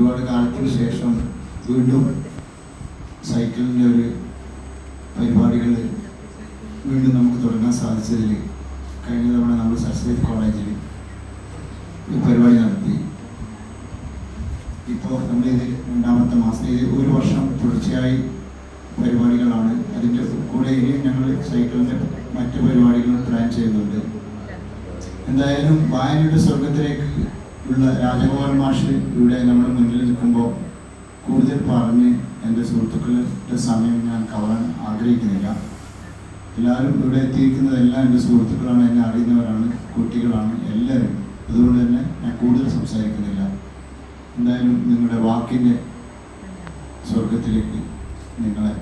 ഒരുപാട് കാലത്തിന് ശേഷം വീണ്ടും സൈക്കിളിൻ്റെ ഒരു പരിപാടികൾ വീണ്ടും നമുക്ക് തുടങ്ങാൻ സാധിച്ചതിൽ കഴിഞ്ഞ തവണ നമ്മൾ സരസ്വതി കോളേജിൽ ഒരു പരിപാടി നടത്തി. ഇപ്പോൾ നമ്മളിത് രണ്ടാമത്തെ മാസം, ഇത് ഒരു വർഷം തുടർച്ചയായി പരിപാടികളാണ്. അതിൻ്റെ കൂടെ ഇനിയും ഞങ്ങൾ സൈക്കിളിൻ്റെ മറ്റ് പരിപാടികളും പ്ലാൻ ചെയ്യുന്നുണ്ട്. എന്തായാലും വായനയുടെ സ്വർഗത്തിലേക്ക് ഉള്ള രാജഗോപാൽ മാഷ് ഇവിടെ നമ്മുടെ മുന്നിൽ നിൽക്കുമ്പോൾ കൂടുതൽ പറഞ്ഞ് എൻ്റെ സുഹൃത്തുക്കളുടെ സമയം ഞാൻ കവറാൻ ആഗ്രഹിക്കുന്നില്ല. എല്ലാവരും ഇവിടെ എത്തിയിരിക്കുന്നതെല്ലാം എൻ്റെ സുഹൃത്തുക്കളാണ്, എന്നെ അറിയുന്നവരാണ്, കുട്ടികളാണ് എല്ലാവരും. അതുകൊണ്ട് തന്നെ ഞാൻ കൂടുതൽ സംസാരിക്കുന്നില്ല. എന്തായാലും നിങ്ങളുടെ വാക്കിൻ്റെ സ്വർഗത്തിലേക്ക് നിങ്ങളെ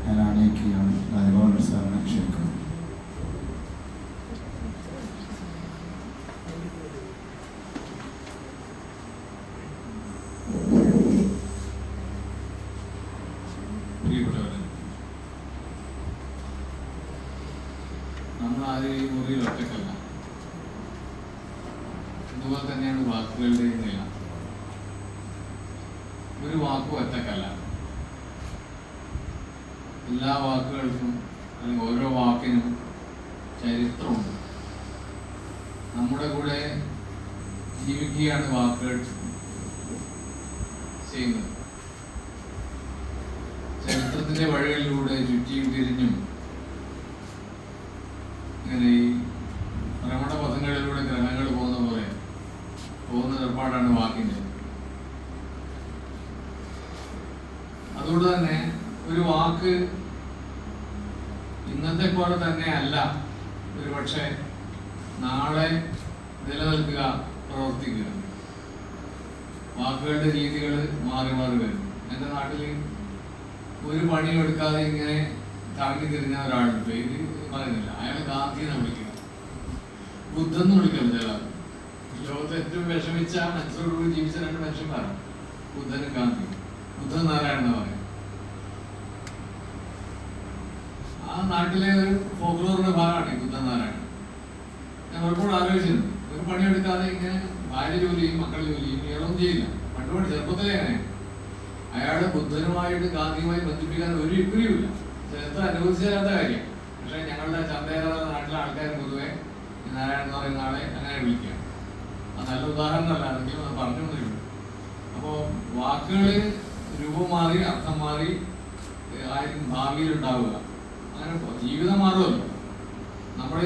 ഞാൻ ആനയിക്കുകയാണ്. രാജഗോപാൽ സാറിനെ ക്ഷണിക്കുന്നു. നമ്മളാരും ഈ മുറിയിൽ ഒറ്റക്കല്ല. ഇതുപോലെ തന്നെയാണ് വാക്കുകളുടെ നില. ഒരു വാക്കും ഒറ്റക്കല്ല. എല്ലാ വാക്കുകൾക്കും അല്ലെങ്കിൽ ഓരോ വാക്കിനും ചരിത്രമുണ്ട്. നമ്മുടെ കൂടെ ജീവിക്കുകയാണ് വാക്കുകൾ ചെയ്യുന്നത്. ചരിത്രത്തിന്റെ വഴികളിലൂടെ ചുറ്റിയും തിരിഞ്ഞും ഇങ്ങനെ ഈ ഭ്രമണപഥങ്ങളിലൂടെ ഗ്രഹങ്ങൾ പോകുന്ന പോലെ പോകുന്ന ഏർപ്പാടാണ് വാക്കിൻ്റെ. അതുകൊണ്ട് തന്നെ ഒരു വാക്ക് ഇന്നത്തെ പോലെ തന്നെ അല്ല ഒരു പക്ഷേ നാളെ നിലനിൽക്കുക, പ്രവർത്തിക്കുക. വാക്കുകളുടെ രീതികൾ മാറി മാറി വരും. എൻ്റെ നാട്ടിൽ ഒരു പണിയും എടുക്കാതെ ഇങ്ങനെ കറങ്ങി തിരിഞ്ഞ ഒരാളുണ്ട്, പേര് പറയുന്നില്ല. അയാൾ ഗാന്ധിനെ വിളിക്കുക, ബുദ്ധൻ എന്ന് വിളിക്കുന്നത്. ചില ലോകത്ത് ഏറ്റവും വിഷമിച്ച മനുഷ്യരോട് ജീവിച്ച രണ്ട് മനുഷ്യന്മാരാണ് ബുദ്ധനും ഗാന്ധി. ബുദ്ധൻ നാരായണൻ എന്ന് പറയും. ആ നാട്ടിലെ ഒരു ഫോക്ലോറിന്റെ ഭാഗമാണ് ബുദ്ധൻ നാരായണൻ. ഞാൻ പലപ്പോഴും ആലോചിച്ചിരുന്നു, ഒരു പണിയെടുക്കാതെ ഇങ്ങനെ ഭാര്യ ജോലിയും മക്കളുടെ ജോലിയും ഇയാളൊന്നും ചെയ്യില്ല. പണ്ട് ചെറുപ്പത്തിലേ അങ്ങനെ. അയാളെ ബുദ്ധനുമായിട്ട് ഗാന്ധിയുമായി ബന്ധിപ്പിക്കാൻ ഒരു യുക്തിയുമില്ല. ചരിത്രം അനുവദിച്ചു തരാത്ത കാര്യം. പക്ഷെ ഞങ്ങളുടെ ചന്തേര നാട്ടിലെ ആൾക്കാർ പൊതുവെ നാരായണൻ എന്ന് പറയുന്ന ആളെ അങ്ങനെ വിളിക്കുക. അത് നല്ല ഉദാഹരണമല്ല, അതെങ്കിലും അത് പറഞ്ഞുകൊണ്ടിരിക്കും. അപ്പോൾ വാക്കുകൾ രൂപം മാറി അർത്ഥം മാറി ആയിരിക്കും ഭാവിയിൽ ഉണ്ടാവുക. അങ്ങനെ ജീവിതം മാറുമല്ലോ. നമ്മൾ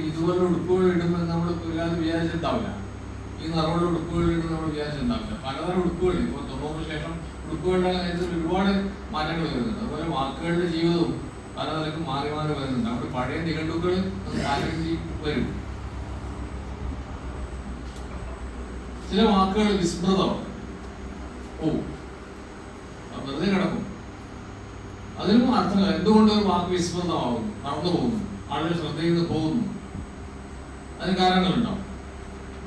ഇതുപോലെ ഉടുപ്പുകൾ ഇടുമ്പോൾ നമ്മൾ ഇല്ലാതെ വിചാരിച്ചിട്ടുണ്ടാവില്ല. ഈ നിറമുള്ള ഉടുപ്പുകൾ ഇടുമ്പോൾ നമ്മൾ വിചാരിച്ചിട്ടുണ്ടാവില്ല. പലതരം ഉടുപ്പുകൾ ഇപ്പോൾ 90 ശേഷം ഉടുപ്പുകളുടെ കാര്യത്തിൽ ഒരുപാട് മാറ്റങ്ങൾ വരുന്നുണ്ട്. അതുപോലെ വാക്കുകളുടെ ജീവിതവും പലതരക്കും മാറി മാറി വരുന്നുണ്ട്. നമ്മുടെ പഴയ നിഘണ്ടുക്കൾ കാലഘട്ടത്തിൽ വരും. ചില വാക്കുകൾ വിസ്മൃതമാവും, പോവും, വെറുതെ കിടക്കും. അതിനും അർത്ഥം എന്തുകൊണ്ട് ഒരു വാക്ക് വിസ്മൃതമാവുന്നു, മറന്നു പോകുന്നു, ആളുകൾ ശ്രദ്ധയിൽ നിന്ന് പോകുന്നു. അതിന് കാരണങ്ങളുണ്ടാവും.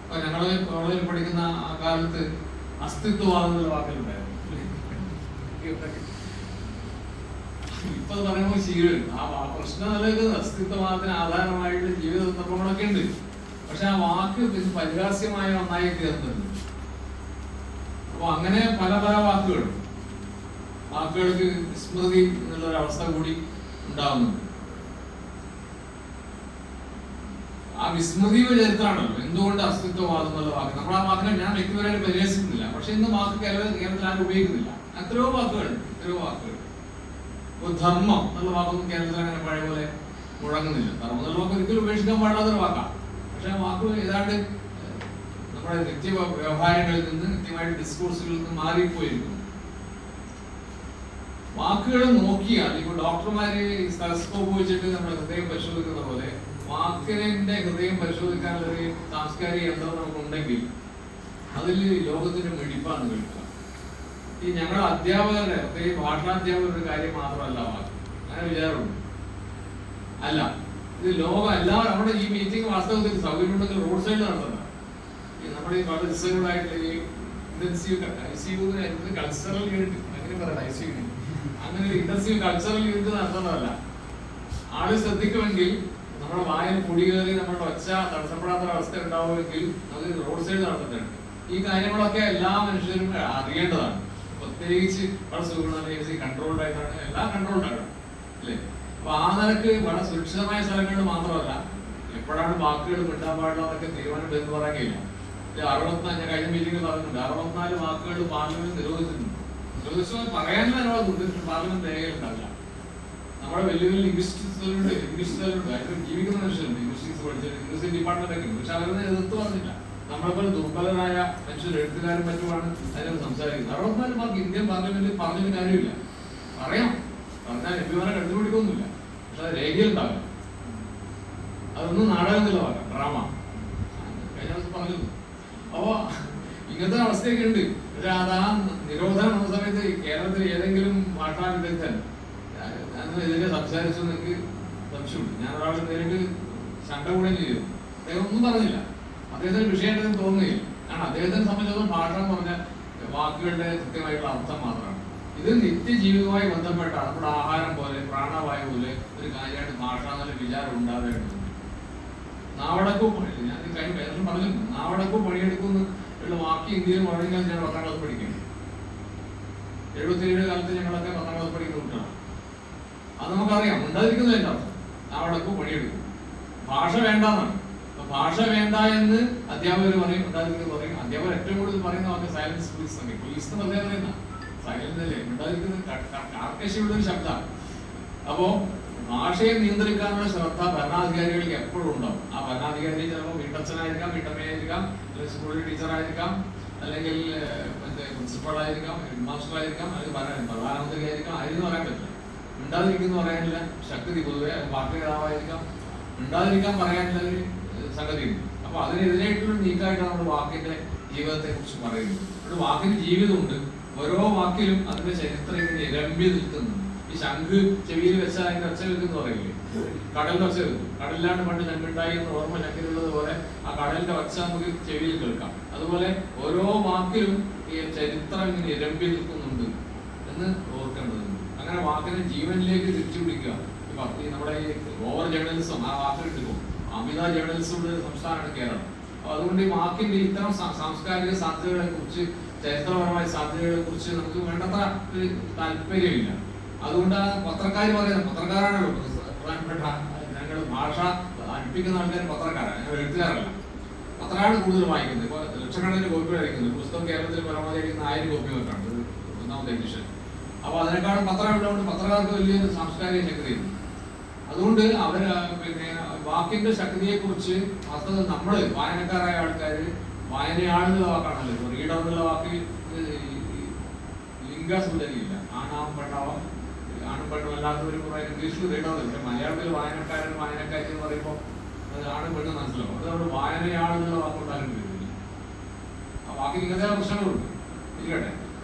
അപ്പൊ ഞങ്ങള് കോളേജിൽ പഠിക്കുന്ന ആ കാലത്ത് അസ്തിത്വവാദം എന്നുള്ള വാക്കുകളുണ്ടായിരുന്നു. ഇപ്പൊ പറയുമ്പോൾ ശീലം ആ പ്രശ്നം നിലനിൽക്കുന്നത് അസ്തിത്വവാദത്തിന് ആധാരമായിട്ട് ജീവിത സന്ദർഭങ്ങളൊക്കെ ഉണ്ട്. പക്ഷെ ആ വാക്ക് പരിഹാസ്യമായ ഒന്നായി തീർന്നുണ്ട്. അപ്പൊ അങ്ങനെ പല പല വാക്കുകൾക്ക് സ്മൃതി എന്നുള്ളൊരവസ്ഥ കൂടി ഉണ്ടാവുന്നുണ്ട്. ആ വിസ്മൃതിയുടെ ചരിത്രമാണല്ലോ എന്തുകൊണ്ട് അസ്തിത്വവാദം എന്നുള്ള വാക്ക്. നമ്മൾ ആ വാക്കിനെ ഞാൻ വ്യക്തിപരമായിട്ട് പരിഹസിക്കുന്നില്ല. പക്ഷെ ഇന്ന് വാക്ക് കേരളത്തിൽ ആരും ഉപയോഗിക്കുന്നില്ല. എത്രയോ വാക്കുകൾ. ഇപ്പോൾ ധർമ്മം എന്നുള്ള വാക്കൊന്നും കേരളത്തിൽ അങ്ങനെ പഴയ പോലെ മുഴങ്ങുന്നില്ല. ധർമ്മം എന്നുള്ള വാക്ക് ഒരിക്കലും ഉപേക്ഷിക്കാൻ പാടാത്തൊരു വാക്കാണ്. പക്ഷെ ആ വാക്ക് ഏതാണ്ട് നമ്മുടെ നിത്യ വ്യവഹാരങ്ങളിൽ നിന്ന് നിത്യമായിട്ട് ഡിസ്കോഴ്സുകളിൽ നിന്ന് മാറിപ്പോയിരിക്കുന്നു. വാക്കുകൾ നോക്കിയാൽ ഇപ്പോൾ ഡോക്ടർമാര് സ്റ്റെതസ്കോപ്പ് വെച്ചിട്ട് നമ്മുടെ ഹൃദയം പരിശോധിക്കുന്ന പോലെ വാക്കിനെ ഹൃദയം പരിശോധിക്കാനുള്ള ഒരു സാംസ്കാരിക യന്ത്രം നമുക്കുണ്ടെങ്കിൽ അതിൽ ലോകത്തിന്റെ മിടിപ്പാണ് കേൾക്കുക. ഈ ഞങ്ങളുടെ അധ്യാപകരുടെ പ്രത്യേകിച്ച് ഭാഷാധ്യാപകരുടെ കാര്യം മാത്രമല്ല വാക്ക്. അങ്ങനെ വിചാരമുണ്ട്. അല്ല, ഇത് ലോകം എല്ലാവരും നമ്മുടെ ഈ മീറ്റിംഗ് വാസ്തവത്തിൽ സൗകര്യമുണ്ടെങ്കിൽ റോഡ് സൈഡിൽ നടത്തുന്നത്. ഈ നമ്മുടെ ഈ വളരെ റിസർവ്ഡായിട്ടുള്ള ഈ ഇന്റൻസീവ് കൾച്ചറൽ യൂണിറ്റ് അങ്ങനെ പറയാം, ICU അങ്ങനെ ഇന്റൻസീവ് കൾച്ചറൽ യൂണിറ്റ് നടത്തുന്നതല്ല. ആള് ശ്രദ്ധിക്കുമെങ്കിൽ നമ്മുടെ വായിൽ പൊടി കയറി നമ്മുടെ ഒച്ച തടസ്സപ്പെടാത്ത അവസ്ഥ ഉണ്ടാവുമെങ്കിൽ അത് റോഡ് സൈഡ് നടത്തുന്നുണ്ട്. ഈ കാര്യങ്ങളൊക്കെ എല്ലാ മനുഷ്യരും അറിയേണ്ടതാണ്. പ്രത്യേകിച്ച് വളരെ സുഖം കൺട്രോൾഡ് ആയിട്ടാണ് എല്ലാം കൺട്രോൾഡ് ആണ് അല്ലേ. അപ്പൊ ആ നിലക്ക് വളരെ സുരക്ഷിതമായ സ്ഥലങ്ങളിൽ മാത്രമല്ല, എപ്പോഴാണ് വാക്കുകൾ മിണ്ടാൻ പാടില്ലെന്നൊക്കെ തീരുമാനം എന്ന് പറയാൻ കഴിയില്ല. 64 ഞാൻ കഴിഞ്ഞ മീറ്റിംഗിൽ പറഞ്ഞിട്ടുണ്ട്, 64 വാക്കുകൾ പാർലമെന്റ് നിരോധിച്ചിട്ടുണ്ട്. നിരോധിച്ചു പറയാനുള്ള അനുവാദമുണ്ട്, പാർലമെന്റ് രേഖയിലുണ്ടാവില്ല. നമ്മുടെ വലിയ വലിയ ലിംഗ്വിസ്റ്റുകളുണ്ട്, അതിൽ ജീവിക്കുന്ന മനുഷ്യരുണ്ട്, ലിംഗ്വിസ്റ്റിക്സ് പഠിച്ചിട്ട് ലിംഗ്വിസ്റ്റിക് ഡിപ്പാർട്ട്മെന്റ് ഒക്കെ ഉണ്ട്. പക്ഷെ അവരൊന്നും എതിർത്ത് പറഞ്ഞില്ല. നമ്മളെപ്പോലെ ദുർബലരായ മനുഷ്യർ, എഴുത്തുകാരും മറ്റുമാണ് അതിനോട് സംസാരിക്കുന്നത്. 64 മാർക്ക് ഇന്ത്യൻ പാർലമെന്റിൽ പറഞ്ഞൊരു കാര്യമില്ല. പറയാം, പറഞ്ഞാൽ അഭിമാനം കണ്ടുപിടിക്കൊന്നുമില്ല, പക്ഷെ അത് രേഖയിലുണ്ടാവില്ല. അതൊന്നും നാടകം എന്നുള്ള പറയാം, ഡ്രാമ കഴിഞ്ഞ ദിവസം പറഞ്ഞിരുന്നു. അപ്പോ ഇങ്ങനത്തെ അവസ്ഥയൊക്കെ ഉണ്ട്. പക്ഷെ അത് ആ നിരോധനം വന്ന സമയത്ത് കേരളത്തിൽ ഏതെങ്കിലും ഭാഷാ വിദഗ്ധൻ ഇതിനെ സംസാരിച്ചു എനിക്ക് സംശയമുണ്ട്. ഞാൻ ഒരാൾ നേരിട്ട് ശണ്ട കൂടുകയും ചെയ്തു. അദ്ദേഹം ഒന്നും പറഞ്ഞില്ല, അദ്ദേഹത്തിന് വിഷയമായിട്ടൊന്നും തോന്നുകയില്ല. കാരണം അദ്ദേഹത്തിനെ സംബന്ധിച്ചിടത്തോളം ഭാഷ എന്ന് പറഞ്ഞാൽ വാക്കുകളുടെ കൃത്യമായിട്ടുള്ള അർത്ഥം മാത്രമാണ്. ഇത് നിത്യജീവിതവുമായി ബന്ധപ്പെട്ടാണ്. നമ്മുടെ ആഹാരം പോലെ, പ്രാണവായു പോലെ ഒരു കാര്യമായിട്ട് ഭാഷ എന്നുള്ള വിചാരം ഉണ്ടാവേണ്ടത്. നാവടക്കോ ഞാൻ കഴിഞ്ഞ പേരും പറഞ്ഞിരുന്നു, നാവടക്കോ പണിയെടുക്കുന്നു ഉള്ള വാക്ക് ഇന്ത്യയിൽ പറഞ്ഞാൽ ഞാൻ 10ാം ക്ലാസ് പഠിക്കുന്നു. 77 കാലത്ത് ഞങ്ങളൊക്കെ 10ാം ക്ലാസ് പഠിക്കുന്ന കുട്ടികളാണ്. അത് നമുക്കറിയാം, ഉണ്ടായിരിക്കുന്നതിൻ്റെ അർത്ഥം നാവടക്കോ പണിയെടുക്കും. ഭാഷ വേണ്ടെന്നാണ്. ഭാഷ വേണ്ട എന്ന് അധ്യാപകർ പറയും, ഉണ്ടായിരിക്കുന്നത് പറയും. അധ്യാപകർ ഏറ്റവും കൂടുതൽ പറയുന്ന വാക്ക് സൈലൻസ് പ്ലീസ് തന്നെ. പ്ലീസ് എന്ന് പറഞ്ഞാൽ പറയുന്ന സൈലന്റ് അല്ലേ, ഉണ്ടായിരിക്കുന്നത് കാർക്കശ്യമുള്ള ഒരു ശബ്ദമാണ്. അപ്പോ ഭാഷയെ നിയന്ത്രിക്കാനുള്ള ശ്രദ്ധ ഭരണാധികാരികൾക്ക് എപ്പോഴും ഉണ്ടാവും. ആ ഭരണാധികാരി ചിലപ്പോൾ വീട്ടച്ഛനായിരിക്കാം, വീട്ടമ്മയായിരിക്കാം, അല്ലെങ്കിൽ സ്കൂളിൽ ടീച്ചറായിരിക്കാം, അല്ലെങ്കിൽ പ്രിൻസിപ്പൾ ആയിരിക്കാം, ഹെഡ് മാസ്റ്റർ ആയിരിക്കാം, അല്ലെങ്കിൽ പ്രധാനമന്ത്രി ആയിരിക്കാം. ആരെന്ന് പറയാൻ പറ്റില്ല. മിണ്ടാതിരിക്കുന്നു പറയാനില്ല ശക്തി പൊതുവെ. പാർട്ടി നേതാവായിരിക്കാം. മിണ്ടാതിരിക്കാൻ പറയാനുള്ള ഒരു സംഗതിയുണ്ട്. അപ്പൊ അതിനെതിരായിട്ടുള്ള നീക്കമായിട്ടാണ് നമ്മുടെ വാക്കിന്റെ ജീവിതത്തെ കുറിച്ച് പറയുന്നത്. ഒരു വാക്കിന് ജീവിതമുണ്ട്. ഓരോ വാക്കിലും അതിന്റെ ചരിത്രം ഇങ്ങനെ ഇരമ്പി നിൽക്കുന്നുണ്ട്. ഈ ശംഖ് ചെവിയിൽ വെച്ചാൽ അതിന്റെ ഒച്ച വെക്കുന്നു പറയില്ലേ, കടലിന്റെ ഒച്ച വെക്കും. കടലിലാണ് പണ്ട് ശംഖുണ്ടായി എന്ന് ഓർമ്മ ശംഖിലുള്ളത് പോലെ ആ കടലിന്റെ ഒച്ച നമുക്ക് ചെവിയിൽ കേൾക്കാം. അതുപോലെ ഓരോ വാക്കിലും ഈ ചരിത്രം ഇങ്ങനെ ഇരമ്പി നിൽക്കുന്നുണ്ട് എന്ന് ഓർക്കേണ്ടതുണ്ട്. അങ്ങനെ വാക്കിനെ ജീവനിലേക്ക് തിരിച്ചു പിടിക്കുക. നമ്മുടെ ഈ ഓവർ ജേർണലിസം ആ വാക്ക് കിട്ടുമ്പോൾ അമിത ജേർണലിസമുള്ള ഒരു സംസ്ഥാനമാണ് കേരളം. അപ്പൊ അതുകൊണ്ട് ഈ വാക്കിന്റെ ഇത്തരം സാംസ്കാരിക സാധ്യതകളെ കുറിച്ച്, ചരിത്രപരമായ സാധ്യതകളെ കുറിച്ച് നമുക്ക് വേണ്ടത്ര ഒരു താല്പര്യമില്ല. അതുകൊണ്ട് ആ പത്രക്കാർ പറയുന്നത്, പത്രക്കാരാണല്ലോ പ്രധാനപ്പെട്ട ഞങ്ങൾ ഭാഷ അടുപ്പിക്കുന്ന ആൾക്കാർ പത്രക്കാരാണ്, ഞങ്ങൾ എഴുത്തുകാരല്ല. പത്രമാണ് കൂടുതൽ വായിക്കുന്നത്. ഇപ്പോൾ ലക്ഷക്കണക്കിന് കോപ്പികൾ അയക്കുന്നത്. പുസ്തകം കേരളത്തിൽ പരമാവധി അയക്കുന്ന 1000 കോപ്പി വെക്കാണ് ഒന്നാമത്തെ എഡിഷൻ. അപ്പോൾ അതിനേക്കാളും പത്രം ഉള്ളതുകൊണ്ട് പത്രക്കാർക്ക് വലിയൊരു സാംസ്കാരിക ശക്തിയുണ്ട്. അതുകൊണ്ട് അവർ പിന്നെ വാക്കിന്റെ ശക്തിയെ കുറിച്ച് വാസ്തവത്തിൽ നമ്മൾ വായനക്കാരായ ആൾക്കാർ, വായനയാളെന്നുള്ള വാക്കാണല്ലോ, റീഡർ എന്നുള്ള വാക്ക് ലിംഗസൂചനയില്ല. ആണാം പെണ്ണാവാം, ആണും പെണ്ണും അല്ലാത്തവരും പറയാൻ ഇംഗ്ലീഷിൽ റീഡർ. പക്ഷെ മലയാളത്തിൽ വായനക്കാരൻ വായനക്കാരി എന്ന് പറയുമ്പോൾ അത് ആണും പെണ്ണും മനസ്സിലാവും. അത് നമ്മൾ വായനയാളെന്നുള്ള വാക്കുണ്ടാകാൻ വരുന്നില്ല. ആ വാക്കിന് ഇങ്ങനത്തെ പ്രശ്നങ്ങളുണ്ട്. ഇരിക്കട്ടെ,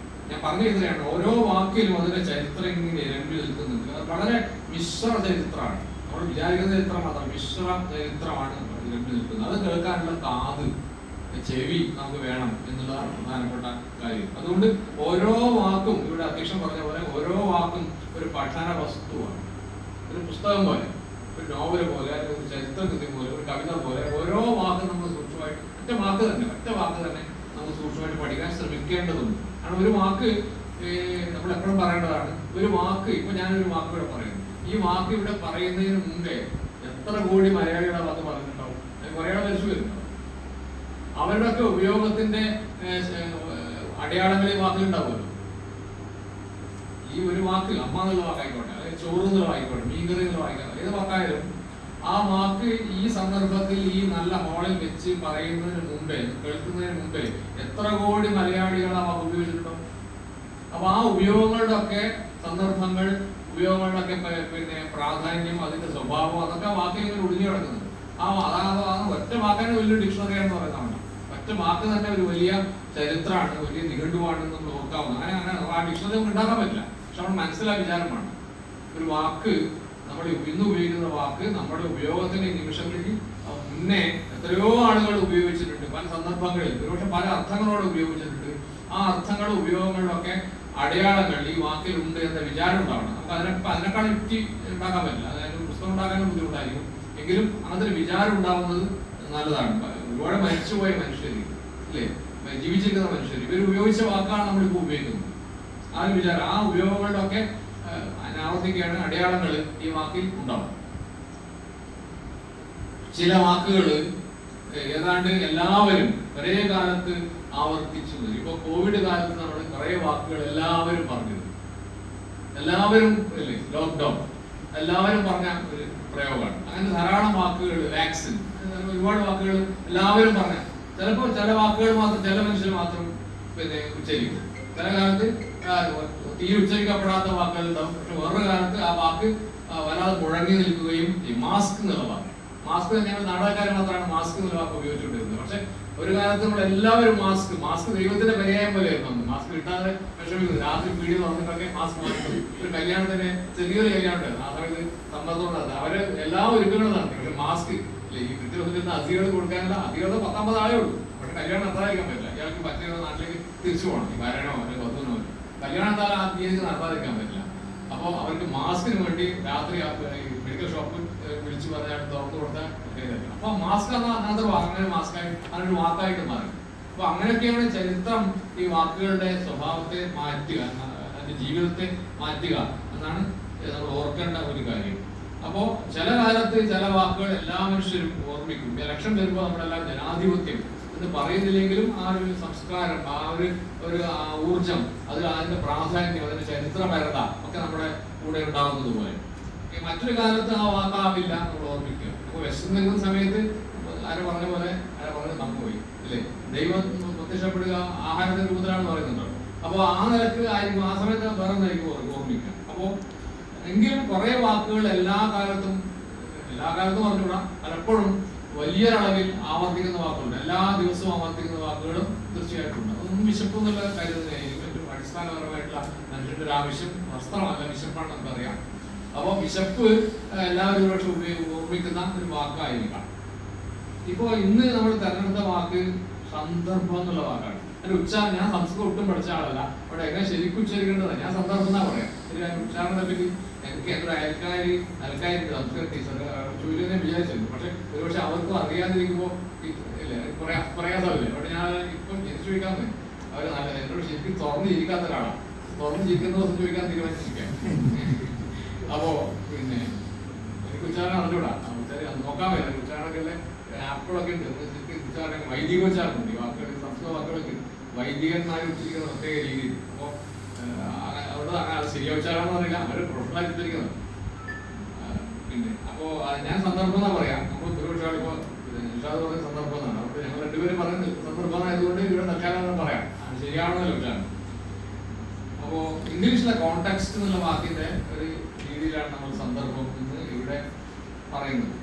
ഞാൻ പറഞ്ഞു തരികയാണ്. ഓരോ വാക്കിലും അതിന്റെ ചരിത്രം ഇങ്ങനെ ഇരമ്പി നിൽക്കുന്നുണ്ട്. അത് വളരെ മിശ്ര ചരിത്രമാണ്. നമ്മൾ വിചാരിക്കുന്ന ചരിത്രം മാത്രം മിശ്ര ചരിത്രമാണ് ഇരമ്പി നിൽക്കുന്നത്. അത് കേൾക്കാനുള്ള കാത്, ചെവി നമുക്ക് വേണം എന്നുള്ളതാണ് പ്രധാനപ്പെട്ട കാര്യം. അതുകൊണ്ട് ഓരോ വാക്കും, ഇവിടെ അധ്യക്ഷൻ പറഞ്ഞ പോലെ, ഓരോ വാക്കും ഒരു പഠന വസ്തുവാണ്. ഒരു പുസ്തകം പോലെ, ഒരു നോവൽ പോലെ, ഒരു ചരിത്രകൃതി പോലെ, ഒരു കവിത പോലെ ഓരോ വാക്കും നമ്മൾ സൂക്ഷ്മമായിട്ട്, ഒറ്റ വാക്ക് തന്നെ നമ്മൾ സൂക്ഷ്മമായിട്ട് പഠിക്കാൻ ശ്രമിക്കേണ്ടതുണ്ട്. കാരണം ഒരു വാക്ക് നമ്മൾ എപ്പോഴും പറയേണ്ടതാണ്. ഒരു വാക്ക്, ഇപ്പൊ ഞാനൊരു വാക്ക് ഇവിടെ പറയുന്നു. ഈ വാക്ക് ഇവിടെ പറയുന്നതിന് മുമ്പേ എത്ര കോടി മലയാളികളെ വാക്ക് പറഞ്ഞിട്ടുണ്ടാവും, മലയാളം മരിച്ചു വരുന്നുണ്ടാവും. അവരുടെയൊക്കെ ഉപയോഗത്തിന്റെ അടയാളങ്ങൾ ഈ വാക്കിലുണ്ടാവുമല്ലോ. ഈ ഒരു വാക്ക്, അമ്മ എന്നുള്ള വാക്കായിക്കോട്ടെ, അല്ലെങ്കിൽ ചോറ് എന്നുള്ള വായിക്കോട്ടെ, മീൻകറി എന്നുള്ള വായിക്കോട്ടെ, ഏത് വാക്കായാലും ആ വാക്ക് ഈ സന്ദർഭത്തിൽ ഈ നല്ല ഹോളിൽ വെച്ച് പറയുന്നതിന് മുമ്പേ, കേൾക്കുന്നതിന് മുമ്പേ എത്ര കോടി മലയാളികൾ ആ വാക്ക് ഉപയോഗിച്ചിട്ടുണ്ടോ. അപ്പൊ ആ ഉപയോഗങ്ങളുടെ ഒക്കെ സന്ദർഭങ്ങൾ, ഉപയോഗങ്ങളുടെ ഒക്കെ പിന്നെ പ്രാധാന്യം, അതിന്റെ സ്വഭാവം, അതൊക്കെ ആ വാക്കിൽ ഇങ്ങനെ ഒളിഞ്ഞു കിടക്കുന്നത്. അതാണ് ഒറ്റ വാക്കിന് വലിയൊരു ഡിക്ഷണറിയാണെന്ന് പറയുന്നതാണ്. ഒറ്റ വാക്ക് തന്നെ ഒരു വലിയ ചരിത്രമാണ്, വലിയ നിഘണ്ടുവാണെന്ന് നമ്മൾ ഓർക്കാവുന്നത്. അങ്ങനെ ആ ഡിക്ഷണറി നമുക്ക് ഉണ്ടാക്കാൻ പറ്റില്ല. പക്ഷെ നമ്മൾ മനസ്സിലായ വിചാരമാണ്. ഒരു വാക്ക്, നമ്മൾ ഇന്ന് ഉപയോഗിക്കുന്ന വാക്ക് നമ്മുടെ ഉപയോഗത്തിന്റെ നിമിഷങ്ങളിൽ മുന്നേ എത്രയോ ആളുകൾ ഉപയോഗിച്ചിട്ടുണ്ട്. പല സന്ദർഭങ്ങളിൽ ഒരുപക്ഷെ പല അർത്ഥങ്ങളോട് ഉപയോഗിച്ചിട്ടുണ്ട്. ആ അർത്ഥങ്ങളും ഉപയോഗങ്ങളിലൊക്കെ അടയാളങ്ങൾ ഈ വാക്കിലുണ്ട് എന്ന വിചാരം ഉണ്ടാവണം. നമുക്ക് അതിനേക്കാൾ യുക്തി ഉണ്ടാക്കാൻ പറ്റില്ല. അതായത് പുസ്തകം ഉണ്ടാക്കാനും ബുദ്ധിമുട്ടായിരിക്കും. എങ്കിലും അങ്ങനത്തെ ഒരു വിചാരം ഉണ്ടാവുന്നത് നല്ലതാണ്. ഒരുപാട് മരിച്ചുപോയ മനുഷ്യർ, അല്ലേ, ജീവിച്ചിരിക്കുന്ന മനുഷ്യർ ഇവർ ഉപയോഗിച്ച വാക്കാണ് നമ്മളിപ്പോൾ ഉപയോഗിക്കുന്നത്. ആ ഒരു വിചാരം, ആ ഉപയോഗങ്ങളുടെ ഒക്കെ ആവർത്തിക്കുകയാണ് അടയാളങ്ങൾ ഈ വാക്കിൽ ഉണ്ടാവും. ചില വാക്കുകൾ ഏതാണ്ട് എല്ലാവരും ഒരേ കാലത്ത് ആവർത്തിച്ചു. ഇപ്പൊ കോവിഡ് കാലത്ത് നമ്മൾ കുറെ വാക്കുകൾ എല്ലാവരും പറഞ്ഞത്, എല്ലാവരും അല്ലേ, ലോക്ക്ഡൗൺ എല്ലാവരും പറഞ്ഞ ഒരു പ്രയോഗമാണ്. അങ്ങനെ ധാരാളം വാക്കുകൾ, വാക്സിൻ, ഒരുപാട് വാക്കുകൾ എല്ലാവരും പറഞ്ഞ. ചിലപ്പോൾ ചില വാക്കുകൾ മാത്രം ചില മനുഷ്യർ മാത്രം ഉച്ചരിക്കും. ചില കാലത്ത് തീരെ ഉച്ചരിക്കപ്പെടാത്ത വാക്കുകൾ ഉണ്ടാവും. പക്ഷെ വേറൊരു കാലത്ത് ആ വാക്ക് വല്ലാതെ മുഴങ്ങി നിൽക്കുകയും ഈ മാസ്ക് എന്നുള്ള വാക്ക്, മാസ്ക് ഞങ്ങൾ നാടകക്കാർ മാത്രമാണ് മാസ്ക് എന്നുള്ള വാക്ക് ഉപയോഗിച്ചുകൊണ്ടിരുന്നത്. പക്ഷെ ഒരു കാലത്ത് നമ്മൾ എല്ലാവരും മാസ്ക് ദൈവത്തിന്റെ പര്യായം പോലെയായിരുന്നു. മാസ്ക് കിട്ടാതെ വിഷമിക്കുന്നു. രാത്രി പീടി തുറന്നിട്ടൊക്കെ മാസ്ക് മാറ്റും. ഒരു കല്യാണത്തിന് ചെറിയൊരു കല്യാണം ഉണ്ടായിരുന്നു, ആ സമയത്ത് സമ്മർദ്ദമുണ്ടായിരുന്നു. അവര് എല്ലാ ഒരുക്കങ്ങളും നടത്തി. പക്ഷെ മാസ്ക് ഈ കൃത്യത്തിന് അധികത കൊടുക്കാനുള്ള അധികത 19 ആളേ ഉള്ളൂ. പക്ഷെ കല്യാണം നടത്താതിരിക്കാൻ പറ്റില്ല. ഇയാൾക്ക് മറ്റേ നാട്ടിലേക്ക് തിരിച്ചു പോകണം, ഈ വരണോ അല്ലെങ്കിൽ വധുവിനോ. കല്യാണം എന്തായാലും ആ തീയതിക്ക് നടത്താതിരിക്കാൻ പറ്റില്ല. അപ്പോൾ അവർക്ക് മാസ്കിന് വേണ്ടി രാത്രി മെഡിക്കൽ ഷോപ്പ് വിളിച്ചു പറഞ്ഞാൽ തുറന്നു കൊടുത്താൽ. അപ്പൊ മാസ്ക് അങ്ങനെ മാസ്കായി അങ്ങനൊരു വാക്കായിട്ട് മാറി. അപ്പൊ അങ്ങനെയൊക്കെയാണ് ചരിത്രം ഈ വാക്കുകളുടെ സ്വഭാവത്തെ മാറ്റുക, അതിന്റെ ജീവിതത്തെ മാറ്റുക എന്നാണ് നമ്മൾ ഓർക്കേണ്ട ഒരു കാര്യം. അപ്പോ ചില കാലത്ത് ചില വാക്കുകൾ എല്ലാ മനുഷ്യരും ഓർമ്മിക്കും. ഇലക്ഷൻ വരുമ്പോൾ നമ്മളെല്ലാം ജനാധിപത്യം എന്ന് പറയുന്നില്ലെങ്കിലും ആ ഒരു സംസ്കാരം, ആ ഒരു ഊർജം, അതിന്റെ പ്രാധാന്യം, അതിന്റെ ചരിത്രപരത ഒക്കെ നമ്മുടെ കൂടെ ഉണ്ടാകുന്നത് പോലെ മറ്റൊരു കാലത്ത് ആ വാക്കാവില്ല നമ്മൾ ഓർമ്മിക്കുക. അപ്പൊ വിശന്ന് നിൽക്കുന്ന സമയത്ത് ആരെ പറഞ്ഞ പോലെ തന്നുപോയി അല്ലേ, ദൈവം പ്രത്യക്ഷപ്പെടുക ആഹാരത്തിന്റെ രൂപത്തിലാണെന്ന് പറയുന്നുണ്ടോ. അപ്പൊ ആ നിലക്ക് ആയിരിക്കും ആ സമയത്ത് വേറെ നിലയ്ക്ക് ഓർമ്മിക്കുക. അപ്പോ എങ്കിലും കുറെ വാക്കുകൾ എല്ലാ കാലത്തും പറഞ്ഞുകൂടാ, പലപ്പോഴും വലിയൊരളവിൽ ആവർത്തിക്കുന്ന വാക്കുകളുണ്ട്. എല്ലാ ദിവസവും ആവർത്തിക്കുന്ന വാക്കുകളും തീർച്ചയായിട്ടും ഉണ്ട്. അതൊന്നും വിശപ്പ് എന്നുള്ള കാര്യം തന്നെയായിരിക്കും. ഏറ്റവും അടിസ്ഥാനപരമായിട്ടുള്ള മനുഷ്യന്റെ ഒരു ആവശ്യം വസ്ത്രമല്ല, വിശപ്പാണ് നമുക്കറിയാം. അപ്പോൾ വിശപ്പ് എല്ലാവരും പക്ഷെ ഓർമ്മിക്കുന്ന ഒരു വാക്കായിരിക്കാം. ഇപ്പോ ഇന്ന് നമ്മൾ തെരഞ്ഞെടുത്ത വാക്ക് സന്ദർഭം എന്നുള്ള വാക്കാണ്. അതിന്റെ ഉച്ചാരണം ഞാൻ സംസ്കൃതം ഒട്ടും പഠിച്ച ആളല്ല, അവിടെ എങ്ങനെ ശരിക്കും ഉച്ചരിക്കേണ്ടത് ഞാൻ സന്ദർഭം എന്നാ പറയാം. ഉച്ചാരണത്തെ പറ്റി എനിക്ക് എന്റെ അയൽക്കാരി സംസ്കൃത ടീച്ചർ ചൂര്യനെ വിചാരിച്ചിരുന്നു. പക്ഷെ ഒരുപക്ഷെ അവർക്കും അറിയാതിരിക്കുമ്പോ പ്രയാസമില്ലേ. അവിടെ ഞാൻ ഇപ്പം ജനിച്ചു ചോദിക്കാന്ന് അവര് എന്നോട് ശരിക്കും തുറന്നിരിക്കാത്ത ഒരാളാണ്. തുറന്നിരിക്കുന്ന ദിവസം ചോദിക്കാൻ തീരുമാനിച്ചിരിക്കാം. അപ്പോ പിന്നെ എനിക്ക് ഉച്ചാരണം അറിഞ്ഞൂടാ, നോക്കാൻ പറ്റില്ല. ഉച്ചാരണത്തിലെ ആപ്പുകളൊക്കെ ഉണ്ട്, ഉച്ചാരണം വൈദികോച്ചാരണമുണ്ട്. ഈ വാക്കുകൾ സംസ്കൃത വാക്കുകളൊക്കെ വൈദികന്മാർ ഉച്ചരിക്കുന്ന പ്രത്യേക രീതിയിൽ. അപ്പോ അവിടെ അങ്ങനെ ശരിയോച്ചാരണം എന്ന് പറഞ്ഞാൽ അവര് പ്രൊഫഷണലായി ഉച്ചരിക്കുന്നത്. പിന്നെ അപ്പോ ഞാൻ സന്ദർഭം എന്നാ പറയാം. നമ്മൾ ഒരുപക്ഷെ ഇപ്പോ നിഷാദ് പറഞ്ഞ സന്ദർഭം എന്നാണ്. അപ്പോൾ ഞങ്ങൾ രണ്ടുപേരും പറയുന്നത് സന്ദർഭമായതുകൊണ്ട് ഇവിടെ തൽക്കാലം പറയാം, ശരിയാവണമെന്നല്ലോ ഉച്ചാരണം. അപ്പോ ഇംഗ്ലീഷിലെ കോണ്ടെക്സ്റ്റ് എന്നുള്ള വാക്കിന്റെ ഒരു രീതിയിലാണ് നമ്മൾ സന്ദർഭം എന്ന് ഇവിടെ പറയുന്നത്.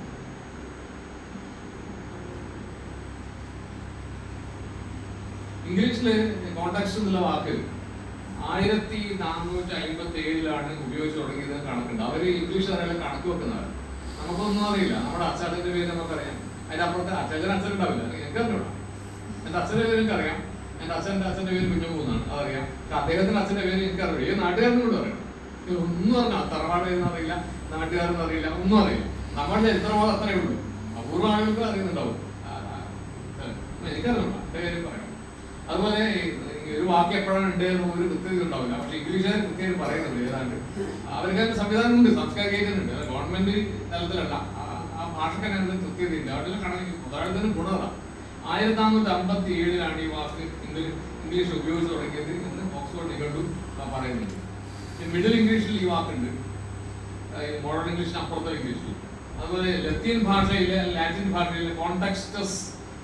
ഇംഗ്ലീഷില് കോണ്ടെക്സ്റ്റ് എന്നുള്ള വാക്ക് 1457 ഉപയോഗിച്ച് തുടങ്ങിയത് കണക്കുണ്ട്. അവര് ഇംഗ്ലീഷ് അറിയാൻ കണക്ക് വെക്കുന്നവർ. നമുക്കൊന്നും അറിയില്ല. നമ്മുടെ അച്ഛൻ്റെ പേര് നമുക്കറിയാം, അതിന്റെ അപ്പുറത്തെ അച്ഛൻ ഉണ്ടാവില്ല. എനിക്ക് അറിഞ്ഞൂടാ. എന്റെ അച്ഛൻ്റെ പേര് എനിക്കറിയാം, എന്റെ അച്ഛന്റെ പേര് കുഞ്ഞമ്മൂന്നാണ്, അതറിയാം. അദ്ദേഹത്തിന്റെ അച്ഛന്റെ പേര് എനിക്കറിയില്ല. ഏത് നാട്ടുകാരനും കൂടെ അറിയണം. ഒന്നും അറിഞ്ഞാൽ തറവാട് എന്ന് അറിയില്ല, നാട്ടുകാരെന്ന് അറിയില്ല, ഒന്നും അറിയില്ല. നമ്മുടെ ചരിത്രബോധം അത്രയേ ഉള്ളൂ. അപൂർവ ആളുകൾക്ക് അറിയുന്നുണ്ടാവും. എനിക്കറിഞ്ഞൂടാ, എന്റെ പേര് പറയാം. അതുപോലെ ഒരു വാക്ക് എപ്പോഴാണ് ഉണ്ട് ഒരു കൃത്യത ഉണ്ടാവില്ല. പക്ഷെ ഇംഗ്ലീഷുകാർ കൃത്യമായിട്ട് പറയുന്നുണ്ട്. ഏതാണ്ട് അവർക്ക് സംവിധാനമുണ്ട്, സംസ്കാരിക്കുന്നുണ്ട്. ഗവൺമെന്റ് തലത്തിലല്ല, ആ ഭാഷക്ക് തന്നെ കൃത്യതയുണ്ട്. അവിടെ മുതലാളിത്തത്തിന് ഗുണതാണ്. 1457 ഈ വാക്ക് ഇംഗ്ലീഷ് ഉപയോഗിച്ച് തുടങ്ങിയത് എന്ന് ഓക്സ്ഫോർഡ് നിഘണ്ടു പറയുന്നുണ്ട്. മിഡിൽ ഇംഗ്ലീഷിൽ ഈ വാക്കുണ്ട്, മോഡേൺ ഇംഗ്ലീഷിന് അപ്പുറത്തെ ഇംഗ്ലീഷിൽ. അതുപോലെ ലാറ്റിൻ ഭാഷയിലെ കോണ്ടെക്സ്റ്റസ്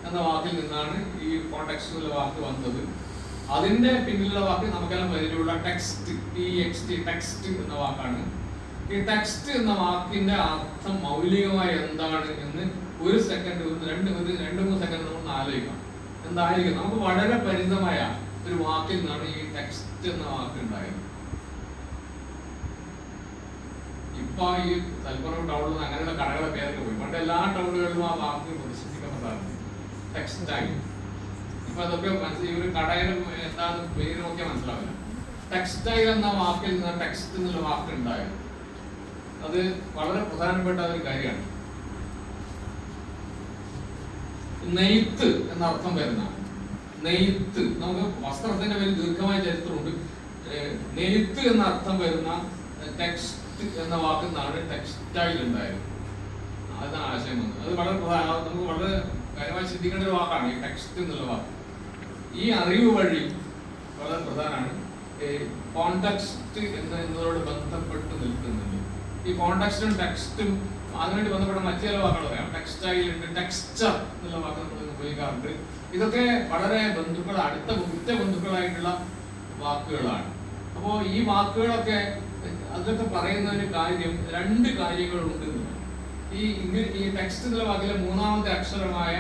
എന്ന വാക്കിൽ നിന്നാണ് ഈ കോണ്ടെക്സ്റ്റ് എന്നുള്ള വാക്ക് വന്നത്. അതിന്റെ പിന്നിലുള്ള വാക്ക് നമുക്കെല്ലാം പരിചയമുള്ള ടെക്സ്റ്റ്, ടെക്സ്റ്റ് എന്ന വാക്കാണ്. ഈ ടെക്സ്റ്റ് എന്ന വാക്കിന്റെ അർത്ഥം മൗലികമായി എന്താണ് എന്ന് ഒരു സെക്കൻഡ്, 2-3 സെക്കൻഡ് നമുക്ക് ആലോചിക്കാം. എന്തായിരിക്കും? നമുക്ക് വളരെ പരിചിതമായ ഒരു വാക്കിൽ നിന്നാണ് ഈ ടെക്സ്റ്റ് എന്ന വാക്ക് ഉണ്ടായത്. ഇപ്പൊ ഈ തലപ്പുറം ടൗണിൽ അങ്ങനെയുള്ള കടകളുടെ പേരൊക്കെ പോയി. പണ്ട് എല്ലാ ടൗണുകളിലും ആ വാക്ക് പ്രദർശിപ്പിക്കപ്പെട്ടായിരുന്നു, ടെക്സ്റ്റൈൽ. ഇപ്പൊ അതൊക്കെ ഈ ഒരു കടയിലും എന്താണ് പേര് നോക്കിയാൽ മനസ്സിലാവില്ല. ടെക്സ്റ്റൈൽ എന്ന വാക്കിൽ നിന്ന് ടെക്സ്റ്റ് എന്നുള്ള വാക്ക് ഉണ്ടായത്. അത് വളരെ പ്രധാനപ്പെട്ട ഒരു കാര്യമാണ്. നെയ്ത്ത് എന്ന അർത്ഥം വരുന്ന നെയ്ത്ത്, നമുക്ക് വസ്ത്രത്തിന്റെ പേര് ദീർഘമായ ചരിത്രമുണ്ട്. നെയ്ത്ത് എന്ന അർത്ഥം വരുന്ന ടെക്സ്റ്റ് എന്ന വാക്കിൽ നിന്നാണ് ടെക്സ്റ്റൈൽ ഉണ്ടായത്. അതാണ് ആശയം വന്നത്. അത് വളരെ നമുക്ക് വളരെ കാര്യമായി ചിന്തിക്കേണ്ട ഒരു വാക്കാണ് ഈ ടെക്സ്റ്റ് എന്നുള്ള വാക്ക്. ഈ അറിവ് വഴി വളരെ പ്രധാനമാണ് കോണ്ടെക്സ്റ്റ് എന്നതോട് ബന്ധപ്പെട്ട് നിൽക്കുന്നുണ്ട്. ഈ കോണ്ടെക്സ്റ്റും ടെക്സ്റ്റും അതിനായിട്ട് ബന്ധപ്പെട്ട മറ്റു ചില വാക്കുകൾ പറയാം. ടെക്സ്റ്റൈൽ ഉണ്ട്, ടെക്സ്ചർ എന്നുള്ള വാക്ക് നമ്മൾ ഉപയോഗിക്കാറുണ്ട്. ഇതൊക്കെ വളരെ ബന്ധുക്കൾ, അടുത്ത ഉറ്റ ബന്ധുക്കളായിട്ടുള്ള വാക്കുകളാണ്. അപ്പോൾ ഈ വാക്കുകളൊക്കെ അതൊക്കെ പറയുന്നതിന് കാര്യം രണ്ട് കാര്യങ്ങളുണ്ട്. ഈ ടെക്സ്റ്റ് എന്നുള്ള വാക്കിലെ മൂന്നാമത്തെ അക്ഷരമായ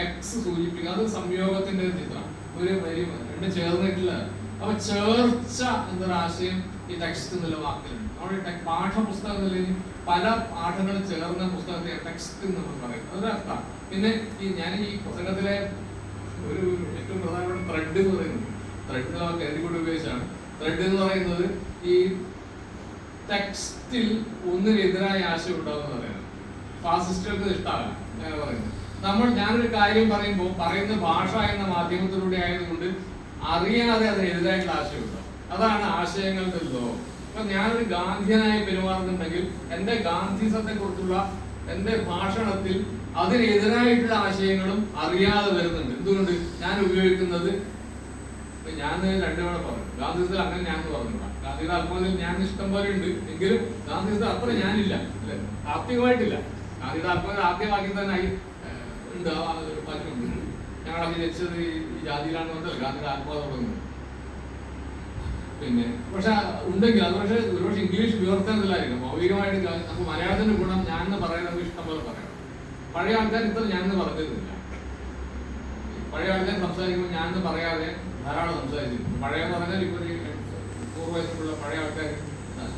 എക്സ് സൂചിപ്പിക്കുക, അത് സംയോഗത്തിന്റെ ചിത്രം, ഒരു വരി രണ്ട് ചേർന്നിട്ടില്ല. അപ്പൊ ചേർച്ച എന്നൊരാശയം ഈ ടെക്സ്റ്റ് എന്നുള്ള വാക്കിലുണ്ട്. നമ്മുടെ പാഠപുസ്തകത്തിൽ പല പാഠങ്ങളും ചേർന്ന പുസ്തകത്തെ ടെക്സ്റ്റ് എന്ന് നമ്മൾ പറയും. അതൊരർത്ഥം. പിന്നെ ഞാൻ ഈ പുസ്തകത്തിലെ ഒരു ഏറ്റവും പ്രധാനപ്പെട്ട ത്രെഡ് എന്ന് പറയുന്നത്, ത്രെഡ് എന്ന വാക്ക് എഴുതി കൂടി ഉപയോഗിച്ചാണ്. ത്രെഡ് എന്ന് പറയുന്നത് ഈ ടെക്സ്റ്റിൽ ഒന്നിനെതിരായ ആശയം ഉണ്ടാവുമെന്ന് പറയുന്നത് ഫാസിസ്റ്റുകൾക്ക് ഇഷ്ടമല്ല. ഞാൻ പറയുന്നത് ഞാനൊരു കാര്യം പറയുമ്പോൾ പറയുന്ന ഭാഷ എന്ന മാധ്യമത്തിലൂടെ ആയതുകൊണ്ട് അറിയാതെ അതിനെതിരായിട്ടുള്ള ആശയം ഉണ്ടാവും. അതാണ് ആശയങ്ങളുടെ ലോകം. അപ്പൊ ഞാനൊരു ഗാന്ധിയനായി പെരുമാറുന്നുണ്ടെങ്കിൽ എന്റെ ഗാന്ധിസത്തെ കുറിച്ചുള്ള എന്റെ ഭാഷണത്തിൽ അതിനെതിരായിട്ടുള്ള ആശയങ്ങളും അറിയാതെ വരുന്നുണ്ട്. എന്തുകൊണ്ട്? ഞാൻ ഉപയോഗിക്കുന്നത് ഞാൻ രണ്ടുതവണ പറഞ്ഞു ഗാന്ധിസത്തിൽ അങ്ങനെ ഞാൻ പറഞ്ഞില്ല. ഗാന്ധിയുടെ ആത്മകഥയിൽ ഞാൻ ഇഷ്ടം പോലെ ഉണ്ട്, എങ്കിലും ഗാന്ധിസത്തിൽ അത്ര ഞാനില്ല, അല്ലെ? ആത്മീയമായിട്ടില്ല. ഗാന്ധിയുടെ ആത്മകഥ ആദ്യമാക്കി തന്നെ ഉണ്ട്, പറ്റുന്നുണ്ട്. ഞങ്ങളൊക്കെ ജനിച്ചത് ഈ ജാതിയിലാണെന്ന് പറഞ്ഞാൽ ഗാന്ധിയുടെ ആത്മകഥ തുടങ്ങുന്നത്. പിന്നെ പക്ഷെ ഉണ്ടെങ്കിൽ അത് ഒരുപക്ഷെ ഇംഗ്ലീഷ് വിവർത്തനത്തിലായിരിക്കും. മൗലികമായിട്ട് നമുക്ക് മലയാളത്തിന്റെ ഗുണം ഞാൻ എന്ന് പറയുന്നത് ഇഷ്ടം പോലെ പറയണം. പഴയ ആൾക്കാർ ഇത്ര ഞാൻ എന്ന് പറഞ്ഞിരുന്നില്ല. പഴയ ആൾക്കാർ സംസാരിക്കുമ്പോൾ ഞാൻ എന്ന് പറയാതെ ധാരാളം സംസാരിച്ചിരുന്നു. പഴയ പറഞ്ഞാൽ ഇപ്പൊ 100 വയസ്സുള്ള പഴയ ആൾക്കാർ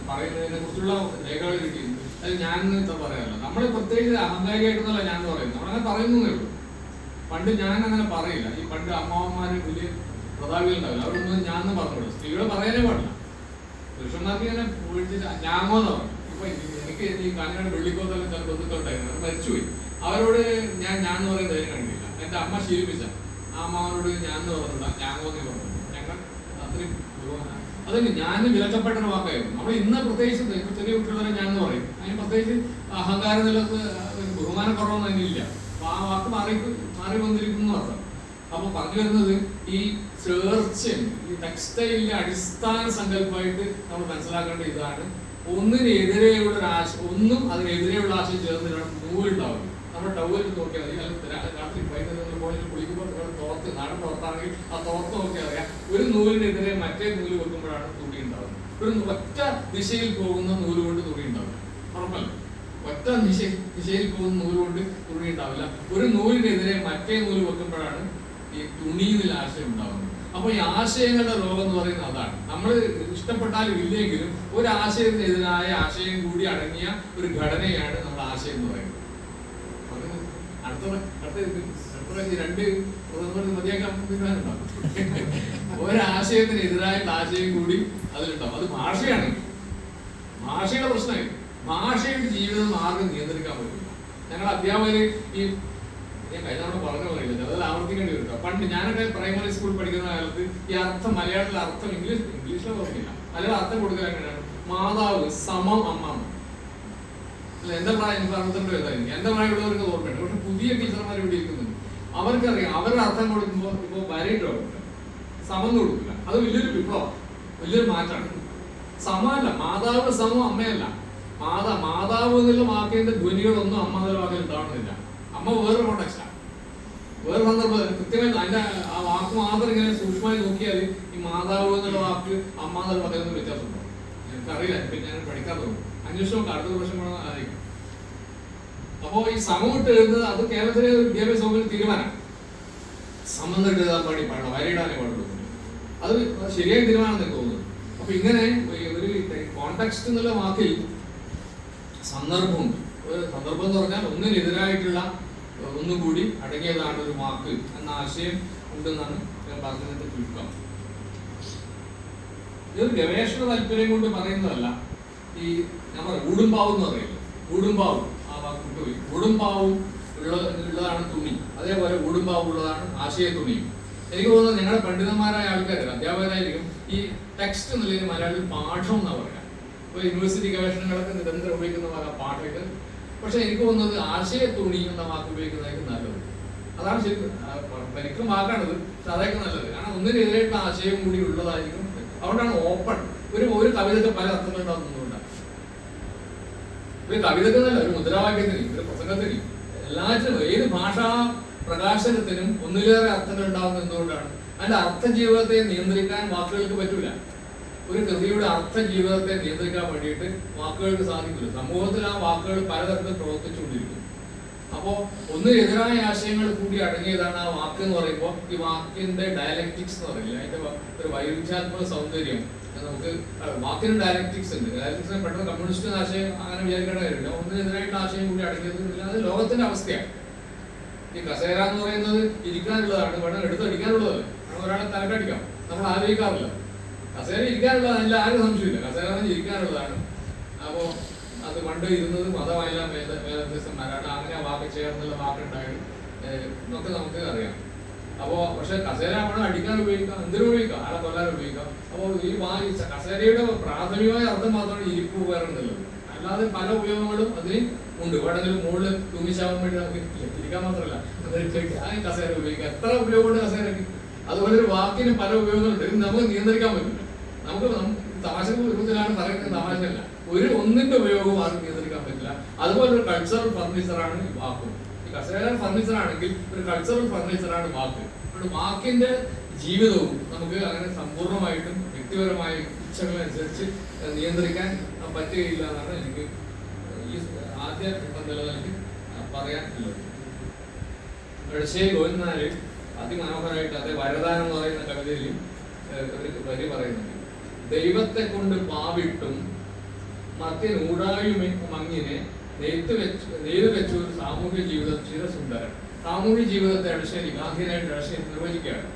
പറയുന്നതിനെ കുറിച്ചുള്ള രേഖകൾ കിട്ടിയിരുന്നു. അത് ഞാൻ ഇത്ര പറയാറില്ല. നമ്മൾ പ്രത്യേകിച്ച് അഹങ്കാരിയായിട്ടൊന്നുമല്ല ഞാൻ എന്ന് പറയുന്നത്, നമ്മളങ്ങനെ പറയുന്നേ ഉള്ളൂ. പണ്ട് ഞാൻ അങ്ങനെ പറയില്ല. ഈ പണ്ട് അമ്മാവന്മാര് വലിയ പ്രതാപികളുണ്ടാവില്ല, അവരൊന്നും ഞാൻ എന്ന് പറഞ്ഞോളൂ. സ്ത്രീകൾ പറയാനേ പാടില്ല. പുരുഷന്മാർക്ക് ഇങ്ങനെ വിളിച്ചിട്ട് ഞാങ്ങോന്ന് പറഞ്ഞു. ഇപ്പൊ എനിക്ക് ഈ കാഞ്ഞങ്ങാട് വെള്ളിക്കോത്തെല്ലാം ചില ബന്ധുക്കളുണ്ടായിരുന്നു, അവർ മരിച്ചുപോയി. അവരോട് ഞാൻ എന്ന് പറയുന്നത് ധൈര്യം കണ്ടില്ല. എന്റെ അമ്മ ശീലിപ്പിച്ച ആ അമ്മാവനോട് ഞാൻ എന്ന് പറഞ്ഞില്ല, ഞാങ്ങോന്നേ പറഞ്ഞു. ഞങ്ങൾ അത്രയും അതന്നെ ഞാൻ വിലക്കപ്പെട്ട ഒരു വാക്കായിരുന്നു. നമ്മൾ ഇന്ന് പ്രത്യേകിച്ച് ചെറിയ കുട്ടികളെ ഞാൻ എന്ന് പറയും. അതിന് പ്രത്യേകിച്ച് അഹങ്കാരം നിലത്ത് ബഹുമാനക്കുറവൊന്നും അതിനില്ല. അപ്പൊ ആ വാക്ക് മാറി വന്നിരിക്കുന്നു അർത്ഥം. അപ്പൊ പറഞ്ഞു വരുന്നത് ഈ ചേർച്ച, ഈ ടെക്സ്റ്റൈലിന്റെ അടിസ്ഥാന സങ്കല്പമായിട്ട് നമ്മൾ മനസ്സിലാക്കേണ്ട ഇതാണ്. ഒന്നിനെതിരെയുള്ള ഒരു ആശയം, ഒന്നും അതിനെതിരെയുള്ള ആശയം ചേർന്നിട്ടാണ് നൂലുണ്ടാവുക. നമ്മുടെ ടൗവൽ നോക്കിയാൽ മതി. അല്ലെങ്കിൽ രാത്രി വൈകുന്നേരം കുളിക്കുമ്പോൾ തോർത്ത്, നാടൻ തോർത്താണെങ്കിൽ ആ തോർത്ത് നോക്കിയാൽ അറിയാം, ഒരു നൂലിനെതിരെ മറ്റേ നൂല് വെക്കുമ്പോഴാണ് തുണി ഉണ്ടാവുന്നത്. ഒരു ഒറ്റ ദിശയിൽ പോകുന്ന നൂല് കൊണ്ട് തുണി ഉണ്ടാവില്ല, ഉറപ്പല്ല. ഒറ്റ ദിശയിൽ പോകുന്ന നൂല് കൊണ്ട് തുണി ഉണ്ടാവില്ല. ഒരു നൂലിനെതിരെ മറ്റേ നൂല് വെക്കുമ്പോഴാണ് ഈ തുണിയിൽ ആശയം ഉണ്ടാവുന്നത്. അപ്പൊ ഈ ആശയങ്ങളുടെ ലോകം എന്ന് പറയുന്നത് അതാണ്. നമ്മൾ ഇഷ്ടപ്പെട്ടാലും ഇല്ലെങ്കിലും ഒരു ആശയത്തിനെതിരായ ആശയം കൂടി അടങ്ങിയ ഒരു ഘടനയാണ് നമ്മൾ ആശയം എന്ന് പറയുന്നത്. അടുത്ത രണ്ട് മതിയാക്കാൻ തീരുമാനമുണ്ടാവും. ഒരാശയത്തിനെതിരായിട്ടുള്ള ആശയം കൂടി അതിലുണ്ടാവും. അത് ഭാഷയാണെങ്കിൽ ഭാഷയുടെ പ്രശ്നമായി, ഭാഷയുടെ ജീവിതം ആർക്കും നിയന്ത്രിക്കാൻ പറ്റില്ല. ഞങ്ങളുടെ അധ്യാപകര് ഈ ഞാൻ കഴിഞ്ഞ തവണ പറഞ്ഞു പറയില്ല, അതായത് ആവർത്തിക്കേണ്ടി വരും. പണ്ട് ഞാനൊക്കെ പ്രൈമറി സ്കൂൾ പഠിക്കുന്ന കാലത്ത് ഈ അർത്ഥം, മലയാളത്തിലെ അർത്ഥം ഇംഗ്ലീഷിലെ പറഞ്ഞില്ല, മലയാളം അർത്ഥം കൊടുക്കാൻ എങ്ങനെയാണ്? മാതാവ് സമം അമ്മാമ്മ. അല്ല, എന്റെ പ്രായം എനിക്ക് 62 വയസ്സായിരിക്കും. എന്റെ പ്രായമുള്ളവർക്ക് ഓർമ്മയുണ്ട്. പക്ഷെ പുതിയ ടീച്ചർമാർ ഇവിടെ ഇരിക്കുന്നുണ്ട്, അവർക്കറിയാം. അവരുടെ അർത്ഥം കൊടുക്കുമ്പോൾ ഇപ്പോൾ വരയിട്ട് കൊടുക്കില്ല, സമം കൊടുക്കില്ല. അത് വലിയൊരു വിപ്ലവം, വലിയൊരു മാറ്റമാണ്. സമമല്ല, മാതാവ് സമം അമ്മയല്ല. മാതാവ് എന്നുള്ള വാക്കിന്റെ ധ്വനികളൊന്നും അമ്മ എന്നുള്ള വാക്കിൽ ഉണ്ടാവുന്നില്ല. അമ്മ വേറൊരു കോണ്ടക്സ്റ്റാണ്, വേറെ സന്ദർഭം. കൃത്യമായി അതിന്റെ ആ വാക്ക് മാത്രം ഇങ്ങനെ സൂക്ഷ്മമായി നോക്കിയാൽ ഈ മാതാവ് എന്നുള്ള വാക്ക് അമ്മ എന്നുള്ള വാക്കിൽ വ്യത്യാസമുണ്ടോ എനിക്കറിയില്ല. പിന്നെ ഞാൻ പഠിക്കാൻ തോന്നും, അന്വേഷണം അടുത്ത വർഷം ആയിരിക്കും. അപ്പോ ഈ സമം ഇട്ട് എഴുതുന്നത് അത് കേരളത്തിലെ വിദ്യാഭ്യാസ വകുപ്പിന് തീരുമാനം. സമം ഇട്ട് എഴുതാൻ പാടില്ല, വരയിടാനേ പാടുള്ളൂ. അത് ശരിയായ തീരുമാനം എനിക്ക് തോന്നുന്നു. അപ്പൊ ഇങ്ങനെ ഒരു കോണ്ടെക്സ്റ്റ് എന്നുള്ള വാക്കിൽ സന്ദർഭമുണ്ട്. ഒരു സന്ദർഭം എന്ന് പറഞ്ഞാൽ ഒന്നിനെതിരായിട്ടുള്ള ഒന്നും കൂടി അടങ്ങിയതാണ് ഒരു വാക്ക് എന്ന ആശയം ഉണ്ടെന്നാണ് ഞാൻ പറഞ്ഞതിന്റെ ചുരുക്കം. ഇതൊരു ഗവേഷണ താല്പര്യം കൊണ്ട് പറയുന്നതല്ല. ഈ നമ്മൾ ഊടുംപാവും എന്ന് പറയില്ല, ഊടുംപാവും ആ വാക്ക് വിട്ടുപോയി. ഊടുംപാവും ഉള്ളതാണ് തുണി, അതേപോലെ ഊടുംപാവും ഉള്ളതാണ് ആശയ തുണിയും. എനിക്ക് തോന്നുന്നത് ഞങ്ങളുടെ പണ്ഡിതന്മാരായ ആൾക്കാർ അധ്യാപകരായിരിക്കും ഈ ടെക്സ്റ്റ് എന്നുള്ളതിന് മലയാളത്തിൽ പാഠം എന്നാ പറയാം. ഇപ്പോൾ യൂണിവേഴ്സിറ്റി ഗവേഷണങ്ങളൊക്കെ നിരന്തരം ഉപയോഗിക്കുന്ന പാഠമൊക്കെ. പക്ഷെ എനിക്ക് തോന്നുന്നത് ആശയ തുണി എന്ന വാക്ക് ഉപയോഗിക്കുന്നതായിരിക്കും നല്ലത്. അതാണ് ശരിക്കും പരിക്കും വാക്കാണത്, പക്ഷെ അതായിരിക്കും നല്ലത്. കാരണം ഒന്നിനെതിരായിട്ടുള്ള ആശയം കൂടി ഉള്ളതായിരിക്കും. അതുകൊണ്ടാണ് ഓപ്പൺ. ഒരു കവിതയ്ക്ക് പല അർത്ഥങ്ങളുണ്ടാകുന്നുണ്ടാകും. ഒരു കവിതക്കെന്നല്ല, ഒരു മുദ്രാവാക്യത്തിന്, ഒരു പ്രസംഗത്തിന്, എല്ലാറ്റിനും ഏത് ഭാഷാ പ്രകാശനത്തിനും ഒന്നിലേറെ അർത്ഥങ്ങൾ ഉണ്ടാകുന്നത് എന്തുകൊണ്ടാണ്? അതിന്റെ അർത്ഥ ജീവിതത്തെ നിയന്ത്രിക്കാൻ വാക്കുകൾക്ക് പറ്റൂല. ഒരു കൃതിയുടെ അർത്ഥ ജീവിതത്തെ നിയന്ത്രിക്കാൻ വേണ്ടിയിട്ട് വാക്കുകൾക്ക് സാധിക്കില്ല. സമൂഹത്തിൽ ആ വാക്കുകൾ പലതരത്തിൽ പ്രവർത്തിച്ചുകൊണ്ടിരിക്കും. അപ്പോൾ ഒന്നിനെതിരായ ആശയങ്ങൾ കൂടി അടങ്ങിയതാണ് ആ വാക്ക് എന്ന് പറയുമ്പോൾ ഈ വാക്കിന്റെ ഡയലക്റ്റിക്സ് എന്ന് പറയില്ല, അതിന്റെ ഒരു വൈരുദ്ധ്യാത്മക സൗന്ദര്യം നമുക്ക് വാക്കിന് ഡയലക്റ്റിക്സ് ഉണ്ട്. ഡയലക്റ്റിക്സിനെ പെട്ടെന്ന് കമ്മ്യൂണിസ്റ്റ് ആശയം അങ്ങനെ വിചാരിക്കേണ്ട കാര്യമില്ല. ഒന്നിനെതിരായിട്ടുള്ള ആശയം കൂടി അടങ്ങിയത് അത് ലോകത്തിന്റെ അവസ്ഥയാണ്. ഈ കസേര എന്ന് പറയുന്നത് ഇരിക്കാനുള്ളതാണ്, വേണം എടുത്തടിക്കാനുള്ളതല്ല. കാരണം ഒരാളെ തലക്കടിക്കാം, നമ്മൾ ആലോചിക്കാറില്ല. കസേര ഇരിക്കാനുള്ളതല്ല, ആരും സംശയമില്ല. കസേര ഇരിക്കാനുള്ളതാണ്. അപ്പോൾ അത് പണ്ട് ഇരുന്നത് മതമല്ല, വേദവ്യസ്തന്മാരാണ്, അങ്ങനെ വാക്ക് ചേർന്നുള്ള വാക്കുണ്ടായത് എന്നൊക്കെ നമുക്ക് അറിയാം. അപ്പോൾ പക്ഷെ കസേര വേണം അടിക്കാൻ ഉപയോഗിക്കാം, എന്തിനും ഉപയോഗിക്കാം, ആളെ കൊല്ലാൻ ഉപയോഗിക്കാം. അപ്പോൾ ഈ കസേരയുടെ പ്രാഥമികമായ അർത്ഥം മാത്രമാണ് ഇരിപ്പ് ഉപകരണമുള്ളത്. അല്ലാതെ പല ഉപയോഗങ്ങളും അതിന് ഉണ്ട്. വേണമെങ്കിലും മുകളിൽ തൂങ്ങിച്ചാവാൻ വേണ്ടി നമുക്ക് ഇരിക്കാൻ മാത്രമല്ല കസേര ഉപയോഗിക്കാം. എത്ര ഉപയോഗമുണ്ട് കസേരക്ക്. അതുപോലെ ഒരു വാക്കിന് പല ഉപയോഗങ്ങളുണ്ട്. ഇത് നമുക്ക് നിയന്ത്രിക്കാൻ പറ്റില്ല. നമുക്ക് തമാശ രൂപത്തിലാണ് പറയുന്നത്, തമാശയല്ല. ഒന്നിന്റെ ഉപയോഗവും ആർക്കും നിയന്ത്രിക്കാൻ പറ്റില്ല. അതുപോലെ ഒരു കൾച്ചറൽ ഫർണിച്ചറാണ് ഈ വാക്കും. ഈ കസേര ഫർണിച്ചർ ആണെങ്കിൽ ഒരു കൾച്ചറൽ ഫർണിച്ചറാണ് വാക്ക്. വാക്കിന്റെ ജീവിതവും നമുക്ക് അങ്ങനെ സമ്പൂർണ്ണമായിട്ടും വ്യക്തിപരമായ ഇച്ഛകളനുസരിച്ച് നിയന്ത്രിക്കാൻ പറ്റുകയില്ല എന്നാണ് എനിക്ക് ഈ ആദ്യ നിലനിൽക്ക് പറയാനുള്ളത്. ഗോവിന്ദനാര് അതിമനോഹരമായിട്ട് അതേ വരദാനം എന്ന് പറയുന്ന കവിതയിൽ ഒരു വരി പറയുന്നുണ്ട്. ദൈവത്തെ കൊണ്ട് പാവിട്ടും മധ്യനൂടായുമേ മങ്ങിനെ നെയ്തു വെച്ച ഒരു സാമൂഹ്യ ജീവിതം ചിരസുന്ദരം. സാമൂഹ്യ ജീവിതത്തെ അടശ്ശേരി ഗാന്ധിയനായിട്ട് അടശ്ശേരി നിർവചിക്കുകയാണ്.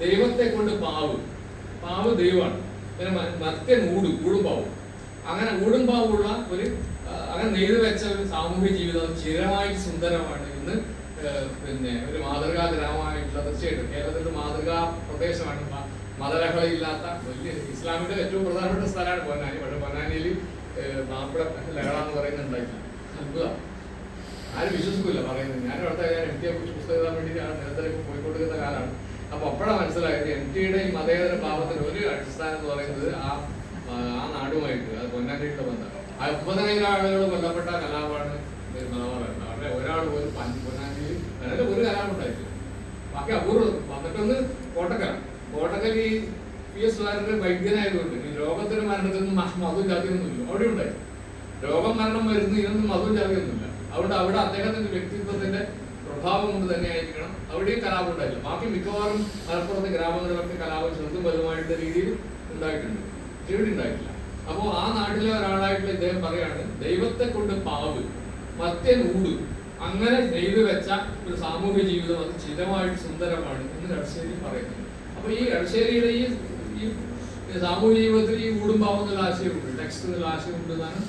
ദൈവത്തെ കൊണ്ട് പാവ് ദൈവമാണ്. പിന്നെ മധ്യൻ ഊടും പാവും. അങ്ങനെ ഊടും പാവുള്ള ഒരു അങ്ങനെ നെയ്തു വെച്ച ഒരു സാമൂഹ്യ ജീവിതം ചിരമായിട്ട് സുന്ദരമാണ് എന്ന് പിന്നെ ഒരു മാതൃകാ ഗ്രാമമായിട്ടുള്ള, തീർച്ചയായിട്ടും കേരളത്തിന്റെ മാതൃകാ പ്രദേശമാണ്. മതലഹളയില്ലാത്ത വലിയ ഇസ്ലാമിന്റെ ഏറ്റവും പ്രധാനപ്പെട്ട സ്ഥലമാണ് പൊന്നാനി. പക്ഷെ പൊന്നാനിയിൽ മാപ്പിള ലഹള എന്ന് പറയുന്നുണ്ടായിട്ടില്ല. അത്ഭുതം. ആരും വിശ്വസിക്കില്ല പറയുന്നത്. ഞാൻ അവിടുത്തെ MT-യെ കുറിച്ച് പുസ്തകം എഴുതാൻ വേണ്ടി നിരന്തരം പോയിക്കൊടുക്കുന്ന കാലമാണ്. അപ്പൊ അപ്പോഴാണ് മനസ്സിലായത് MT-യുടെ ഈ മതേതര ഭാവത്തിന് ഒരു അടിസ്ഥാനം എന്ന് പറയുന്നത് ആ നാടുമായിട്ട്, അത് പൊന്നാനിയുടെ ബന്ധം. 50,000 ആളുകൾ കൊല്ലപ്പെട്ട കലാപമാണ് മതമാറുന്നത്. അവിടെ ഒരാൾ പോലും പൊന്നാനിയിൽ വളരെ ഒരു കലാപം ഉണ്ടായിട്ടില്ല. ബാക്കി അപൂർവം. വന്നിട്ടൊന്ന് കോട്ടക്കൽ ഈ PS സുധാകരന്റെ വൈദ്യനായതുകൊണ്ട് ഈ രോഗത്തിന് മരണത്തിനൊന്നും മതവും ജാതിയൊന്നുമില്ല. അവിടെ ഉണ്ടായി രോഗം മരണം വരുന്ന ഇതൊന്നും മതവും ജാതിയൊന്നുമില്ല. അതുകൊണ്ട് അവിടെ അദ്ദേഹത്തിന്റെ വ്യക്തിത്വത്തിന്റെ പ്രഭാവം കൊണ്ട് തന്നെ ആയിരിക്കണം അവിടെയും കലാപം ഉണ്ടായില്ല. ബാക്കി മിക്കവാറും മലപ്പുറത്തെ ഗ്രാമങ്ങളിലൊക്കെ കലാപം ചെറുതും വലുതുമായിട്ട് രീതിയിൽ ഉണ്ടായിട്ടുണ്ട്. ഇവിടെ ഉണ്ടായിട്ടില്ല. അപ്പോൾ ആ നാട്ടിലെ ഒരാളായിട്ടുള്ള ഇദ്ദേഹം പറയാണ്, ദൈവത്തെ കൊണ്ട് പാവ് മധ്യൻ ഊട് അങ്ങനെ നെയ്തു വെച്ച ഒരു സാമൂഹ്യ ജീവിതം അത് ചിരമായിട്ട് സുന്ദരമാണ് എന്ന് എടശ്ശേരി പറയുന്നത്. അപ്പൊ ഈ എടശ്ശേരിയുടെ ഈ സാമൂഹ്യ ജീവിതത്തിൽ ഈ ഊടും പാവും എന്നുള്ള ആശയമുണ്ട്, ടെക്സ്റ്റ് എന്നുള്ള ആശയമുണ്ട് എന്നാണ്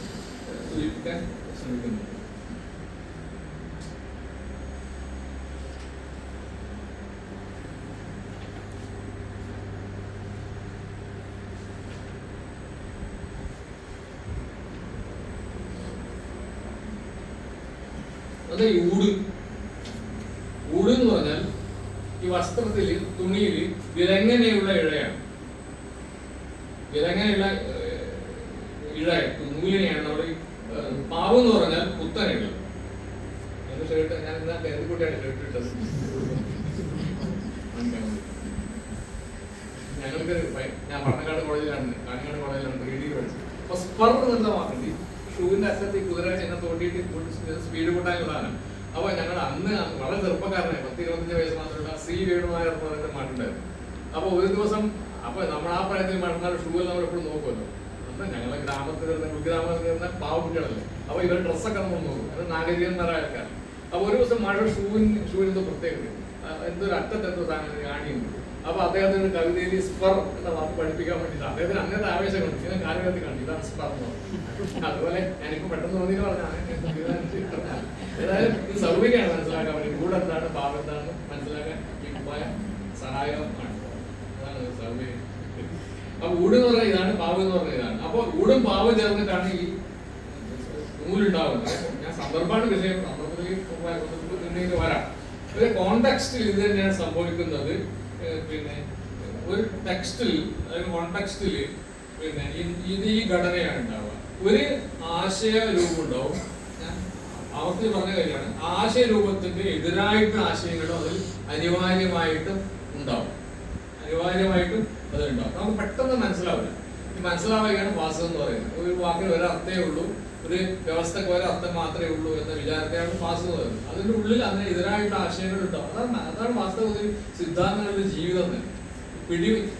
സൂചിപ്പിക്കാൻ ശ്രമിക്കുന്നത്. അതെ, ഊട് എന്ന് പറഞ്ഞാൽ ഈ വസ്ത്രത്തില് തുണിയില് വിലങ്ങനെയുള്ള ഇഴയാണ്. വിലങ്ങനെയുള്ള ഇഴ നൂലിനെയാണ് നമ്മൾ. പാവ് എന്ന് പറഞ്ഞാൽ പുത്തനിഴ. എന്റെ ഷർട്ട് ഞാൻ ഇന്നാ കരുതിക്കൂട്ടിയാണ് ഷർട്ട് ഇട്ടത്. ഞങ്ങൾക്ക് ഞാൻ പണക്കാട് കോളേജിലാണ്, കാഞ്ഞങ്ങാട് കോളേജിലാണ് 3D പഠിച്ചത്. അപ്പൊ സ്പർ എന്നുള്ള വാക്കുണ്ട്. ഷൂവിന്റെ അറ്റത്ത് കുതിര എന്നെ തോണ്ടിയിട്ട് സ്പീഡ് കൂട്ടാനുള്ളതാണ്. അപ്പൊ ഞങ്ങൾ അന്ന് വളരെ ചെറുപ്പക്കാരനായി 10-25 വയസ്സ് മാത്രമുള്ള C വേണുമായർ എന്ന് പറയുന്ന മണ്ണുണ്ടായിരുന്നു. അപ്പൊ ഒരു ദിവസം അപ്പൊ നമ്മൾ ആ പ്രായത്തിൽ മണ്ണാൽ ഷൂവിൽ നമ്മൾ എപ്പോഴും നോക്കുമല്ലോ. അപ്പൊ ഞങ്ങളെ ഗ്രാമത്തിൽ ഉൾഗ്രാമത്തിൽ വരുന്ന പാവക്കുട്ടികളല്ലേ. അപ്പൊ ഇവരുടെ ഡ്രസ്സൊക്കെ നമ്മൾ നോക്കും. അത് നാഗരികന്മാരായ ആൾക്കാർ. അപ്പൊ ഒരു ദിവസം മഴ ഷൂവിന്റെ പ്രത്യേകത എന്തൊരു അറ്റത്ത് എന്തോ സാധനം കാണിയുണ്ട്. അപ്പൊ അദ്ദേഹത്തിന് കവിതയിൽ സ്പർ എന്ന വാക്ക് പഠിപ്പിക്കാൻ വേണ്ടിയിട്ട് അദ്ദേഹത്തിന് അങ്ങനത്തെ ആവേശങ്ങളുണ്ട്. ഇങ്ങനെ കാലഘട്ടത്തിൽ കണ്ടു ഇതാണ് സ്പർ എന്ന് പറഞ്ഞത്. അതുപോലെ ഞാനിപ്പോ പെട്ടെന്ന് തോന്നിയിട്ട് പറഞ്ഞാണ്. ഏതായാലും ഇത് സൗകര്യമാണ് മനസ്സിലാക്കാൻ വേണ്ടി. കൂടെ എന്താണ് പാവം എന്താണെന്ന് മനസ്സിലാക്കാൻ ഈ ഉപായം സഹായമാണ്. അതാണ് സർവേ. അപ്പൊ ഊട് എന്ന് പറഞ്ഞാൽ ഇതാണ്, പാവ് എന്ന് പറഞ്ഞാൽ ഇതാണ്. അപ്പൊ ഊടും പാവും ചേർന്നിട്ടാണ് ഈ നൂലുണ്ടാവുന്നത്. ഞാൻ സന്ദർഭമാണ് വിഷയം, സന്ദർഭത്തിൽ വരാം. ഒരു കോണ്ടെക്സ്റ്റിൽ ഇത് തന്നെയാണ് സംഭവിക്കുന്നത്. പിന്നെ ഒരു ടെക്സ്റ്റിൽ, അതായത് കോണ്ടെക്സ്റ്റിൽ പിന്നെ ഇത് ഈ ഘടനയാണ് ഉണ്ടാവുക. ഒരു ആശയ രൂപം ഉണ്ടാവും. ഞാൻ അവർക്ക് പറഞ്ഞ കാര്യമാണ്, ആശയ രൂപത്തിന്റെ എതിരായിട്ട് ആശയങ്ങളും അതിൽ അനിവാര്യമായിട്ടും ഉണ്ടാവും. അനിവാര്യമായിട്ടും അത് ഉണ്ടാവും. നമുക്ക് പെട്ടെന്ന് മനസ്സിലാവില്ല. ഈ മനസ്സിലാവുകയാണ് വാസം എന്ന് പറയുന്നത്. ഒരു വാക്കിന് ഒരർത്ഥമേ ഉള്ളൂ, ഒരു വ്യവസ്ഥക്ക് ഒരർത്ഥം മാത്രമേ ഉള്ളൂ എന്ന വിചാരത്തെയാണ് വാസം എന്ന് പറയുന്നത്. അതിന്റെ ഉള്ളിൽ അതിന് എതിരായിട്ട് ആശയങ്ങൾ ഉണ്ടാവും. അതാണ് വാസ്തവത്തിൽ സിദ്ധാന്തങ്ങളുടെ ജീവിതം തന്നെ.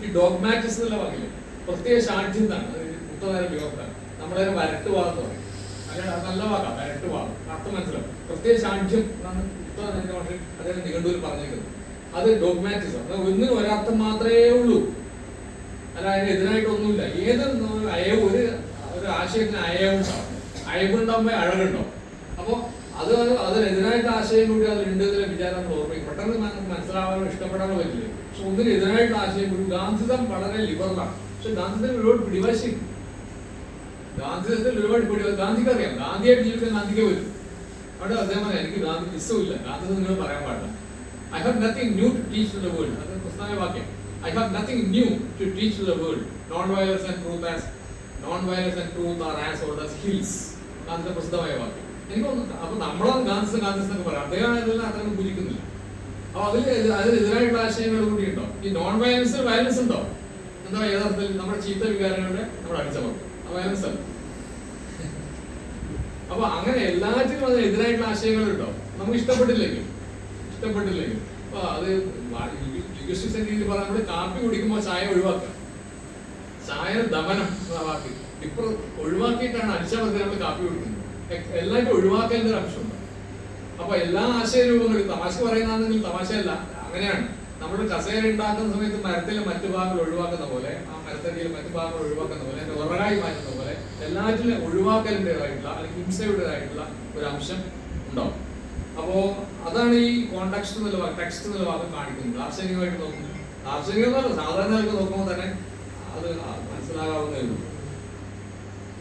ഈ ഡോഗ്മാറ്റിക്സ് എന്നുള്ള വാക്കില് പ്രത്യേക സാഠ്യം എന്നാണ്. അത് മുത്തനേരം വിഭക്താണ്. നമ്മുടെ വരട്ട് വാദം എന്ന് പറയും. അങ്ങനെ അത് നല്ല വാക്കാണ്, വരട്ട് വാദം. അർത്ഥം മനസ്സിലാവും. പ്രത്യേക സാഠ്യം എന്നാണ് മുത്തനേരന്റെ ഭാഷ അദ്ദേഹം നിഘണ്ടുവിൽ പറഞ്ഞിരിക്കുന്നത്. അത് ഡോഗ്മാറ്റിസം. ഒന്നിനും ഒരർത്ഥം മാത്രമേ ഉള്ളൂ, അല്ല അതിനെതിരായിട്ടൊന്നുമില്ല. ഏത് അയവ്, ഒരു ആശയത്തിന് അയവുണ്ടാവും. അയവുണ്ടാകുമ്പോൾ അഴകുണ്ടാവും. അപ്പോൾ അതിനെതിരായിട്ട് ആശയം കൂടി അതിലുണ്ട് എന്നുള്ള വിചാരം നമ്മൾ ഓർമ്മിക്കും. പെട്ടെന്ന് മനസ്സിലാവാനോ ഇഷ്ടപ്പെടാനോ പറ്റില്ല. പക്ഷെ ഒന്നിനെതിരായിട്ട് ആശയം കൂടി. ഗാന്ധിസം വളരെ ലിബറലാണ്. പക്ഷെ ഗാന്ധിസത്തിൽ ഒരുപാട് പിടിവാശി, ഗാന്ധിസത്തിൽ ഒരുപാട് പിടിവാശി. ഗാന്ധിക്ക് അറിയാം, ഗാന്ധിയായിട്ട് ജീവിക്കാൻ ഗാന്ധിക്ക് വരും. അവിടെ അദ്ദേഹം പറയാം, എനിക്ക് ഗാന്ധി ഇഷ്ടമില്ല, ഗാന്ധിസം നിങ്ങൾ പറയാൻ പാടില്ല. I have nothing new to teach to the world. അത് പുസ്തക വാക്യം. I have nothing new to teach to the world. Non-violence and truth are as old as hills. അതിന്റെ പ്രസിദ്ധമായ വാക്യം. എനിക്ക് തോന്നുന്നു അപ്പൊ നമ്മളാണ് ഗാന്ധിസം എന്നൊക്കെ പറയാം. അദ്ദേഹം ഇതെല്ലാം അത്രയും പൂജിക്കുന്നില്ല. അപ്പൊ അതിനെതിരായിട്ടുള്ള ആശയങ്ങൾ കൂടി ഉണ്ടോ? ഈ നോൺ വയലൻസ് വയലൻസ് ഉണ്ടോ? എന്താ യഥാർത്ഥത്തിൽ നമ്മുടെ ചീത്ത വികാരങ്ങളുടെ നമ്മൾ അടിച്ചമർത്തും. ആ വയലൻസ് അല്ല. അപ്പൊ അങ്ങനെ എല്ലാറ്റിനും അതിനെതിരായിട്ടുള്ള ആശയങ്ങൾ ഉണ്ടോ? നമുക്ക് ഇഷ്ടപ്പെട്ടില്ലെങ്കിൽ അപ്പൊ അത് ലിംഗ്വിസ്റ്റിക്സ് രീതിയിൽ പറയുമ്പോൾ കാപ്പി കുടിക്കുമ്പോൾ ചായ ഒഴിവാക്കുക. ചായ ദമനം എന്ന വാക്ക് ഇപ്പൊ ഒഴിവാക്കിയിട്ടാണ് അടിച്ചമർത്തി നമ്മൾ കാപ്പി കുടിക്കുന്നത്. എല്ലാവരും ഒഴിവാക്കേണ്ട ഒരു അംശമുണ്ട്. അപ്പൊ എല്ലാ ആശയരൂപങ്ങളും തമാശ പറയുന്നതാണെങ്കിൽ തമാശയല്ല, അങ്ങനെയാണ്. നമ്മൾ കസേര ഉണ്ടാക്കുന്ന സമയത്ത് മരത്തിലെ മറ്റു ഭാഗങ്ങൾ ഒഴിവാക്കുന്ന പോലെ, ആ മരത്തടിയിലെ മറ്റു ഭാഗങ്ങൾ ഒഴിവാക്കുന്ന പോലെ, അതിന്റെ ഉറകായി മാറ്റുന്ന പോലെ എല്ലാറ്റിലും ഒഴിവാക്കലിൻ്റെതായിട്ടുള്ള അല്ലെങ്കിൽ ഹിംസയുടേതായിട്ടുള്ള ഒരു അംശം ഉണ്ടാവും. അപ്പോ അതാണ് ഈ കോണ്ടെക്സ്റ്റ് എന്നുള്ള വാക്ക്, ടെക്സ്റ്റ് എന്നുള്ള വാക്ക് കാണിക്കുന്നത്. ദാർശനികമായിട്ട് നോക്കുന്നത്, ദാർശനികമല്ല സാധാരണ നോക്കുമ്പോൾ തന്നെ അത് മനസ്സിലാകാവുന്നേ ഉള്ളൂ.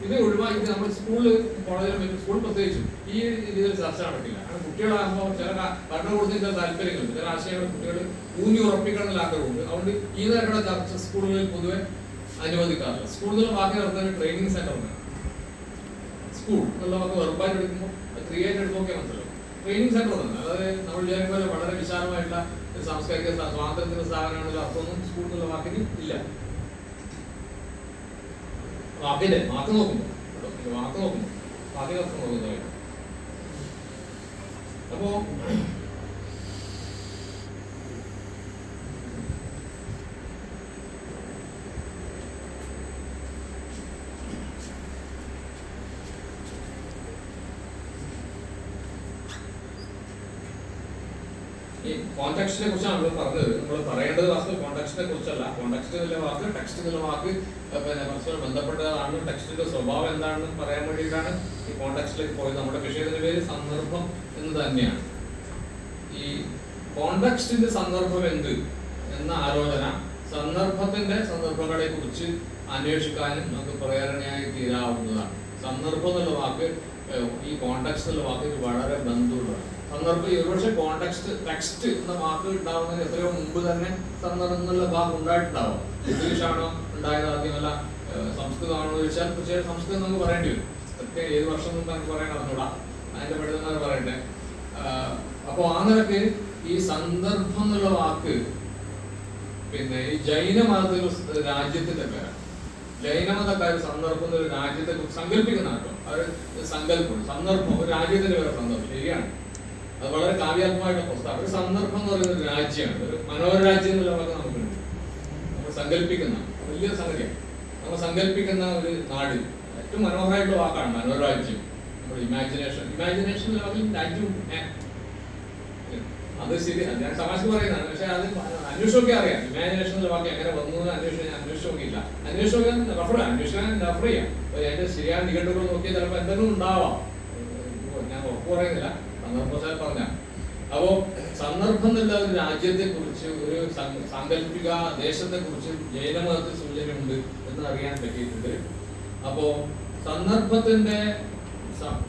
ഇത് ഒഴിവാക്കി നമ്മൾ സ്കൂളിൽ, കോളേജിലും, സ്കൂൾ പ്രത്യേകിച്ചും ഈ രീതിയിൽ ചർച്ച നടക്കില്ല. കാരണം കുട്ടികളാകുമ്പോൾ ചില ഭരണകൂടത്തിന് ചില താല്പര്യങ്ങളുണ്ട്, ചില ആശയങ്ങൾ കുട്ടികൾ ഊന്നി ഉറപ്പിക്കണം എന്നുള്ള ആഗ്രഹമുണ്ട്. അതുകൊണ്ട് ഈ തരത്തിലുള്ള ചർച്ച സ്കൂളുകളിൽ പൊതുവെ അനുവദിക്കാറില്ല. സ്കൂളിൽ വാക്ക് നടത്തുന്ന ട്രെയിനിങ് സെന്റർ ഉണ്ട്. സ്കൂൾ എന്നുള്ള വാക്ക് വെറുപ്പായിട്ട് എടുക്കുമ്പോൾ ക്രിയേറ്റ് എടുക്കുമ്പോൾ മനസ്സിലാവും. ട്രെയിനിങ് സെന്റർ തന്നെ, അതായത് നമ്മൾ വിചാരിക്കുമ്പോൾ വളരെ വിശാലമായിട്ടുള്ള സാംസ്കാരിക സ്വാതന്ത്ര്യത്തിന്റെ സ്ഥാപനമാണെന്നുള്ള അർത്ഥമൊന്നും സ്കൂൾ എന്നുള്ള വാക്കിന് ഇല്ല. വാക്കിന്റെ വാക്ക് നോക്കുമ്പോൾ വാക്കിന്റെ അർത്ഥം നോക്കുന്നതായിട്ട്. അപ്പോ ഈ കോണ്ടെക്സ്റ്റിനെ കുറിച്ചാണ് നമ്മൾ പറഞ്ഞത്. നമ്മൾ പറയേണ്ടത് വാസ്തു കോണ്ടെക്സ്റ്റിനെ കുറിച്ചല്ല. കോണ്ടെക്സ്റ്റ് എന്നുള്ള വാക്ക്, ടെക്സ്റ്റ് എന്നുള്ള വാക്ക് പിന്നെ പരസ്പരം ബന്ധപ്പെട്ടതാണ്. ടെക്സ്റ്റിന്റെ സ്വഭാവം എന്താണെന്ന് പറയാൻ വേണ്ടിയിട്ടാണ് ഈ കോണ്ടെക്സ്റ്റിലേക്ക് പോയത്. നമ്മുടെ വിഷയത്തിന്റെ പേര് സന്ദർഭം എന്ന് തന്നെയാണ്. ഈ കോണ്ടെക്സ്റ്റിന്റെ സന്ദർഭം എന്ത് എന്ന ആലോചന സന്ദർഭങ്ങളെ കുറിച്ച് അന്വേഷിക്കാനും നമുക്ക് പ്രേരണയായി തീരാവുന്നതാണ്. സന്ദർഭം എന്നുള്ള വാക്ക് ഈ കോണ്ടെക്സ്റ്റ് എന്നുള്ള വാക്ക് വളരെ ബന്ധമുള്ളതാണ്. സന്ദർഭം ഒരുപക്ഷെ കോണ്ടെക്സ്റ്റ്, ടെക്സ്റ്റ് എന്ന വാക്ക് ഉണ്ടാവുന്നതിന് എത്രയോ മുമ്പ് തന്നെ സന്ദർഭം എന്നുള്ള ഭാഗം ഉണ്ടായിട്ടുണ്ടാവും. ഇംഗ്ലീഷാണോ ഉണ്ടായത് ആദ്യമല്ല സംസ്കൃതമാണോ ചോദിച്ചാൽ തീർച്ചയായും സംസ്കൃതം നമുക്ക് പറയേണ്ടി വരും. കൃത്യം ഏത് വർഷം മുമ്പ് നമുക്ക് പറയാൻ അറിഞ്ഞൂടാ, അതിന്റെ പഠിത്തം പറയട്ടെ. അപ്പോൾ ആ നിലക്ക് ഈ സന്ദർഭം എന്നുള്ള വാക്ക് പിന്നെ ഈ ജൈന മതത്തിൽ രാജ്യത്തിന്റെ പേരാണ്. ജൈനമതക്കാർ സന്ദർഭം എന്നൊരു രാജ്യത്തെ കുറിച്ച് സങ്കല്പിക്കുന്ന കേട്ടോ. അവർ സങ്കല്പം, സന്ദർഭം ഒരു രാജ്യത്തിന്റെ പേര് സന്ദർഭം, ശരിയാണ്. അത് വളരെ കാവ്യാത്മകമായിട്ടുള്ള പ്രസ്താവന. ഒരു സന്ദർഭം എന്ന് പറയുന്ന ഒരു രാജ്യമാണ്, ഒരു മനോരാജ്യം എന്നുള്ള വാക്ക് നമുക്കുണ്ട്. നമ്മൾ സങ്കല്പിക്കുന്ന വലിയ സംഗതിയാണ്. നമ്മൾ സങ്കല്പിക്കുന്ന ഒരു നാട്, ഏറ്റവും മനോഹരമായിട്ടുള്ള വാക്കാണ് മനോരാജ്യം. നമ്മുടെ ഇമാജിനേഷൻ എന്നുള്ള വാക്കിൽ രാജ്യവും അത് ശരി, ഞാൻ തമാശ പറയുന്നതാണ്. പക്ഷെ അത് അന്വേഷിച്ചൊക്കെ അറിയാം. ഇമാജിനേഷൻ എന്നുള്ള വാക്ക് എങ്ങനെ വന്നു അന്വേഷിച്ച് നോക്കിയില്ല. അന്വേഷിക്കാൻ റെഫർ ചെയ്യാം. അതിന്റെ ശരിയായ നിഘണ്ടുകൾ നോക്കിയാൽ ചിലപ്പോൾ എന്തെങ്കിലും ഉണ്ടാവാം. ഞാൻ ഉറപ്പ് പറയുന്നില്ല, സന്ദർഭവശാൽ പറഞ്ഞ അപ്പോ സന്ദർഭം എന്നുള്ള ഒരു രാജ്യത്തെ കുറിച്ച്, ഒരു സാങ്കല്പിക ദേശത്തെ കുറിച്ച് ജൈനമതത്തിൽ സൂചനയുണ്ട് എന്ന് അറിയാൻ പറ്റിയിട്ടുണ്ട്. അപ്പോ സന്ദർഭത്തിന്റെ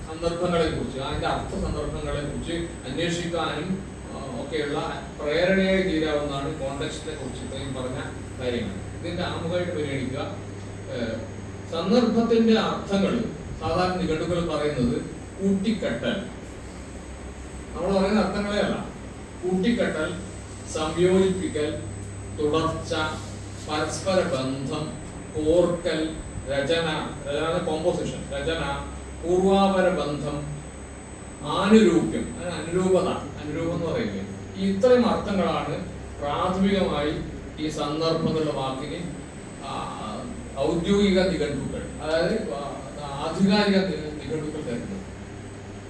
സന്ദർഭങ്ങളെ കുറിച്ച്, അതിന്റെ അർത്ഥ സന്ദർഭങ്ങളെ കുറിച്ച് അന്വേഷിക്കാനും ഒക്കെയുള്ള പ്രേരണയായി തീരാവുന്നതാണ് കോണ്ടെക്സ്റ്റിനെ കുറിച്ച് ഇത്രയും പറഞ്ഞ കാര്യങ്ങൾ. ഇതിന്റെ ആമുഖമായിട്ട് പരിഗണിക്കുക. സന്ദർഭത്തിന്റെ അർത്ഥങ്ങൾ സാധാരണ നിഘണ്ടുക്കൾ പറയുന്നത് കൂട്ടിക്കെട്ടൽ, നമ്മൾ പറയുന്ന അർത്ഥങ്ങളെ അല്ല. കൂട്ടിക്കെട്ടൽ, സംയോജിപ്പിക്കൽ, തുടർച്ച, പരസ്പര ബന്ധം, കോർക്കൽ, രചന, കോമ്പോസിഷൻ, രചന, പൂർവാപര ബന്ധം, ആനുരൂപ്യം, അനുരൂപത, അനുരൂപം എന്ന് പറയുന്നത്. ഈ ഇത്രയും അർത്ഥങ്ങളാണ് പ്രാഥമികമായി ഈ സന്ദർഭം എന്നുള്ള വാക്കിന് ഔദ്യോഗിക നിഘണ്ടുക്കൾ, അതായത് ആധികാരിക നിഘണ്ടുക്കൾ തരുന്നത്.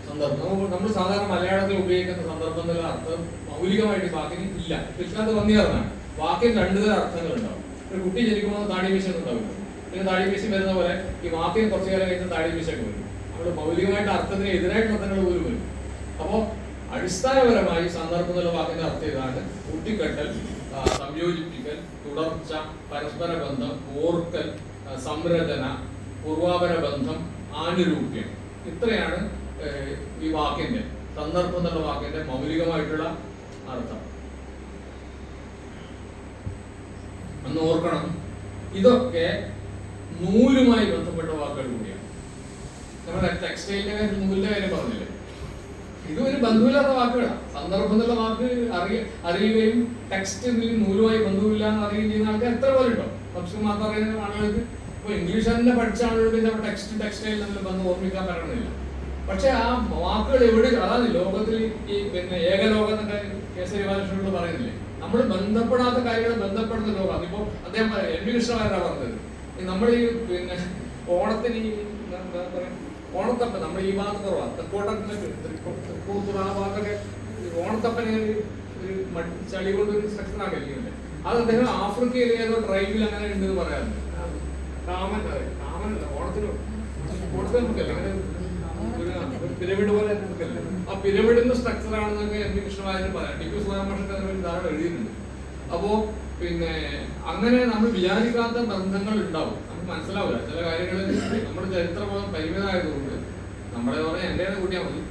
സന്ദർഭം നമ്മൾ സാധാരണ മലയാളത്തിൽ ഉപയോഗിക്കുന്ന സന്ദർഭം എന്നുള്ള അർത്ഥം മൗലികമായിട്ട് വാക്കിന് ഇല്ല. കൃഷ്ണത്ത് വന്നിയതാണ്. വാക്കിന് രണ്ടു തരം അർത്ഥങ്ങൾ ഉണ്ടാവും. ഒരു കുട്ടി ജനിക്കുമ്പോൾ താടി മീശ ഉണ്ടാവില്ല, പിന്നെ താടി മീശ വരുന്ന പോലെ ഈ വാക്കിന് കുറച്ചു കാലം കഴിഞ്ഞാൽ താടി മീശയൊക്കെ വരും. നമ്മൾ മൗലികമായിട്ട് അർത്ഥത്തിന് എതിരായിട്ട് അർത്ഥങ്ങൾ പോലും വരും. അപ്പോൾ അടിസ്ഥാനപരമായി സന്ദർഭം എന്നുള്ള വാക്കിന്റെ അർത്ഥം ഇതാണ്: കൂട്ടിക്കെട്ടൽ, സംയോജിപ്പിക്കൽ, തുടർച്ച, പരസ്പര ബന്ധം, ഓർക്കൽ, സംരചന, പൂർവാപര ബന്ധം, ആനുരൂപ്യം. ഇത്രയാണ് ഈ വാക്കിന്റെ, സന്ദർഭം എന്നുള്ള വാക്കിന്റെ മൗലികമായിട്ടുള്ള അർത്ഥം. എന്ന് ഓർക്കണം, ഇതൊക്കെ നൂലുമായി ബന്ധപ്പെട്ട വാക്കുകൾ കൂടിയാണ്. നമ്മുടെ ടെക്സ്റ്റൈലിന്റെ കാര്യം, നൂലിന്റെ കാര്യം പറഞ്ഞില്ലേ, ഇത് ഒരു ബന്ധമില്ലാത്ത വാക്കുകളാണ്. സന്ദർഭം എന്നുള്ള വാക്ക് അറിയുകയും ടെക്സ്റ്റ് നൂലുമായി ബന്ധമില്ല എന്ന് അറിയുകയും ചെയ്യുന്ന ആൾക്കാർ എത്ര പോലെ ഉണ്ടോ? സംസ്കൃതം മാത്രം അറിയുന്ന ആളുകൾക്ക്, ഇപ്പൊ ഇംഗ്ലീഷ് തന്നെ പഠിച്ച ആളുകൾക്ക് ടെക്സ്റ്റൈൽ തമ്മിൽ ബന്ധം ഓർമ്മിക്കാൻ പറ്റണമെന്നില്ല. പക്ഷെ ആ വാക്കുകൾ എവിടെ, അതാണ് ലോകത്തിൽ ഈ പിന്നെ ഏകലോകം എന്നൊക്കെ കേസരി ബാലകൃഷ്ണനോട് പറയുന്നില്ലേ, നമ്മൾ ബന്ധപ്പെടാത്ത കാര്യങ്ങൾ ബന്ധപ്പെടുന്ന ലോകം. അതിപ്പോ അദ്ദേഹം എൻ വി കൃഷ്ണമാരാണ് പറഞ്ഞത്. നമ്മൾ ഈ പിന്നെ ഓണത്തിന് എന്താ പറയാ, ഓണത്തപ്പൻ നമ്മുടെ ഈ ഭാഗത്ത് കുറവാണ്, തെക്കോട്ടൊക്കെ തൃക്കൂർ ആ ഭാഗത്തൊക്കെ ഓണത്തപ്പന് ഒരു ചളി കൊണ്ട് ഒരു സ്ട്രക്ചർ ആക്കിയില്ലേ, അത് അദ്ദേഹം ആഫ്രിക്കയിലെ ഏതോ ട്രൈബിൽ അങ്ങനെ ഉണ്ടെന്ന് പറയാറുണ്ട്. കാമനല്ല, ഓണത്തിന് നമുക്കല്ലേ അങ്ങനെ ഒരു പിരമിഡ് പോലെ നമുക്കല്ലേ, ആ പിരമിഡിന്റെ സ്ട്രക്ചർ ആണെന്നൊക്കെ എൻ വി കൃഷ്ണമാരും പറയാം. ടി പി സുധാകൃഷ്ണൻ ധാരാളം എഴുതിയിട്ടുണ്ട്. അപ്പോ പിന്നെ അങ്ങനെ നമ്മൾ വിചാരിക്കാത്ത ബന്ധങ്ങൾ ഉണ്ടാവും, നമുക്ക് മനസ്സിലാവില്ല ചില കാര്യങ്ങൾ. നമ്മുടെ ചരിത്രബോധം പരിമിതമായതുകൊണ്ട്, നമ്മളെ പറയാൻ എന്റെ കൂട്ടിയാൽ മതി,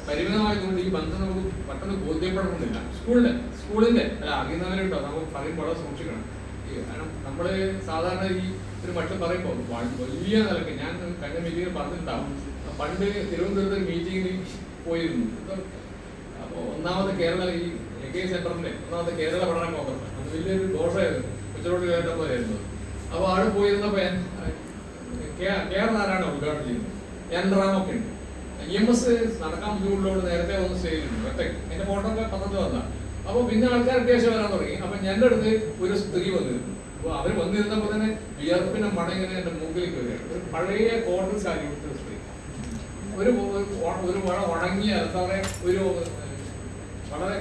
പരിമിതമായതുകൊണ്ട് ഈ ബന്ധം നമുക്ക് പെട്ടെന്ന് ബോധ്യപ്പെടുന്നില്ല. സ്കൂളിന്റെ അല്ല അറിയുന്നവരുണ്ടോ, നമുക്ക് പറയുമ്പോൾ വളരെ സൂക്ഷിക്കണം. കാരണം നമ്മള് സാധാരണ ഈ ഒരു മറ്റും പറയുമ്പോൾ വലിയ നിലക്ക്, ഞാൻ കഴിഞ്ഞ മീറ്റിംഗിൽ പറഞ്ഞിട്ടുണ്ടാവും, പണ്ട് തിരുവനന്തപുരത്ത് മീറ്റിംഗിൽ പോയിരുന്നു. അപ്പോൾ ഒന്നാമത് കേരള ഈ എ സെന്ററിന്റെ ഒന്നാമത്തെ കേരള പഠന കോൺഗ്രസ്, അത് വലിയൊരു ദോഷമായിരുന്നു, കൊച്ചിലോട്ട് കേട്ട പോലെയായിരുന്നു. അപ്പോൾ അവിടെ പോയിരുന്നപ്പോ KR നാരായണ ഉദ്ഘാടനം ചെയ്യുന്നു, എൻ റാമൊക്കെ ഉണ്ട്. EMS നടക്കാൻ ബുദ്ധിമുട്ടുള്ളതുകൊണ്ട് നേരത്തെ വന്ന് സ്റ്റേജിലുണ്ട് ഒറ്റ. എന്റെ ഫോട്ടോ ഒക്കെ പത്രത്തിൽ വന്ന. അപ്പോൾ പിന്നെ ആൾക്കാർ അത്യാവശ്യം വരാൻ തുടങ്ങി. അപ്പൊ ഞങ്ങളുടെ അടുത്ത് ഒരു സ്ത്രീ വന്നിരുന്നു. അപ്പോൾ അവർ വന്നിരുന്നപ്പോൾ തന്നെ വിയർപ്പിന്റെ മണ ഇങ്ങനെ എന്റെ മൂക്കിലേക്ക് വരികയാണ്. ഒരു പഴയ കോട്ടൺ സാരി കൊടുത്ത സ്ത്രീ, ഒരു ഉണങ്ങിയ എന്താ പറയാ, ഒരു വളരെ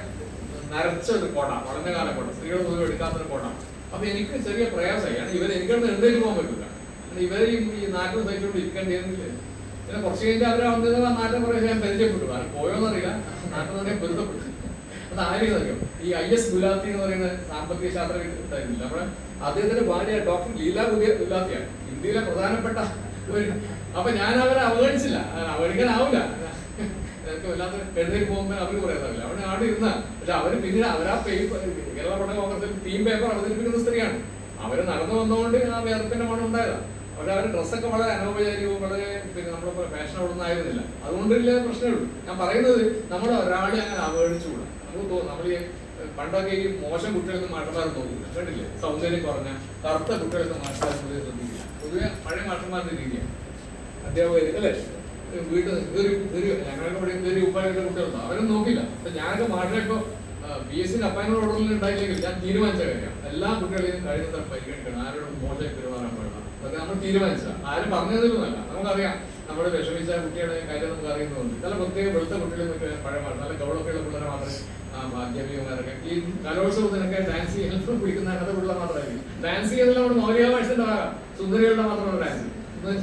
നരച്ച ഒരു കോട്ട, വളരെ കാല കോട്ട, സ്ത്രീകൾ പോലും എടുക്കാത്തൊരു കോട്ട. അപ്പൊ എനിക്ക് ചെറിയ പ്രയാസമാണ്. ഇവരെനിക്കൊന്നും എന്തേലും പോകാൻ പറ്റില്ല. ഇവരെ ഈ നാട്ടിൽ സഹിച്ചുകൊണ്ട് ഇരിക്കേണ്ടിയിരുന്നില്ല. പിന്നെ കുറച്ച് കഴിഞ്ഞാൽ അവരെ വന്നത് ആ നാട്ടിൽ കുറേ ഞാൻ പരിചയപ്പെട്ടു. കാരണം പോയോന്നറിയില്ല, നാട്ടിൽ തന്നെ പൊരുത്തപ്പെട്ടു. അത് ആരെയും അറിയാം. ഈ IS ഗുലാത്തി എന്ന് പറയുന്ന സാമ്പത്തിക ശാസ്ത്രജ്ഞരുണ്ടായിരുന്നില്ല, നമ്മുടെ അദ്ദേഹത്തിന്റെ ഭാര്യ ഡോക്ടർ ലീല ഗുലാത്തിയാണ്, ഇന്ത്യയിലെ പ്രധാനപ്പെട്ട ഒരു. അപ്പൊ ഞാൻ അവരെ അവഗണിച്ചില്ല, അവഗണിക്കാനാവില്ല. എനിക്ക് വല്ലാത്ത എഴുന്നേറ്റ് പോകുമ്പോൾ അവർ പറയാറില്ല, അവിടെ അവിടെ ഇരുന്ന. പക്ഷെ അവര് പിന്നീട് അവരാ കേരള പഠന കോൺഗ്രസിൽ ടീം പേപ്പർ അവതരിപ്പിക്കുന്ന സ്ത്രീയാണ്. അവര് നടന്നു വന്നുകൊണ്ട് ആ വേർപ്പിന്റെ മണം ഉണ്ടായതാണ്. അവരുടെ ഡ്രസ്സൊക്കെ വളരെ അനൗപചാരികവും വളരെ പിന്നെ നമ്മളെ ഫാഷനബിളൊന്നും ആയിരുന്നില്ല. അതുകൊണ്ടില്ല പ്രശ്നമേ ഉള്ളൂ. ഞാൻ പറയുന്നത് നമ്മൾ ഒരാളെ അങ്ങനെ അവഗണിച്ചുകൂടാ. നമുക്ക് തോന്നും നമ്മൾ ഈ പണ്ടൊക്കെ ഈ മോശം കുട്ടികളൊന്നും മാഷന്മാർ നോക്കില്ല, കണ്ടില്ലേ, സൗന്ദര്യം കുറഞ്ഞ കറുത്ത കുട്ടികളൊന്നും മാഷന്മാർ പൊതുവെ ശ്രദ്ധിക്കില്ല. പൊതുവെ പഴയ മാഷന്മാരുടെ രീതിയാണ്. അധ്യാപകർ അല്ലേ, വീട്ടിൽ ഞങ്ങളുടെ ഇവിടെ ഇതൊരു ഉപ്പായുടെ കുട്ടികളുണ്ടോ, അവരൊന്നും നോക്കില്ല. അപ്പൊ ഞാനൊക്കെ മാഷെ ഇപ്പൊ BSc അപ്പായിൻമെന്റ് ഓർഡറിൽ ഉണ്ടായില്ലെങ്കിൽ ഞാൻ തീരുമാനിച്ച കാര്യം എല്ലാ കുട്ടികളെയും കഴിയുന്ന പരിഗണിക്കണം, ആരോടും മോശമായി പെരുമാറാൻ പാടില്ല. അതൊക്കെ നമ്മൾ തീരുമാനിച്ച, ആരും പറഞ്ഞതൊന്നുമല്ല. നമുക്കറിയാം നമ്മുടെ വിഷമിച്ച കുട്ടിയുടെ കാര്യം നമുക്ക് അറിയുന്നുണ്ട്. ചില പ്രത്യേക വെളുത്ത കുട്ടികളെ പഴയ നല്ല ഗൗളൊക്കെയുള്ള പിള്ളേരെ മാത്രമേ അധ്യാപികമാരൊക്കെ ഈ കലോത്സവത്തിനൊക്കെ ഡാൻസ് ചെയ്യാൻ പിടിക്കുന്ന കഥ പിള്ളേർ മാത്രമായിരിക്കും. ഡാൻസ് ചെയ്യുന്നതിൽ നമ്മുടെ മൗലികാഭാഷത്തിന്റെ ഭാഗം സുന്ദരികളുടെ മാത്രമുള്ള ഡാൻസ്.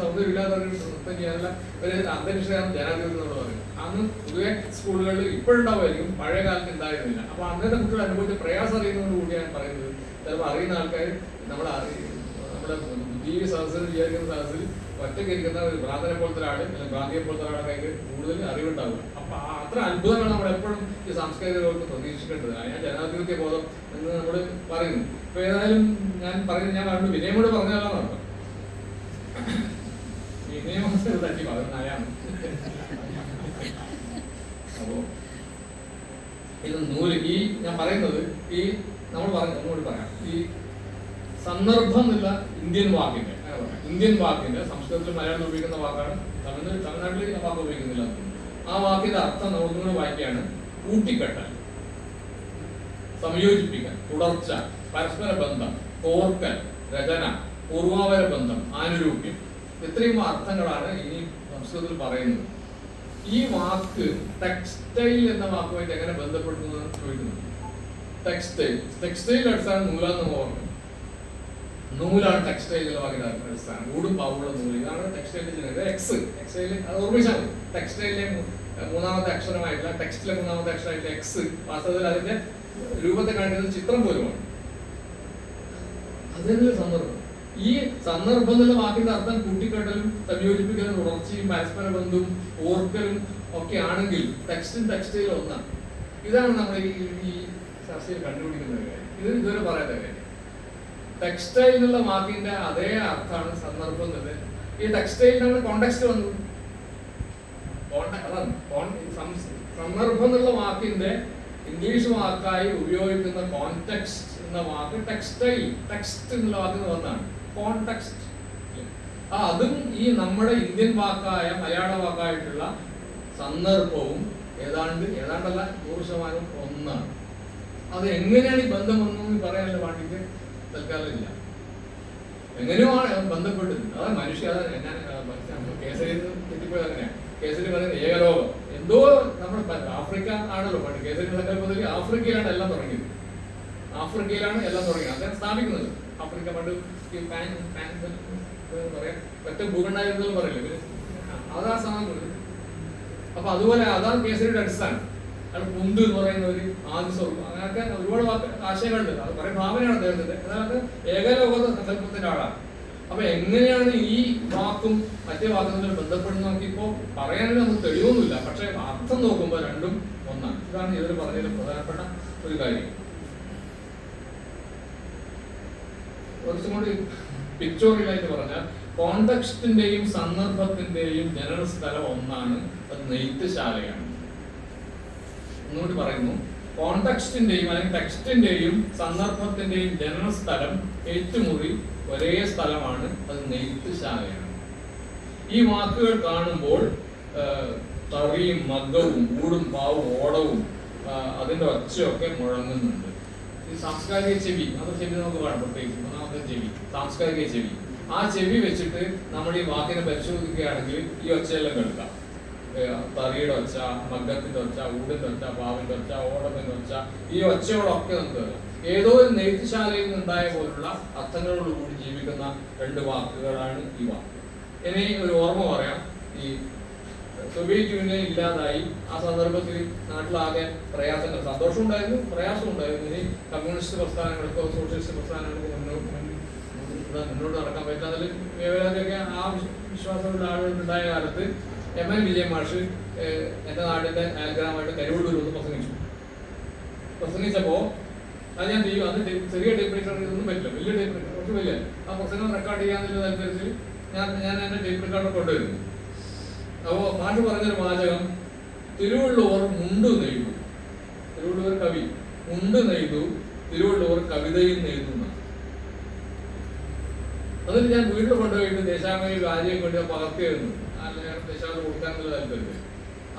സൗന്ദര്യമില്ലാത്ത നൃത്തം ചെയ്യാനുള്ള ഒരു അന്തരീക്ഷമാണ് ജനാധിപത്യം എന്ന് പറയുന്നത്. അന്ന് പൊതുവെ സ്കൂളുകളിൽ ഇപ്പോഴുണ്ടാവുമായിരിക്കും, പഴയ കാലത്ത് ഉണ്ടായിരുന്നില്ല. അപ്പൊ അന്നത്തെ കുട്ടികൾ അനുഭവിച്ച പ്രയാസം അറിയുന്നതോട് കൂടി ഞാൻ പറയുന്നത്, ചിലപ്പോൾ അറിയുന്ന ആൾക്കാർ നമ്മുടെ ബുദ്ധിജീവി സദസ്സിൽ വിചാരിക്കുന്ന സദസ്സിൽ ഒറ്റയ്ക്ക് ഇരിക്കുന്ന ഒരു ഭ്രാന്തനെ പോലത്തെ ഒരാൾ അല്ലെങ്കിൽ ഭ്രാന്തിയെ പോലത്തെ ഒരാളെ കയ്യിൽ കൂടുതൽ അറിവുണ്ടാവുക. അപ്പൊ അത്ര അത്ഭുതമാണ് നമ്മളെപ്പോഴും ഈ സാംസ്കാരിക ലോകത്ത് പ്രതീക്ഷിക്കേണ്ടത്. ഞാൻ ജനാധിപത്യ ബോധം എന്ന് നമ്മൾ പറയുന്നു. അപ്പൊ ഏതായാലും ഞാൻ പറയുന്നത്, ഞാൻ പറഞ്ഞു വിനയമോട് പറഞ്ഞാലോ നടത്തും, വിനയമോട് തട്ടി പറഞ്ഞായാണ്. അപ്പോ ഇത് നൂല് ഈ ഞാൻ പറയുന്നത് ഈ നമ്മൾ ഒന്നുകൂടി പറയാം, ഈ സന്ദർഭം എന്നുള്ള ഇന്ത്യൻ വാക്കിന്റെ സംസ്കൃതത്തിൽ മലയാളം ഉപയോഗിക്കുന്ന വാക്കാണ്, തമിഴ്നാട്ടിൽ ആ വാക്ക് ഉപയോഗിക്കുന്നില്ല. ആ വാക്കിന്റെ അർത്ഥം നമ്മളൊന്നുകൂടി വായിക്കുകയാണ്: കൂട്ടിക്കെട്ടൽ, സംയോജിപ്പിക്കൽ, തുടർച്ച, പരസ്പര ബന്ധം, കോർക്കൽ, രചന, പൂർവാപര ബന്ധം, ആനുരൂപ്യം. ഇത്രയും അർത്ഥങ്ങളാണ് ഇനി സംസ്കൃതത്തിൽ പറയുന്നത്. ഈ വാക്ക് ടെക്സ്റ്റൈൽ എന്ന വാക്കുമായിട്ട് എങ്ങനെ ബന്ധപ്പെടുന്നു ചോദിക്കുന്നു. ടെക്സ്റ്റൈൽ അടിസ്ഥാനം നൂലാന്ന് ഓർമ്മ, നൂലാണ് ടെക്സ്റ്റൈൽ എന്ന വാക്കിന്റെ അടിസ്ഥാനം. ഊടും പാവുള്ള നൂല്, ഇതാണ് ടെക്സ്റ്റൈലിന്റെ എക്സ്. ടെക്സ്റ്റൈൽ അത് ഓർമ്മിച്ചാൽ മതി. ടെക്സ്റ്റൈലിലെ മൂന്നാമത്തെ അക്ഷരമായിട്ടുള്ള, ടെക്സ്റ്റിലെ മൂന്നാമത്തെ അക്ഷരമായിട്ടുള്ള എക്സ് വാസ്തവത്തിൽ അതിന്റെ രൂപത്തെ കാണിക്കുന്നത് ചിത്രം പോലുമാണ്. അതിനുള്ള സന്ദർഭം. ഈ സന്ദർഭം എന്നുള്ള വാക്കിന്റെ അർത്ഥം കൂട്ടിക്കെട്ടലും സംയോജിപ്പിക്കലും തുടർച്ചയും പരസ്പര ബന്ധവും ഓർക്കലും ഒക്കെ ആണെങ്കിൽ ടെക്സ്റ്റൈൽ ഒന്നാണ്. ഇതാണ് നമ്മൾ ഈ ചർച്ചയിൽ കണ്ടുപിടിക്കുന്ന കാര്യം. ഇത് ഇതുവരെ പറയാത്ത കാര്യം. ടെക്സ്റ്റൈൽ എന്നുള്ള വാക്കിന്റെ അതേ അർത്ഥമാണ് സന്ദർഭം എന്നത്. ഈ ടെക്സ്റ്റൈലിനാണ് കോണ്ടെക്സ്റ്റ് വന്നത്. സന്ദർഭം എന്നുള്ള വാക്കിന്റെ ഇംഗ്ലീഷ് വാക്കായി ഉപയോഗിക്കുന്ന കോണ്ടെക്സ്റ്റ് എന്ന വാക്ക് ടെക്സ്റ്റൈൽ, ടെക്സ്റ്റ് എന്നുള്ള വാക്കിന് വന്നാണ് കോണ്ടെക്സ്റ്റ്. അതും ഈ നമ്മുടെ ഇന്ത്യൻ വാക്കായ മലയാള വാക്കായിട്ടുള്ള സന്ദർഭവും ഏതാണ്ടല്ല 100% ഒന്നാണ്. അത് എങ്ങനെയാണ് ഈ ബന്ധം വന്നതെന്ന് പറയാനുള്ള പാട്ടിക്ക് തൽക്കാലം ഇല്ല. എങ്ങനെയോ ബന്ധപ്പെട്ടിട്ടുണ്ട്. അതാണ് മനുഷ്യ, കേസരി തെറ്റിപ്പോയത് അങ്ങനെയാണ്. കേസരി പറയുന്നത് ഏകലോകം എന്തോ, നമ്മുടെ ആഫ്രിക്ക ആണല്ലോ പണ്ട് കേസരി സങ്കല്പത്തിൽ ആഫ്രിക്കയിലാണ് എല്ലാം തുടങ്ങിയത്. അദ്ദേഹം സ്ഥാപിക്കുന്നത് ആഫ്രിക്ക പണ്ട് പറയാം ഒറ്റ ഭൂഖണ്ഡായിരുന്നെന്ന് പറയില്ലേ, അതാ സാധനം. അപ്പൊ അതുപോലെ അതാണ് കേസരിയുടെ അടിസ്ഥാനം. അത് കുന്ത് എന്ന് പറയുന്ന ഒരു ആദ്യ സ്വർഗം, അങ്ങനെയൊക്കെ ഒരുപാട് ആശയങ്ങളുണ്ട്. അത് കുറെ ഭാവനയാണ് അദ്ദേഹത്തിന്റെ. അതായത് ഏകലോക സങ്കല്പത്തിന്റെ ആളാണ്. അപ്പൊ എങ്ങനെയാണ് ഈ വാക്കും മറ്റേ വാക്കും തമ്മിൽ ബന്ധപ്പെടുന്ന നമുക്കിപ്പോ പറയാനും നമുക്ക് തെളിവൊന്നുമില്ല. പക്ഷെ അർത്ഥം നോക്കുമ്പോൾ രണ്ടും ഒന്നാണ്. ഇതാണ് ഇവർ പറഞ്ഞതിൽ പ്രധാനപ്പെട്ട ഒരു കാര്യം. കുറച്ചും കൂടി പിക്ചോറിയലായിട്ട് പറഞ്ഞാൽ കോണ്ടെക്സ്റ്റിന്റെയും സന്ദർഭത്തിന്റെയും ജനന സ്ഥലം ഒന്നാണ്, അത് നെയ്ത്തുശാലയാണ്. ഒന്നുകൂടി പറയുന്നു, കോണ്ടെക്സ്റ്റിന്റെയും അല്ലെങ്കിൽ ടെക്സ്റ്റിന്റെയും സന്ദർഭത്തിന്റെയും ജനന സ്ഥലം ഏറ്റുമുറി ഒരേ സ്ഥലമാണ്, അത് നെയ്ത്തുശാലയാണ്. ഈ വാക്കുകൾ കാണുമ്പോൾ തറിയും മഗ്ഗവും ഊടും പാവും ഓടവും അതിന്റെ ഒച്ചയൊക്കെ മുഴങ്ങുന്നുണ്ട്. ഈ സാംസ്കാരിക ചെവി, അത് ചെവി നമുക്ക് കാണാം. പ്രത്യേകിച്ച് മൂന്നാമത്തെ ചെവി, സാംസ്കാരിക ചെവി. ആ ചെവി വെച്ചിട്ട് നമ്മൾ ഈ വാക്കിനെ പരിശോധിക്കുകയാണെങ്കിൽ ഈ ഒച്ചയെല്ലാം കേൾക്കാം. തറിയുടെ ഒച്ച, മഗ്ഗത്തിന്റെ ഒച്ച, ഊടിന്റെ ഒച്ച, പാവിന്റെ ഒച്ച, ഓടത്തിന്റെ ഒച്ച, ഈ ഒച്ചകളൊക്കെ നമുക്ക് കേൾക്കാം. ഏതോ ഒരു നെയ്ത്തുശാലയിൽ നിന്നുണ്ടായ പോലുള്ള അർത്ഥങ്ങളോടുകൂടി ജീവിക്കുന്ന രണ്ട് വാക്കുകളാണ് ഈ വാക്ക്. ഇനി ഒരു ഓർമ്മ പറയാം. ഈ സോവിയറ്റ് യൂണിയൻ ഇല്ലാതായി ആ സന്ദർഭത്തിൽ നാട്ടിലാകെ പ്രയാസങ്ങൾ, സന്തോഷം ഉണ്ടായിരുന്നു, പ്രയാസം ഉണ്ടായിരുന്നു. ഇനി കമ്മ്യൂണിസ്റ്റ് പ്രസ്ഥാനങ്ങൾക്കോ സോഷ്യലിസ്റ്റ് പ്രസ്ഥാനങ്ങൾക്കോ മുന്നോട്ട് നടക്കാൻ പറ്റാതിൽ വേവലാതിയൊക്കെ ആ വിശ്വാസമുള്ള ആളുകളുണ്ടായ കാലത്ത് MN വിജയൻ മാഷ് എൻ്റെ നാടിന്റെ അയൽഗ്രാമമായിട്ട് കരുവള്ളൂർ വന്ന് പ്രസംഗിച്ചപ്പോ അത് ഞാൻ അന്ന് ചെറിയ ടേപ്പ് റെക്കോർഡ് ഒന്നും പറ്റില്ല, വലിയ ടേപ്പ് റെക്കോർഡ്, കുറച്ച് വലിയ ആ പ്രസംഗം റെക്കോർഡ് ചെയ്യാന്നുള്ളതനുസരിച്ച് ഞാൻ എൻ്റെ ടേപ്പ് റെക്കോർഡ് കൊണ്ടുവരുന്നു. അപ്പോൾ മാഷ് പറഞ്ഞൊരു വാചകം, തിരുവള്ളുവർ മുണ്ട് നെയ്തു, തിരുവള്ളുവർ കവി മുണ്ട് നെയ്തു, തിരുവള്ളുവർ കവിതയിൽ നെയ്തു. എന്നിട്ട് ഞാൻ വീട്ടിൽ കൊണ്ടുപോയിട്ട് ദേശാമയിൽ രാജ്യം കൊണ്ട് പകർത്തിയായിരുന്നു, ദേശാമ കൊടുക്കാനുള്ള താല്പര്യം.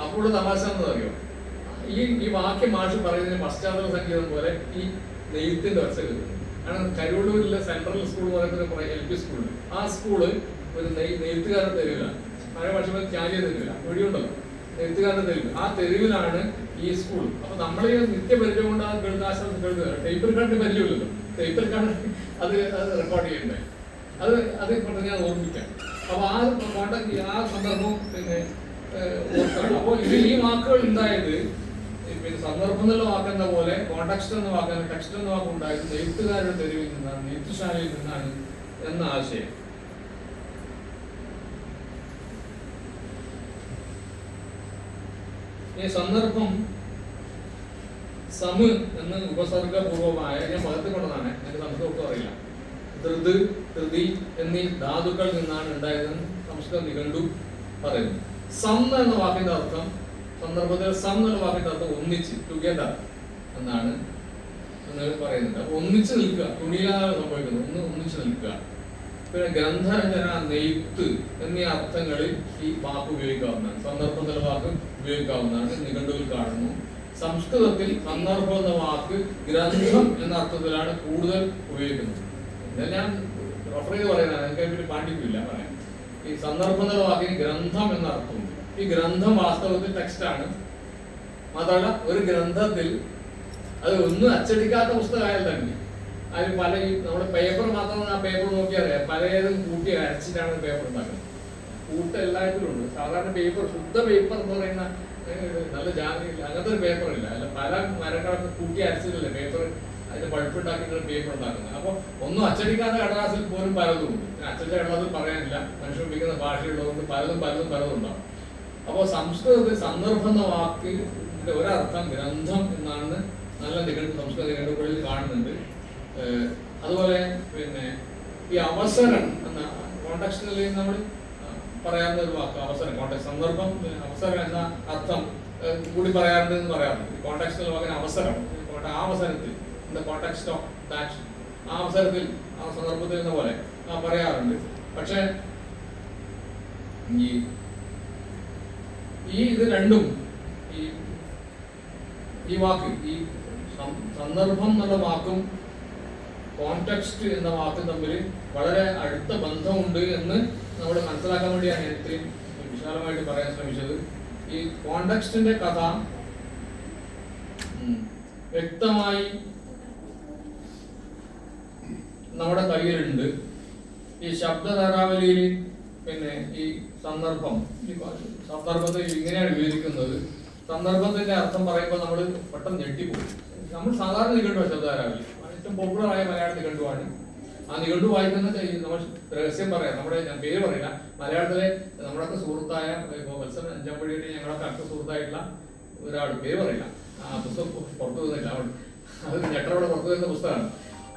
അപ്പോൾ തമാശ എന്നറിയോ, ഈ വാക്യം മാഷ് പറയുന്നതിന് പശ്ചാത്തല സംഗീതം പോലെ ഈ നെയ്ത്തിന്റെ ഒച്ച കേൾക്കും. കാരണം കരുവള്ളൂരിലെ സെൻട്രൽ സ്കൂൾ പറയുന്ന LP സ്കൂളിൽ, ആ സ്കൂള് ഒരു നെയ്ത്തുകാരുടെ തെരുവിലാണ്. പഴയ പക്ഷേ ചാലിയ തെരുവില്ല, വെടിയുണ്ടല്ലോ, നെയ്ത്തുകാരുടെ തെരുവ്. ആ തെരുവിലാണ് ഈ സ്കൂൾ. അപ്പൊ നമ്മൾ ഈ നിത്യപരിചയം കൊണ്ട് ആ കേൾക്കാശം കേൾക്കുക. ടേപ്പ് റെക്കോർഡിന് പരിചയമില്ലല്ലോ, ടേപ്പ് റെക്കോർഡ് അത് റെക്കോർഡ് ചെയ്യണ്ടേ. അത് ഇപ്പോൾ ഞാൻ ഓർമ്മിക്കാം. അപ്പൊ ആ കോണ്ടാക്ട് ആ സന്ദർഭം പിന്നെ ഓർക്കണം. അപ്പോൾ ഇതിൽ ഈ വാക്കുകൾ ഉണ്ടായത് പിന്നെ സന്ദർഭം എന്നുള്ള വാക്കെന്ന പോലെ കോണ്ടക്സ്റ്റ് എന്ന വാക്കാണ്, ടെക്സ്റ്റ് എന്ന വാക്ക് ഉണ്ടായത് നെയ്ത്തുകാരുടെ തെരുവിൽ നിന്നാണ്, നെയ്ത്തുശാലയിൽ നിന്നാണ് എന്ന ആശയം. ഈ സന്ദർഭം സമ് എന്ന് ഉപസർഗപൂർവമായ, ഞാൻ പദത്തിൽ കൊണ്ടതാണ്, എനിക്ക് സംസ്കൃതം അറിയില്ല, ധൃത് ധൃതി എന്നീ ധാതുക്കളിൽ നിന്നാണ് ഉണ്ടായതെന്ന് സംസ്കൃത നിഘണ്ടു പറയുന്നു. സം എന്ന വാക്കിന്റെ അർത്ഥം, സന്ദർഭത്തിൽ സം എന്ന വാക്കിന്റെ അർത്ഥം ഒന്നിച്ച്, ടുഗദർ എന്നാണ് പറയുന്നുണ്ട്. അപ്പൊ ഒന്നിച്ച് നിൽക്കുക, തുണിയില്ലാതെ സംഭവിക്കുന്നു, ഒന്നിച്ച് നിൽക്കുക. പിന്നെ ഗ്രന്ഥരചന, നെയ്ത്ത് എന്നീ അർത്ഥങ്ങളിൽ ഈ വാക്ക് ഉപയോഗിക്കാവുന്നതാണ്, സന്ദർഭം എന്നുള്ള വാക്ക് ഉപയോഗിക്കാവുന്നതാണ്, നിഘണ്ടുവിൽ കാണുന്നു. സംസ്കൃതത്തിൽ സന്ദർഭം എന്ന വാക്ക് ഗ്രന്ഥം എന്ന അർത്ഥത്തിലാണ് കൂടുതൽ ഉപയോഗിക്കുന്നത്. ഇതെല്ലാം റെഫർ ചെയ്ത് പറയുന്നതാണ്, എനിക്ക് അതിന് പാണ്ഡിത്യമില്ല പറയാൻ. ഈ സന്ദർഭം എന്നുള്ള വാക്കിന് ഗ്രന്ഥം എന്ന അർത്ഥമുണ്ട്. ഈ ഗ്രന്ഥം വാസ്തവത്തിൽ ടെക്സ്റ്റാണ്. മാത്രമല്ല ഒരു ഗ്രന്ഥത്തിൽ അത് ഒന്നും അച്ചടിക്കാത്ത പുസ്തകമായാൽ തന്നെ അതിൽ പല നമ്മുടെ പേപ്പർ മാത്രം, ആ പേപ്പർ നോക്കിയാൽ അറിയാം, പലതും കൂട്ടി അരച്ചിട്ടാണ് പേപ്പർ ഉണ്ടാക്കുന്നത്. കൂട്ട് എല്ലാത്തിലും ഉണ്ട്. സാധാരണ പേപ്പർ, ശുദ്ധ പേപ്പർ എന്ന് പറയുന്ന നല്ല ജാതിയില്ല, അങ്ങനത്തെ ഒരു പേപ്പർ ഇല്ല. അല്ല, പല മരങ്ങളൊക്കെ കൂട്ടി അരച്ചിട്ടല്ലേ പേപ്പർ, അതിന്റെ പഴുപ്പുണ്ടാക്കിയിട്ടുള്ള പേപ്പർ ഉണ്ടാക്കുന്നത്. അപ്പൊ ഒന്നും അച്ചടിക്കാത്ത കടലാസിൽ പോലും പലതും ഉണ്ട്. അച്ചടിച്ച കടലാസിൽ പറയാനില്ല, മനുഷ്യൻ ഉപയോഗിക്കുന്ന ഭാഷയുള്ളതുകൊണ്ട് പലതും ഉണ്ടാവും. അപ്പോൾ സംസ്കൃതത്തിൽ സന്ദർഭം എന്ന വാക്കിന്റെ ഒരർത്ഥം ഗ്രന്ഥം എന്നാണ് നല്ല സംസ്കൃത നിഘണ്ടുകളിൽ കാണുന്നുണ്ട്. അതുപോലെ പിന്നെ ഈ അവസരം എന്ന കോണ്ടക്സ്റ്റിൽ നമ്മൾ പറയാവുന്ന ഒരു വാക്ക് അവസരം, കോണ്ടക്സ്റ്റ്, സന്ദർഭം, അവസരം എന്ന അർത്ഥം കൂടി പറയാറുണ്ട് എന്ന് പറയാറുണ്ട്. കോണ്ടക്സ്റ്റിൽ വാക്കിന് അവസരം, ആ അവസരത്തിൽ, in the context of that, ആ അവസരത്തിൽ, ആ സന്ദർഭത്തിൽ എന്ന പോലെ പറയാറുണ്ട്. പക്ഷെ ഈ ഇത് രണ്ടും, ഈ വാക്ക്, ഈ സന്ദർഭം എന്നുള്ള വാക്കും കോണ്ടെക്സ്റ്റ് എന്ന വാക്കും തമ്മിൽ വളരെ അടുത്ത ബന്ധമുണ്ട് എന്ന് നമ്മൾ മനസ്സിലാക്കാൻ വേണ്ടിയാണ് ഞാൻ ഇത്രയും വിശാലമായിട്ട് പറയാൻ ശ്രമിച്ചത്. ഈ കോണ്ടെക്സ്റ്റിന്റെ കഥ വ്യക്തമായി നമ്മുടെ കയ്യിലുണ്ട്. ഈ ശബ്ദധാരാവലിയിൽ പിന്നെ ഈ സന്ദർഭത്തെ ഇങ്ങനെയാണ് വിവരിക്കുന്നത്. സന്ദർഭത്തിന്റെ അർത്ഥം പറയുമ്പോൾ നമ്മൾ പെട്ടെന്ന് ഞെട്ടിപ്പോകും. നമ്മൾ സാധാരണ നിഘണ്ടുവാണ് ശബ്ദധാരാവലി, ഏറ്റവും പോപ്പുലറായ മലയാള നിഘണ്ടുവാണ്. ആ നിഘണ്ടു വായിക്കുന്ന നമ്മൾ രഹസ്യം പറയാം, നമ്മുടെ ഞാൻ പേര് പറയില്ല, മലയാളത്തിലെ നമ്മളൊക്കെ സുഹൃത്തായ വത്സൻ അഞ്ചാമ്പടിയുടെ ഞങ്ങളൊക്കെ അടുത്ത സുഹൃത്തായിട്ടുള്ള ഒരാൾ, പേര് പറയില്ല, ആ പുസ്തകം പുറത്തു വരുന്നില്ല, അത് ഞെട്ടറോടെ പുറത്തു വരുന്ന പുസ്തകമാണ്.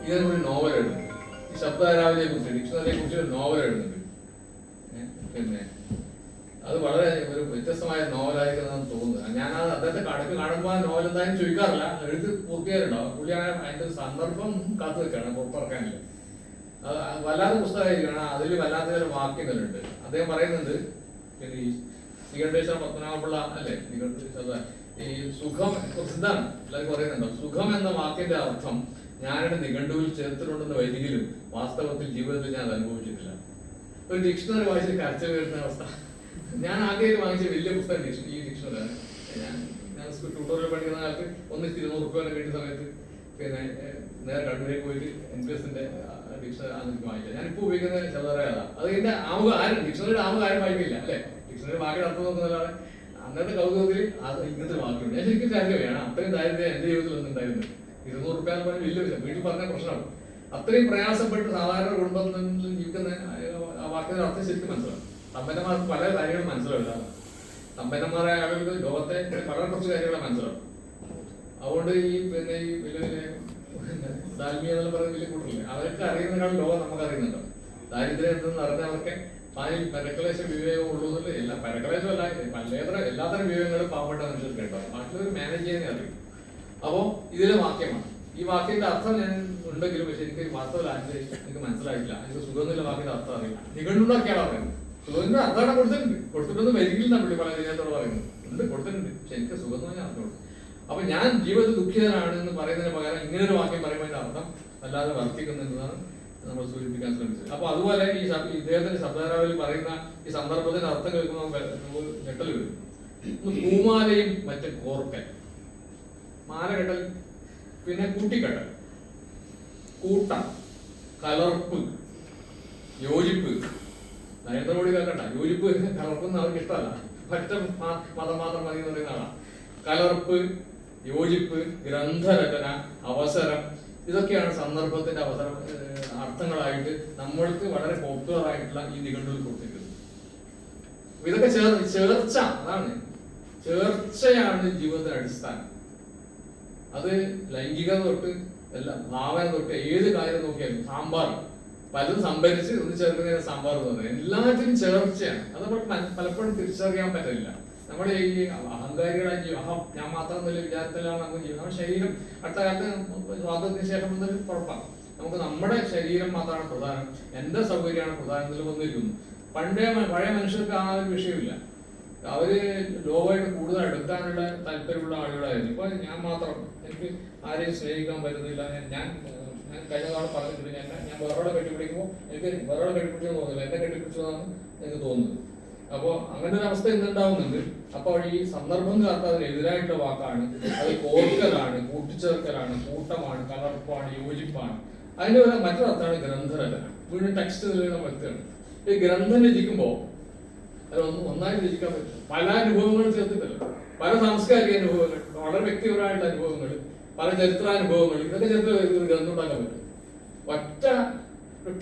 ഇതിനെക്കുറിച്ച് നോവൽ എഴുതുന്നുണ്ട്, ഈ ശബ്ദധാരാവലിയെ കുറിച്ച്, ഡിക്ഷണറിയെ കുറിച്ച് ഒരു നോവൽ എഴുതുന്നുണ്ട്. പിന്നെ അത് വളരെ ഒരു വ്യത്യസ്തമായ നോവലായിരിക്കുന്നതെന്ന് തോന്നുന്നത്. ഞാൻ അദ്ദേഹത്തെ കടക്ക് കാണുമ്പോൾ ആ നോവൽ എന്തായാലും ചോദിക്കാറില്ല, എഴുത്ത് പൂർത്തിയായിട്ടുണ്ടാവും. പുള്ളിയാണ് അതിന്റെ സന്ദർഭം കാത്തു വെക്കാണ്, പുറത്തിറക്കാനില്ല. അത് വല്ലാത്ത പുസ്തകമായിരിക്കണം, അതിൽ വല്ലാത്ത ചില വാക്യങ്ങളുണ്ട്. അദ്ദേഹം പറയുന്നുണ്ട്, പിന്നെ ഈ ശ്രീകണ്ഠേശ്വര പത്മനാഭപിള്ള അല്ലേ, ഈ സുഖം സിദ്ധാണ് എല്ലാവർക്കും പറയുന്നുണ്ടോ, സുഖം എന്ന വാക്കിന്റെ അർത്ഥം ഞാനെന്റെ നിഘണ്ടുവിൽ ചേർത്തിട്ടുണ്ടെന്ന് വരികിലും വാസ്തവത്തിൽ ജീവിതത്തിൽ ഞാൻ അത് അനുഭവിച്ചിട്ടില്ല. ഒരു ഡിക്ഷണറി വായിച്ച് കരച്ച വരുന്ന അവസ്ഥ. ഞാൻ ആദ്യമായിട്ട് വാങ്ങിച്ച വലിയ പുസ്തകം ഈ ഡിക്ഷണറിയാണ്. ഞാൻ ട്യൂട്ടോറിയൽ പഠിക്കുന്ന കാലത്ത് 200 രൂപ കിട്ടിയ സമയത്ത് പിന്നെ നേരെ കണ്ണൂരേക്ക് പോയിട്ട് NPSന്റെ ഡിക്ഷണറി ആണ് വാങ്ങിച്ചത്. ഞാനിപ്പോൾ ഉപയോഗിക്കുന്ന ചെറുതാറാണ്. അത് എന്റെ ഡിക്ഷണറിയുടെ ആരും വായിക്കില്ല അല്ലെ, ഡിക്ഷണറി വാക്കിയുടെ അർത്ഥം നോക്കുന്നതാണ്. അന്നത്തെ കൗതുകത്തിൽ അത് ഇങ്ങനത്തെ വാക്കുണ്ട്. ഞാൻ ശരിക്കും ദാരിദ്ര്യമാണ്, അത്രയും ദാരിദ്ര്യം എന്റെ ജീവിതത്തിൽ ഒന്നും ഉണ്ടായിരുന്നു. 200 രൂപ എന്ന് പറഞ്ഞാൽ വലിയ വീട്ടിൽ പറഞ്ഞ പ്രശ്നമാണ്. അത്രയും പ്രയാസപ്പെട്ട് സാധാരണ കുടുംബത്തിൽ ജീവിക്കുന്ന ആ വാക്കിന്റെ അർത്ഥം ശരിക്കും മനസ്സിലാവും. സമ്പന്നന്മാർക്ക് പല കാര്യങ്ങളും മനസ്സിലാവില്ല. സമ്പന്നന്മാരായ ആളുകൾക്ക് ലോകത്തെ വളരെ കുറച്ച് കാര്യങ്ങളെ മനസ്സിലാവും. അതുകൊണ്ട് ഈ പിന്നെ ഈ വലിയ വലിയ ദാൽമിയ എന്നുള്ള പറയുന്ന വലിയ കൂട്ടറില്ലേ, അവർക്ക് അറിയുന്നതിനാണ് ലോകം നമുക്ക് അറിയുന്നുണ്ടോ. ദാരിദ്ര്യം എന്തെന്ന് അറിഞ്ഞവർക്ക് അതിൽ പരക്ലേശ വിവേകം ഉള്ളതുകൊണ്ട് എല്ലാ പരക്ലേശമല്ല, എല്ലാത്തരം വിവേകങ്ങളും പാവപ്പെട്ട മനുഷ്യർക്ക് ഉണ്ടാവും. മറ്റുള്ളവർ മാനേജ് ചെയ്യാനേ അറിയും. അപ്പോൾ ഇതിലെ വാക്യമാണ്. ഈ വാക്കിന്റെ അർത്ഥം ഞാൻ ഉണ്ടെങ്കിലും പക്ഷെ എനിക്ക് വാസ്തവത്തിൽ എനിക്ക് മനസ്സിലായിട്ടില്ല. എനിക്ക് സുഖമെന്നുള്ള വാക്കിന്റെ അർത്ഥം അറിയില്ല. നിഘണ്ടുണ്ടാക്കിയാണ് പറയുന്നത്. സുഖത്തിന്റെ അർത്ഥമാണ് കൊടുത്തിട്ടൊന്നും വരികില്ല. പുള്ളി വളരെ ഇതിനകത്തോട് പറയുന്നത് ഉണ്ട്, കൊടുത്തിട്ടുണ്ട്, പക്ഷെ എനിക്ക് സുഖം എന്ന് പറഞ്ഞാൽ അർത്ഥമുണ്ട്. അപ്പൊ ഞാൻ ജീവിതത്തിൽ ദുഃഖിതനാണ് എന്ന് പറയുന്നതിന് പകരം ഇങ്ങനെ ഒരു വാക്യം പറയുമ്പോൾ അതിന്റെ അർത്ഥം വല്ലാതെ വർദ്ധിക്കുന്നതാണ് നമ്മൾ സൂചിപ്പിക്കാൻ ശ്രമിച്ചത്. അപ്പൊ അതുപോലെ ഈ ഇദ്ദേഹത്തിന്റെ ശബ്ദധാരാവലിൽ പറയുന്ന ഈ സന്ദർഭത്തിന്റെ അർത്ഥം കേൾക്കുമ്പോൾ ഞെട്ടൽ വരും. പൂമാലയും മറ്റും കോർക്കൽ, മാല കെട്ടൽ, പിന്നെ കൂട്ടിക്കെട്ടൽ, കൂട്ടം, കലർപ്പ്, യോജിപ്പ്, നരേന്ദ്രമോദി കേൾക്കണ്ട, യോജിപ്പ് കലർക്കുന്ന അവർക്ക് ഇഷ്ടമല്ല, ഒറ്റ മതം മാത്രം മതി എന്ന് പറയുന്ന ആളാണ്. കലർപ്പ്, യോജിപ്പ്, ഗ്രന്ഥരചന, അവസരം, ഇതൊക്കെയാണ് സന്ദർഭത്തിന്റെ അർത്ഥങ്ങളായിട്ട് നമ്മൾക്ക് വളരെ പോപ്പുലർ ആയിട്ടുള്ള ഈ നിഘണ്ടുവിൽ കൊടുത്തിരിക്കുന്നത്. ഇതൊക്കെ ചേർച്ച, അതാണ് ചേർച്ചയാണ് ജീവിതത്തിന്റെ അടിസ്ഥാനം. അത് ലൈംഗികത തൊട്ട് എല്ലാം, ഭാവന തൊട്ട് ഏത് കാര്യം നോക്കിയാലും, സാമ്പാർ പലതും സംഭരിച്ച് ഒന്ന് ചേർക്കുന്നതിന് സാമ്പാർ എന്ന് പറയുന്നത് എല്ലാത്തിനും ചേർച്ചയാണ്. അത് നമുക്ക് പലപ്പോഴും തിരിച്ചറിയാൻ പറ്റില്ല. നമ്മുടെ ഈ അഹങ്കാരികളായി ഞാൻ മാത്രം നല്ല വിചാരത്തിലാണ് നമുക്ക് ചെയ്യുന്നത്. നമ്മുടെ ശരീരം അടുത്ത കാലത്ത് സ്വാതന്ത്ര്യത്തിന് ശേഷം മുതൽ കുഴപ്പമാണ്. നമുക്ക് നമ്മുടെ ശരീരം മാത്രമാണ് പ്രധാനം, എന്റെ സൗകര്യമാണ് പ്രധാനം എന്നതിൽ വന്നിരിക്കുന്നു. പഴയ മനുഷ്യർക്ക് ആ ഒരു വിഷയമില്ല. അവര് ലോകമായിട്ട് കൂടുതൽ എടുക്കാനുള്ള താല്പര്യമുള്ള ആളുകളായിരുന്നു. ഇപ്പൊ ഞാൻ മാത്രം, എനിക്ക് ആരെയും സ്നേഹിക്കാൻ പറ്റുന്നില്ല, ഞാൻ കഴിഞ്ഞ തവണ പറഞ്ഞിട്ടുണ്ട്, ഞാൻ വേറൊരാളെ കെട്ടിപ്പിടിക്കുമ്പോൾ എനിക്ക് വേറൊരാളെ കെട്ടിപ്പിടിച്ചെന്ന് തോന്നുന്നില്ല, എന്നെ കെട്ടിപ്പിടിച്ചതാണ് എനിക്ക് തോന്നുന്നത്. അപ്പോൾ അങ്ങനെ ഒരു അവസ്ഥ ഇന്നുണ്ടാവുന്നുണ്ട്. അപ്പോൾ ഈ സന്ദർഭം ചേർത്ത് അതിനെതിരായിട്ടുള്ള വാക്കാണ്, അത് കോർക്കലാണ്, കൂട്ടിച്ചേർക്കലാണ്, കൂട്ടമാണ്, കലർപ്പാണ്, യോജിപ്പാണ്. അതിന്റെ ഒരു മറ്റൊരർത്ഥാണ് ഗ്രന്ഥരചന. വീണ്ടും ടെക്സ്റ്റ് നിലനിൽക്കുന്ന വ്യക്തിയാണ്. ഈ ഗ്രന്ഥം രചിക്കുമ്പോൾ അത് ഒന്നായി രചിക്കാൻ പറ്റും. പല അനുഭവങ്ങളും ചേർത്തിട്ടല്ലോ, പല സാംസ്കാരിക അനുഭവങ്ങൾ, വളരെ വ്യക്തിപരമായിട്ടുള്ള അനുഭവങ്ങൾ, പല ചരിത്രാനുഭവങ്ങൾ, ഇതൊക്കെ ചേർത്ത് ഒരു ഗ്രന്ഥം ഉണ്ടാക്കാൻ പറ്റും. ഒറ്റ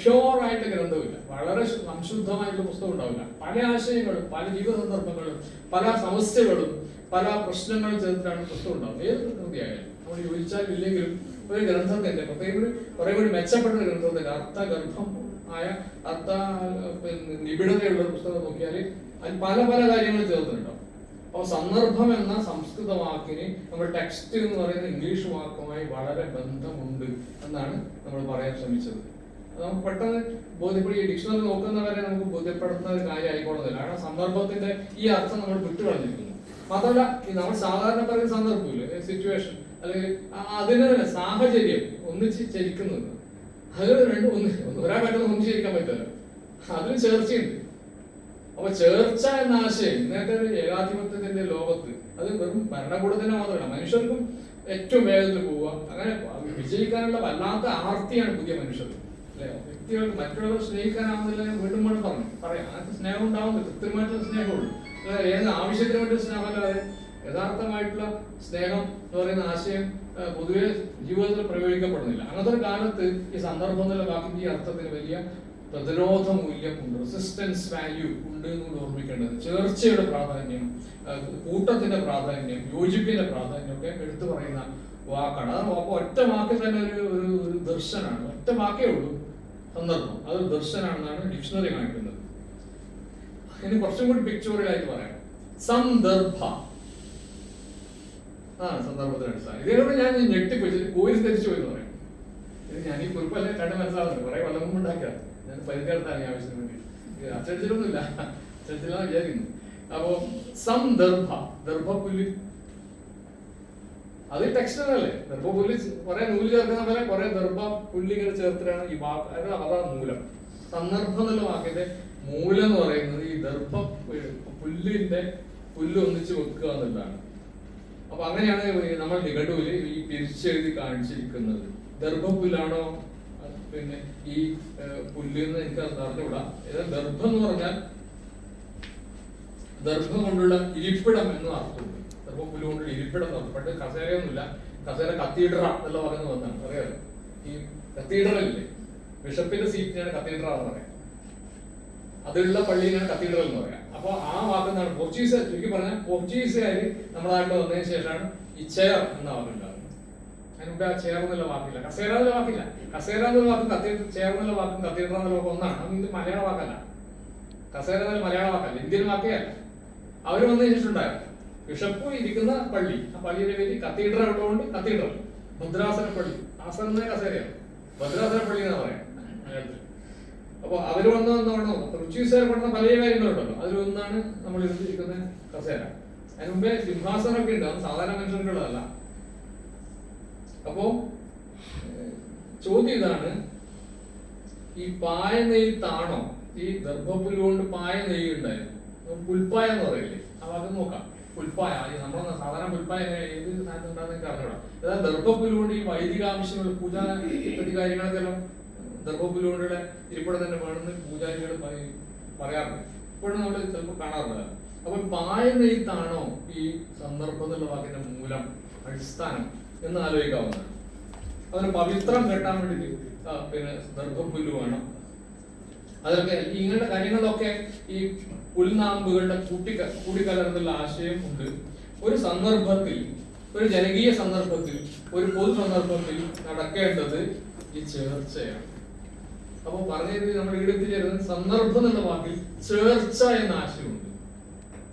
പ്യോറായിട്ട് ഗ്രന്ഥമില്ല, വളരെ സംശുദ്ധമായിട്ടുള്ള പുസ്തകം ഉണ്ടാവില്ല. പല ആശയങ്ങളും, പല ജീവിത സന്ദർഭങ്ങളും, പല സമസ്യകളും, പല പ്രശ്നങ്ങളും ചേർത്തിട്ടാണ് പുസ്തകം ഉണ്ടാവും. ഏത് കൃതിയായാലും നമ്മൾ യോജിച്ചാലും ഇല്ലെങ്കിലും ഒരു ഗ്രന്ഥത്തിന്റെ പ്രത്യേകം കുറെ കൂടി മെച്ചപ്പെട്ട ഗ്രന്ഥത്തിന്റെ അർത്ഥഗർഭം ആയ നിബിഡതയുള്ള പുസ്തകം നോക്കിയാൽ അതിൽ പല പല കാര്യങ്ങൾ ചേർത്തിട്ടുണ്ടാവും. അപ്പോൾ സന്ദർഭം എന്ന സംസ്കൃത വാക്കിന് നമ്മൾ ടെക്സ്റ്റ് എന്ന് പറയുന്ന ഇംഗ്ലീഷ് വാക്കുമായി വളരെ ബന്ധമുണ്ട് എന്നാണ് നമ്മൾ പറയാൻ ശ്രമിച്ചത്. നമുക്ക് പെട്ടെന്ന് ബോധ്യപ്പെടും. ഈ ഡിക്ഷണറി നോക്കുന്നവരെ നമുക്ക് ബോധ്യപ്പെടുന്ന ഒരു കാര്യം ആയിക്കോളുന്നില്ല. കാരണം സന്ദർഭത്തിന്റെ ഈ അർത്ഥം നമ്മൾ വിട്ടുകളഞ്ഞിരിക്കുന്നു. മാത്രമല്ല, ഈ നമ്മൾ സാധാരണ പറയുന്ന സന്ദർഭമില്ലേ, സിറ്റുവേഷൻ, അല്ലെങ്കിൽ അതിന് തന്നെ സാഹചര്യം ഒന്നിച്ച് ചരിക്കുന്നത്, അത് ഒരാൾ പറ്റുന്ന ഒന്നിച്ച് ചരിക്കാൻ പറ്റില്ല, അതിന് ചേർച്ചയുണ്ട്. അപ്പൊ ചേർച്ച എന്ന ആശയം ഇന്നത്തെ ഒരു ഏകാധിപത്യത്തിന്റെ ലോകത്ത് അത് വെറും ഭരണകൂടത്തിന്റെ മാത്രമല്ല, മനുഷ്യർക്കും ഏറ്റവും വേഗത്തിൽ പോവുക, അങ്ങനെ വിജയിക്കാനുള്ള വല്ലാത്ത ആർത്തിയാണ് പുതിയ മനുഷ്യർ. അല്ലെ, വ്യക്തികൾക്ക് മറ്റുള്ളവർ സ്നേഹിക്കാനാവുന്നില്ല. വീണ്ടും വീണ്ടും പറയാം, അങ്ങനത്തെ സ്നേഹം ഉണ്ടാവുന്നില്ല, കൃത്യമായിട്ടുള്ള സ്നേഹമുള്ളൂ. ഏത് ആവശ്യത്തിന് വേണ്ടി സ്നേഹമല്ലാതെ യഥാർത്ഥമായിട്ടുള്ള സ്നേഹം എന്ന് പറയുന്ന ആശയം പൊതുവെ ജീവിതത്തിൽ പ്രയോഗിക്കപ്പെടുന്നില്ല. അങ്ങനത്തെ ഒരു കാലത്ത് ഈ സന്ദർഭം എന്നുള്ള വാക്കിന്റെ ഈ അർത്ഥത്തിന് വലിയ പ്രതിരോധ മൂല്യം ഉണ്ട്, റെസിസ്റ്റൻസ് വാല്യൂ ഉണ്ട് എന്നുകൊണ്ട് ഓർമ്മിക്കേണ്ടത്. ചേർച്ചയുടെ പ്രാധാന്യം, കൂട്ടത്തിന്റെ പ്രാധാന്യം, യോജിപ്പിന്റെ പ്രാധാന്യം ഒക്കെ എടുത്തു പറയുന്ന വാക്കാണ്. അത് ഒറ്റ വാക്കിൽ തന്നെ ഒരു ദർശനാണ്. ഒറ്റ വാക്കേ ഉള്ളൂ സന്ദർഭം, അതൊരു ദർശനാണെന്നാണ് ഡിക്ഷണറി കാണിക്കുന്നത്. ഇനി കുറച്ചും കൂടി പിക്ചോറിയലായിട്ട് പറയാം. സന്ദർഭ സന്ദർഭത്തിന് അടിസ്ഥാനം. ഇതേപോലെ ഞാൻ ഞെട്ടിപ്പോയി, കോയിൽ ധരിച്ചു പോയി എന്ന് പറയാം. ഇത് ഞാൻ ഈ കുറിപ്പല്ല കണ്ട് മനസ്സിലാവുന്നത്, കുറെ കൊല്ലം മുമ്പ് ഉണ്ടാക്കിയാണ്. ഞാൻ പരിധിയെടുത്താണ് ഈ ആവശ്യത്തിന് വേണ്ടി, അച്ചടിച്ചിട്ടൊന്നുമില്ല, അച്ചടിച്ചില്ലാന്ന് വിചാരിക്കുന്നു. അപ്പോ സന്ദർഭ, ദർഭപുല്ല്, അത് ടെക്സ്റ്റൈലല്ലേ. ദർഭപുല്ല് കുറെ നൂല് ചേർക്കുന്ന പോലെ കുറെ ദർഭ പുല്ല് ഇങ്ങനെ ചേർത്തിട്ടാണ് ഈ വാക്ക്, അതാണ് മൂലം. സന്ദർഭം എന്നുള്ള വാക്കിന്റെ മൂലം എന്ന് പറയുന്നത് ഈ ദർഭ പുല്ല് ഒന്നിച്ച് വെക്കുക എന്നുള്ളതാണ്. അപ്പൊ അങ്ങനെയാണ് നമ്മൾ നിഘണ്ടുവില് ഈ പിരിച്ചെഴുതി കാണിച്ചിരിക്കുന്നത്. ദർഭപുല്ലാണോ പിന്നെ ഈ പുല്ല് എന്ന് എനിക്ക് അറിഞ്ഞുകൂടാ. ദർഭം എന്ന് പറഞ്ഞാൽ ദർഭം കൊണ്ടുള്ള ഇരിപ്പിടം എന്ന് അർത്ഥമുണ്ട്. ദർഭപുല്ല് കൊണ്ടുള്ള ഇരിപ്പിടം എന്ന് പറഞ്ഞു. പണ്ട് കസേരയൊന്നുമില്ല, കസേര കത്തീഡ്ര എന്നുള്ള പറയുന്നത് വന്നാണ്. അറിയാലോ, ഈ കത്തീഡ്രലില്ലേ, ബിഷപ്പിന്റെ സീറ്റിനാണ് കത്തീഡ്ര എന്ന് പറയാം, അതിലുള്ള പള്ളിയിലാണ് കത്തീഡ്രൽ എന്ന് പറയാം. അപ്പൊ ആ വാക്കെന്നാണ് പോർച്ചുഗീസ്, ചുരുക്കി പറഞ്ഞാൽ പോർച്ചുഗീസുകാർ നമ്മുടെ നാട്ടിൽ വന്നതിന് ശേഷമാണ് ഈ ചെയർ എന്ന വാക്കുണ്ടാകുന്നത്. അതിനുമ്പ് ആ ചെയർ എന്നുള്ള വാക്കില്ല, കസേര എന്നുള്ള വാക്കില്ല. കസേര എന്നുള്ള വാക്കും ചെയർ എന്നുള്ള വാക്കും കത്തീഡ്ര എന്നുള്ള വാക്കും ഒന്നാണ്. അത് ഇത് മലയാള വാക്കല്ല. കസേര എന്നുള്ള മലയാള വാക്കല്ല, ഇന്ത്യൻ വാക്കേ അല്ല. അവർ വന്നതിന് ശേഷം ഉണ്ടായിരുന്നു ബിഷപ്പ് ഇരിക്കുന്ന പള്ളി, ആ പള്ളിയുടെ പേര് കത്തീഡ്ര ഉള്ളതുകൊണ്ട് കത്തീഡ്രൽ. ഭദ്രാസന പള്ളി, ആസനം കസേരയാണ്, ഭദ്രാസന പള്ളി എന്നാ പറയാം മലയാളത്തിൽ. അപ്പൊ അവര് വന്നതാണ് പോർച്ചുഗീസുകാർ കൊണ്ടുവന്ന പല കാര്യങ്ങളുണ്ടല്ലോ, അതിലൊന്നാണ് നമ്മൾ ഇരുന്നിരിക്കുന്ന കസേര. അതിന് മുമ്പേ സിംഹാസനമൊക്കെ ഉണ്ട്, അത് സാധാരണ മനുഷ്യർക്കുള്ളതല്ല. അപ്പോ ചോദ്യം ഇതാണ്, ഈ പായ നെയ്ത്താണോ ഈ ദർഭപുല്ല് കൊണ്ട് പായ നെയ്യുണ്ടായിരുന്നു? പുൽപ്പായ എന്ന് പറയില്ലേ, ആ വാക്ക് നോക്കാം. പുൽപ്പായ, നമ്മളെ സാധാരണ പുൽപ്പായ ഏത് സ്ഥാനത്ത് ഉണ്ടാകുന്ന എനിക്ക് അറിഞ്ഞൂടാ. അതായത് ദർഭപുല്ല് കൊണ്ട് ഈ വൈദിക ആവശ്യങ്ങൾ, പൂജാ കാര്യങ്ങളൊക്കെ ദർഭപുല്ല് കൊണ്ടുള്ള ഇരിപ്പിടം തന്നെ വേണമെന്ന് പൂജാരികൾ പറയാറുണ്ട്, ഇപ്പോഴും നമ്മൾ ചിലപ്പോൾ കാണാറുണ്ട്. അപ്പൊ പായ നെയ്ത്താണോ ഈ സന്ദർഭം എന്നുള്ള വാക്കിന്റെ മൂലം, അടിസ്ഥാനം എന്ന് ആലോചിക്കാവുന്നതാണ്. അതിന് പവിത്രം കെട്ടാൻ വേണ്ടിയിട്ട് പിന്നെ ദർഭപ്പുല്ല് വേണം. അതൊക്കെ ഇങ്ങനത്തെ കാര്യങ്ങളിലൊക്കെ ഈ പുൽനാമ്പുകളുടെ കൂടിക്കലർന്നുള്ള ആശയം ഉണ്ട്. ഒരു സന്ദർഭത്തിൽ, ഒരു ജനകീയ സന്ദർഭത്തിൽ, ഒരു പൊതു സന്ദർഭത്തിൽ നടക്കേണ്ടത് ഈ ചേർച്ചയാണ്. അപ്പൊ പറഞ്ഞത് നമ്മൾ ഈടെത്തിച്ചേരുന്നത് സന്ദർഭം എന്നുള്ള വാക്കിൽ ചേർച്ച എന്ന ആശയമുണ്ട്.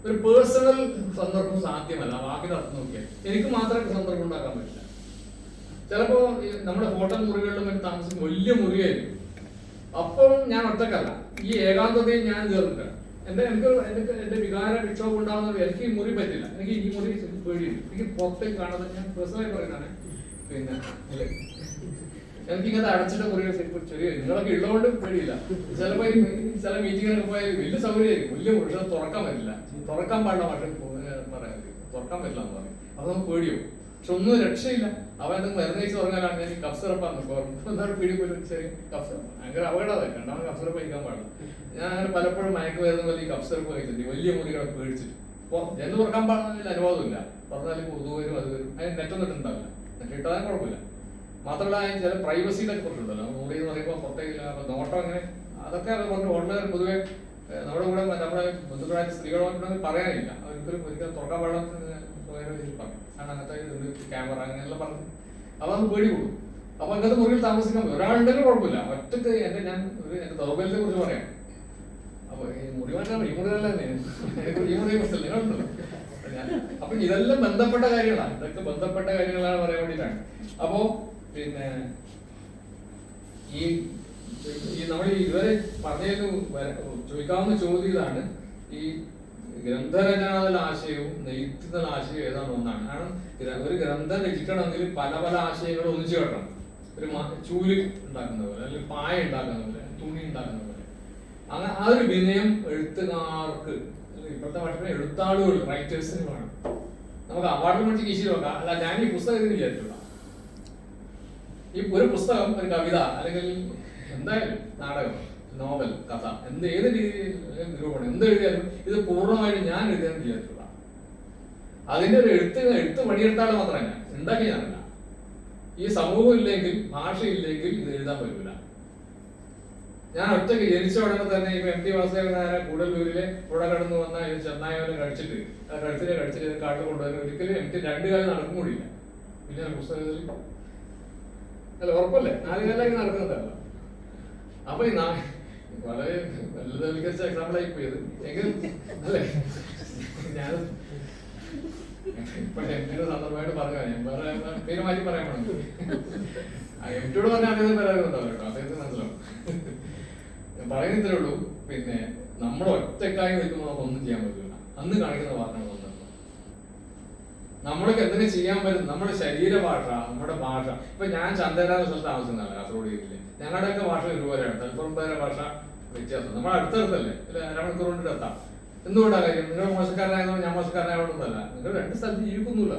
ഒരു പേഴ്സണൽ സന്ദർഭം സാധ്യമല്ല. വാക്കിന്റെ അർത്ഥം നോക്കിയാൽ എനിക്ക് മാത്രമേ സന്ദർഭം ഉണ്ടാക്കാൻ പറ്റില്ല. ചിലപ്പോ നമ്മുടെ ഹോട്ടൽ മുറികളിലും മറ്റും താമസിക്കും, വലിയ മുറിയായിരിക്കും. അപ്പോൾ ഞാൻ ഒറ്റക്കല്ല, ഈ ഏകാന്തതയിൽ ഞാൻ ചേർന്നിട്ടാണ്. എന്റെ വികാര വിക്ഷോഭം ഉണ്ടാകുന്നത് എനിക്ക് ഈ മുറി പറ്റില്ല, എനിക്ക് ഈ മുറി പേടിയുണ്ട്, എനിക്ക് പുറത്തേക്ക് കാണുന്നത് ഞാൻ പേഴ്സണലായി പറയുന്നതാണ്. പിന്നെ എനിക്കിങ്ങനെ അടച്ചിട്ട മുറികൾ ചെറിയ നിങ്ങളൊക്കെ ഉള്ളതുകൊണ്ട് പേടിയില്ല. ചിലപ്പോൾ ചില മീറ്റിങ്ങിനൊക്കെ പോയാൽ വലിയ സൗകര്യമായിരിക്കും, വലിയ മുറി, പക്ഷെ തുറക്കാൻ പറ്റില്ല, തുറക്കാൻ പാടില്ല, പക്ഷെ പറയാം തുറക്കാൻ പറ്റില്ല എന്ന് പറയും. അപ്പൊ നമുക്ക് പേടിയോ, പക്ഷെ ഒന്നും രക്ഷയില്ല. അവൻ എന്തെങ്കിലും മരുന്ന് കഴിച്ച് ഉറങ്ങാനാണ് ഞാൻ കഫ് സിറപ്പാന്ന് എന്താണ് പീടി പോലും ചെറിയ കഫ് സിറപ്പ് ഭയങ്കര അപകടമായി. രണ്ടാമത് കഫ് സിറപ്പ് കഴിക്കാൻ പാടില്ല. ഞാൻ അങ്ങനെ പലപ്പോഴും മയക്ക് വരുന്ന പോലെ ഈ കഫ് സിറപ്പ് കഴിച്ചിട്ട് വലിയ മുറികളെ പേടിച്ചിട്ട് ജനൽ തുറക്കാൻ പാടുന്നതിൽ അനുവാദമില്ല. പറഞ്ഞാലും കൊതു വരും, അത് വരും, അതിന് നെറ്റൊന്നും ഇട്ടുണ്ടാവില്ല, നെറ്റ് ഇട്ടാലും കുഴപ്പമില്ല. മാത്രമല്ല അതിന് ചില പ്രൈവസിയിലൊക്കെ കുറച്ചുണ്ടല്ലോ, മുറി എന്ന് പറയുമ്പോൾ പുറത്തേക്കില്ല, അപ്പൊ നോട്ടം അങ്ങനെ അതൊക്കെ കുറച്ച് ഹോട്ടലുകാർ പൊതുവെ നമ്മുടെ കൂടെ നമ്മുടെ ബന്ധുക്കളായ സ്ത്രീകളോട് പറയാനില്ല, ഒരിക്കലും തുറക്കാൻ പാടില്ല പറയും. കാരണം അങ്ങനത്തെ ക്യാമറ അങ്ങനെയെല്ലാം പറഞ്ഞു. അപ്പൊ നമുക്ക് പേടി കൂടും. അപ്പൊ അങ്ങനത്തെ മുറിയിൽ താമസിക്കാൻ ഒരാളുണ്ടെങ്കിലും കുഴപ്പമില്ല. ഒറ്റക്ക് എന്റെ ദൗർബല്യത്തെ കുറിച്ച് പറയാം. അപ്പൊ ഈ മുറി മാറ്റാൻ ഈ മുറികളല്ല, ഈ മുറിയെ കുറിച്ചല്ല നിങ്ങളുണ്ടല്ലോ. അപ്പൊ ഇതെല്ലാം ബന്ധപ്പെട്ട കാര്യങ്ങളാണ്, ഇതൊക്കെ ബന്ധപ്പെട്ട കാര്യങ്ങളാണ് പറയാൻ വേണ്ടിയിട്ടാണ്. അപ്പോ പിന്നെ ഈ നമ്മൾ ഇതുവരെ പറഞ്ഞതിന് ചോദിക്കാവുന്ന ചോദ്യം ഇതാണ്, ഈ ഗ്രന്ഥരചനാതല ആശയവും നെയ്ത്തുന്ന ആശയവും ഏതാണ് ഒന്നാണ്. കാരണം ഒരു ഗ്രന്ഥം രചിക്കണമെങ്കിൽ പല പല ആശയങ്ങളും ഒന്നിച്ചു കേട്ടണം. ഒരു ചൂല് ഉണ്ടാക്കുന്ന പോലെ, അല്ലെങ്കിൽ പായ ഉണ്ടാക്കുന്ന പോലെ, തുണി ഉണ്ടാക്കുന്ന പോലെ. അങ്ങനെ ആ ഒരു വിനയം എഴുത്തുകാർക്ക്, ഇപ്പോഴത്തെ ഭാഷ എഴുത്താളുകൾ, റൈറ്റേഴ്സിന് വേണം. നമുക്ക് അവാർഡ് മേടിച്ച് കീശി നോക്കാം. അല്ല, ഞാൻ ഈ പുസ്തകം വിചാരിച്ചിട്ടുള്ള ഈ ഒരു പുസ്തകം, ഒരു കവിത, അല്ലെങ്കിൽ എന്തായാലും നാടകം, നോവൽ, കഥ, ഏത് രീതിയിൽ നിരൂപണം എന്ത് എഴുതിയാലും ഇത് പൂർണ്ണമായിട്ടും ഞാൻ എഴുതാൻ വിചാരിച്ചിട്ടുള്ള അതിന്റെ ഒരു എഴുത്ത് പണിയെടുത്താൽ മാത്രമല്ല, ഉണ്ടാക്കി ഞാനല്ല. ഈ സമൂഹം ഇല്ലെങ്കിൽ, ഭാഷ ഇല്ലെങ്കിൽ ഇത് എഴുതാൻ പറ്റില്ല. ഞാൻ ഒറ്റയ്ക്ക് ജനിച്ച ഉടനെ തന്നെ ഇപ്പൊ എം ടി വാസുദേവനായ കൂടല്ലൂരിലെ പുഴ കടന്നു വന്ന ചെന്നായവനെ കഴിച്ചിട്ട് കാട്ടിൽ കൊണ്ടുവരുന്ന ഒരിക്കലും എം ടി 2 കാലം നടക്കും കൂടിയില്ല. പിന്നെ പുസ്തകത്തിൽ അല്ല ഉറപ്പല്ലേ, 4 കാലം നടക്കുന്നതല്ല. അപ്പൊ ഈ വളരെ ലളിതവൽക്കരിച്ച എക്സാമ്പിൾ ആയി പോയത് എങ്കിലും അല്ലേ, ഞാൻ ഇപ്പൊ എം ടിയുടെ സന്ദർഭമായിട്ട് പറഞ്ഞു, ഞാൻ വേറെ പേര് മാറ്റി പറയാൻ വേണം. എം ടിയോട് പറഞ്ഞാൽ അദ്ദേഹം പരാതിണ്ടാവില്ല കേട്ടോ, അദ്ദേഹത്തിന് മനസ്സിലാവും. ഞാൻ പറയുന്ന ഇത്രേ ഉള്ളൂ. പിന്നെ നമ്മൾ ഒറ്റക്കായി നിൽക്കുമ്പോൾ നമുക്ക് ഒന്നും ചെയ്യാൻ പറ്റില്ല. അന്ന് കാണിക്കുന്ന വാക്കാണ് തോന്നുന്നത്. നമ്മളൊക്കെ എന്തെങ്കിലും ചെയ്യാൻ പറ്റും. നമ്മുടെ ശരീരഭാഷ, നമ്മുടെ ഭാഷ. ഇപ്പൊ ഞാൻ ചന്ദനാഥ സ്ഥലത്ത് താമസിക്കുന്നതാണ്, കാസർഗോഡ് ജില്ലയിൽ. ഞങ്ങളുടെയൊക്കെ ഭാഷ ഒരുപോലെയാണ്, തലപ്പുറമ്പേരെ ഭാഷ വ്യത്യാസം. നമ്മുടെ അടുത്തടുത്തല്ലേ, അല്ല, അരമണിക്കൂർ കൊണ്ടിട്ട് എത്താം. എന്തുകൊണ്ടാ കാര്യം? നിങ്ങൾ മോശക്കാരനായതോ ഞാൻ മോശക്കാരനായതുകൊണ്ടല്ല, നിങ്ങൾ 2 സ്ഥലത്ത് ജീവിക്കുന്നില്ല,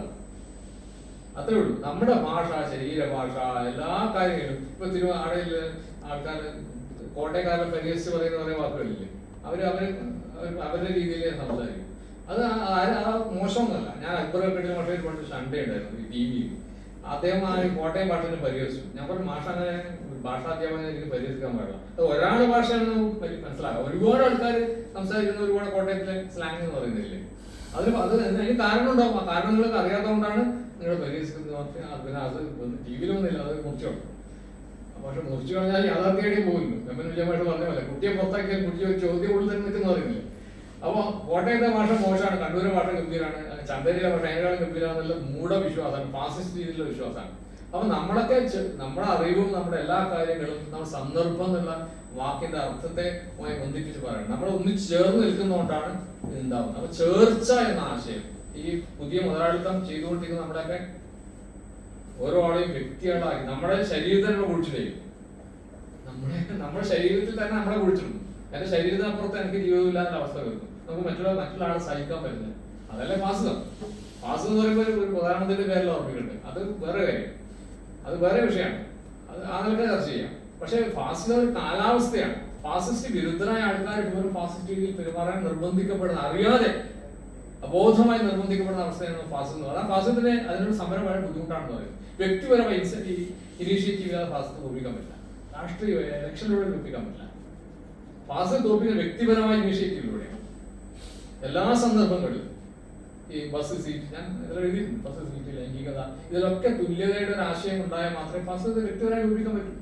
അത്രേ ഉള്ളൂ. നമ്മുടെ ഭാഷ, ശരീരഭാഷ, എല്ലാ കാര്യങ്ങളും. ഇപ്പൊ തിരുവാടയിൽ ആൾക്കാർ കോട്ടയക്കാരെ പരിഹസിച്ച് പറയുന്ന കുറേ വാക്കുകളില്ലേ, അവരുടെ രീതിയിൽ സംസാരിക്കും. അത് മോശമൊന്നുമല്ല. ഞാൻ അക്ബറൊക്കെ മറ്റൊരു പണ്ട് സൺഡേ ഉണ്ടായിരുന്നു ഈ TV-യിൽ. അദ്ദേഹം ആ കോട്ടയം ഭാഷയെ പരിഹസിച്ചു. ഞാൻ പറഞ്ഞു, ഭാഷാധ്യാപനം എനിക്ക് പരിഹസിക്കാൻ പാടില്ല. അത് ഒരാളുടെ ഭാഷയാണ് മനസ്സിലാക്കുക. ഒരുപാട് ആൾക്കാർ സംസാരിക്കുന്ന ഒരുപാട് കോട്ടയത്തിലെ സ്ലാങ് എന്ന് പറയുന്നില്ലേ, അതിന് കാരണം ഉണ്ടാവും. ആ കാരണം നിങ്ങൾക്ക് അറിയാത്തതുകൊണ്ടാണ് നിങ്ങൾ പരിഹസിക്കുന്നത്. പിന്നെ അത് TV-ലൊന്നുമില്ല, അത് മുറിച്ചു കളഞ്ഞു. പക്ഷെ മുറിച്ചു കളഞ്ഞാൽ യാഥാർത്ഥ്യമായിട്ട് പോകുന്നു. എമ്മൻ വിജയമായിട്ട് പറഞ്ഞ പോലെ കുട്ടിയെ പുറത്താക്കിയാൽ കുട്ടി ഒരു ചോദ്യം ഉള്ളിൽ തന്നെ നിൽക്കുന്ന പറയുന്നില്ലേ. അപ്പൊ കോട്ടയത്തെ ഭാഷ മോശമാണ്, കണ്ണൂരെ ഭാഷ ഗംഭീരമാണ്, ചന്ദേരിയിലെ ഭാഷ അതിനേക്കാളും ഗംഭീരമാണെന്നുള്ള മൂഢവിശ്വാസമാണ്, ഫാസിസ്റ്റ് രീതിയിലുള്ള വിശ്വാസമാണ്. അപ്പൊ നമ്മളൊക്കെ നമ്മുടെ അറിവും നമ്മുടെ എല്ലാ കാര്യങ്ങളും നമ്മൾ സന്ദർഭം എന്നുള്ള വാക്കിന്റെ അർത്ഥത്തെ ബന്ധിപ്പിച്ച് പറയണം. നമ്മൾ ഒന്നിച്ച് ചേർന്ന് നിൽക്കുന്നതുകൊണ്ടാണ് ഉണ്ടാവുന്നത്. അപ്പൊ ചേർച്ച എന്ന ആശയം ഈ പുതിയ മുതലാളിത്തം ചെയ്തുകൊണ്ടിരിക്കുന്ന നമ്മുടെയൊക്കെ ഓരോ ആളെയും വ്യക്തികളാക്കി നമ്മുടെ ശരീരത്തിനെ കുഴിച്ചിട്ടേ, നമ്മുടെ ശരീരത്തിൽ തന്നെ നമ്മളെ കുഴിച്ചിടുന്നു. എന്റെ ശരീരത്തിനപ്പുറത്ത് എനിക്ക് ജീവിതമില്ലാത്ത അവസ്ഥ വരുന്നു. നമുക്ക് മറ്റുള്ള ആളെ സഹിക്കാൻ പറ്റില്ല. അതല്ലേ ഫാസിസം. ഫാസിസം എന്ന് പറയുമ്പോൾ ഒരു പ്രധാനമന്ത്രിയുടെ പേരിൽ ഓർമ്മിക്കുന്നുണ്ട്, അത് വേറെ കാര്യം, അത് വേറെ വിഷയമാണ്. അത് ആ നിലയ്ക്ക് ചർച്ച ചെയ്യാം. പക്ഷെ ഫാസിസം ഒരു കാലാവസ്ഥയാണ്. ഫാസിസ്റ്റ് വിരുദ്ധരായ ആൾക്കാർ പോലും ഫാസിസ്റ്റ് രീതിയിൽ പെരുമാറാൻ നിർബന്ധിക്കപ്പെടുന്ന, അറിയാതെ അബോധമായി നിർബന്ധിക്കപ്പെടുന്ന അവസ്ഥയാണ് ഫാസിസം എന്ന് പറയുന്നത്. ആ ഫാസിസത്തിന് അതിനൊരു സമരമായ ബുദ്ധിമുട്ടാണെന്ന് പറയുന്നത്. വ്യക്തിപരമായി ഇനീഷ്യേറ്റീവ് ഇല്ലാതെ ഫാസിസത്തെ തോൽപ്പിക്കാൻ പറ്റില്ല. രാഷ്ട്രീയ ഇലക്ഷനിലൂടെ തോൽപ്പിക്കാൻ പറ്റില്ല. ഫാസിസം തോൽപ്പിക്കുന്ന വ്യക്തിപരമായ ഇനീഷ്യേറ്റീവിലൂടെയാണ്. എല്ലാ സന്ദർഭങ്ങളിലും ഈ ബസ് സീറ്റ്, ഞാൻ എഴുതിയിട്ടുണ്ട്, ബസ് സീറ്റ്, ലൈംഗികത, ഇതിലൊക്കെ തുല്യതയുടെ ഒരു ആശയം ഉണ്ടായാൽ മാത്രമേ ഫാസിസത്തെ വ്യക്തിപരമായി തോൽപ്പിക്കാൻ പറ്റൂ.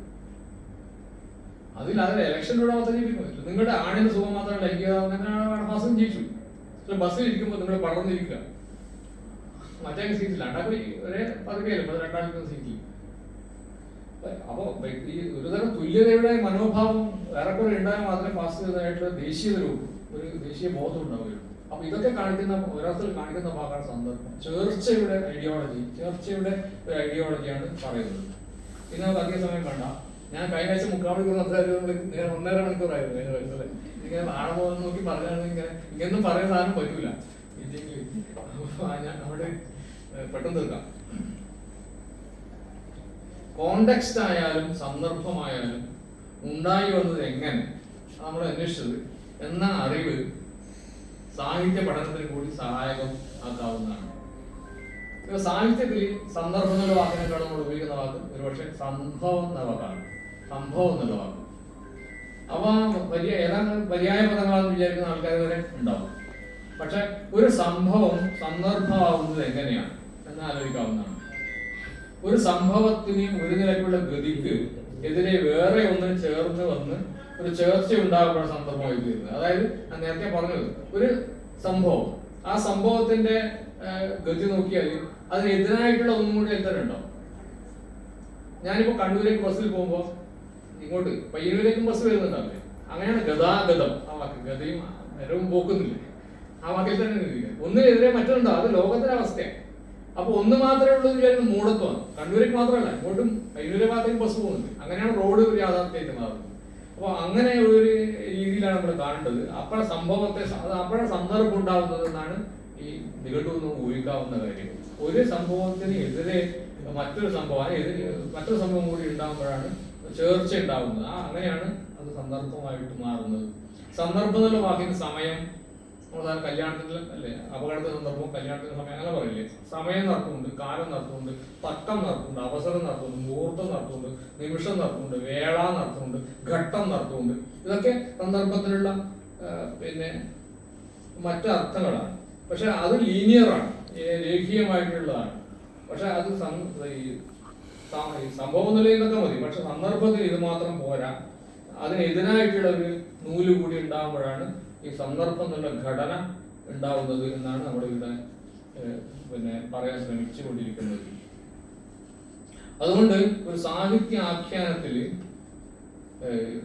അതിൽ ഇലക്ഷനിലൂടെ മാത്രമേ ജയിപ്പിക്കാൻ പറ്റില്ല. നിങ്ങളുടെ ആണിന് സുഖം മാത്രമേ ലൈംഗികത, അങ്ങനെ ഫാസിസം ജയിച്ചു. ബസ്സിൽ ഇരിക്കുമ്പോൾ നിങ്ങൾ പടർന്നിരിക്കുക, മറ്റേ സീറ്റില്ല, ഒരേ പതുക്കെയല്ലേ രണ്ടാമത്തെ സീറ്റിൽ. അപ്പോ ഈ ഒരുതരം തുല്യതയുടെ മനോഭാവം ഏറെക്കുറെ ഉണ്ടായാൽ മാത്രമേ ഫാസിസമായിട്ടുള്ള ദേശീയത രൂപം, ഒരു ദേശീയ ബോധം ഉണ്ടാവുകയുള്ളൂ. അപ്പൊ ഇതൊക്കെ കാണിക്കുന്ന ഒരർത്ഥത്തിൽ കാണിക്കുന്ന ഭാഗമാണ് സന്ദർഭം. ചേർച്ചയുടെ ഒരു ഐഡിയോളജിയാണ് പറയുന്നത്. പിന്നെ നമുക്ക് അധിക സമയം വേണ്ട. ഞാൻ കഴിഞ്ഞ ആഴ്ച 3/4 മണിക്കൂർ സംസാരിച്ചത് 1.5 മണിക്കൂറായിരുന്നു കഴിഞ്ഞ വയസ്സിലെ. ഇങ്ങനെ ആണമോന്ന് നോക്കി പറഞ്ഞാണെങ്കിൽ ഇങ്ങനൊന്നും പറയാൻ സാധനം പറ്റൂല. ഞാൻ അവിടെ പെട്ടെന്ന് തീർക്കാം. കോണ്ടെക്സ്റ്റ് ആയാലും സന്ദർഭമായാലും ഉണ്ടായി വന്നത് എങ്ങനെ നമ്മൾ അന്വേഷിച്ചത് എന്ന അറിവ് സാഹിത്യ പഠനത്തിന് കൂടി സഹായകം ആക്കാവുന്നതാണ്. സാഹിത്യത്തിൽ സന്ദർഭം എന്നുള്ള വാക്കിനേക്കാളും നമ്മൾ ഉപയോഗിക്കുന്ന വാക്ക് ഒരുപക്ഷെ സംഭവം എന്നുള്ള വാക്കാണ്. സംഭവം എന്നുള്ള വാക്ക് അവ ഏതാണ്ട് പര്യായ പദങ്ങളാണെന്ന് വിചാരിക്കുന്ന ആൾക്കാർ വരെ ഉണ്ടാവും. പക്ഷെ ഒരു സംഭവം സന്ദർഭമാവുന്നത് എങ്ങനെയാണ് എന്ന് ആലോചിക്കാവുന്നതാണ്. ഒരു സംഭവത്തിന് ഒരു നിലയ്ക്കുള്ള ഗതിക്ക് എതിരെ വേറെ ഒന്ന് ചേർന്ന് വന്ന് ഒരു ചേർച്ച ഉണ്ടാകുന്ന സന്ദർഭമായി തീരുന്നത്. അതായത് ഞാൻ നേരത്തെ പറഞ്ഞത്, ഒരു സംഭവം, ആ സംഭവത്തിന്റെ ഗതി നോക്കിയാൽ അതിനെതിരായിട്ടുള്ള ഒന്നും കൂടി എത്ര ഉണ്ടാവും. ഞാനിപ്പോ കണ്ണൂരേക്ക് ബസ്സിൽ പോകുമ്പോൾ ഇങ്ങോട്ട് പയ്യന്നൂരേക്കും ബസ് വരുന്നുണ്ടാവില്ലേ, അങ്ങനെയാണ് ഗതാഗതം. ആ വാക്ക് ഗതയും മരവും പോക്കുന്നില്ല, ആ വാക്കിൽ തന്നെ ഒന്നിനെതിരെ മറ്റൊന്നുണ്ടാവും. അത് ലോകത്തിന്റെ അവസ്ഥയാണ്. അപ്പൊ ഒന്ന് മാത്രമേ ഉള്ളൂ വിചാരിക്കുന്ന മൂടത്വമാണ്. കണ്ണൂരേക്ക് മാത്രമല്ല, ഇങ്ങോട്ടും പയ്യന്നൂരെ ഭാഗത്തേക്ക് ബസ് പോകുന്നുണ്ട്. അങ്ങനെയാണ് റോഡ് ഒരു യാഥാർത്ഥ്യമായിട്ട് മാറുന്നത്. അപ്പൊ അങ്ങനെ ഒരു രീതിയിലാണ് നമ്മൾ കാണേണ്ടത്. അപ്പോഴെ സംഭവത്തെ, അപ്പോഴെ സന്ദർഭം ഉണ്ടാവുന്നത് എന്നാണ് ഈ നിഘണ്ടുവെന്ന് ഊഹിക്കാവുന്ന കാര്യം. ഒരു സംഭവത്തിന് എതിരെ മറ്റൊരു സംഭവം കൂടി ഉണ്ടാകുമ്പോഴാണ് ചേർച്ച ഉണ്ടാവുന്നത്. അങ്ങനെയാണ് അത് സന്ദർഭമായിട്ട് മാറുന്നത്. സന്ദർഭം എന്നുള്ള വാക്കിന് സമയം, നമ്മൾ കല്യാണത്തിൽ അല്ലേ, അപകടത്തിന്റെ സന്ദർഭവും കല്യാണത്തിന്റെ സമയം അങ്ങനെ പറയില്ലേ. സമയം നടത്തുന്നുണ്ട്, കാലം നടത്തുന്നുണ്ട്, തക്കം നടത്തുന്നുണ്ട്, അവസരം നടത്തുന്നുണ്ട്, മുഹൂർത്തം നടത്തുന്നുണ്ട്, നിമിഷം നടത്തുന്നുണ്ട്, വേള നടത്തുന്നുണ്ട്, ഘട്ടം നടത്തുന്നുണ്ട്. ഇതൊക്കെ സന്ദർഭത്തിലുള്ള പിന്നെ മറ്റു അർത്ഥങ്ങളാണ്. പക്ഷെ അത് ലീനിയറാണ്, രേഖീയമായിട്ടുള്ളതാണ്. പക്ഷെ അത് സംഭവ നിലയിലൊക്കെ മതി. പക്ഷെ സന്ദർഭത്തിൽ ഇത് മാത്രം പോരാ. അതിനെതിരായിട്ടുള്ള ഒരു നൂല് കൂടി ഉണ്ടാകുമ്പോഴാണ് ഈ സന്ദർഭം എന്നുള്ള ഘടന ഉണ്ടാവുന്നത് എന്നാണ് നമ്മളിവിടെ പിന്നെ പറയാൻ ശ്രമിച്ചുകൊണ്ടിരിക്കുന്നത്. അതുകൊണ്ട് ഒരു സാഹിത്യ ആഖ്യാനത്തിൽ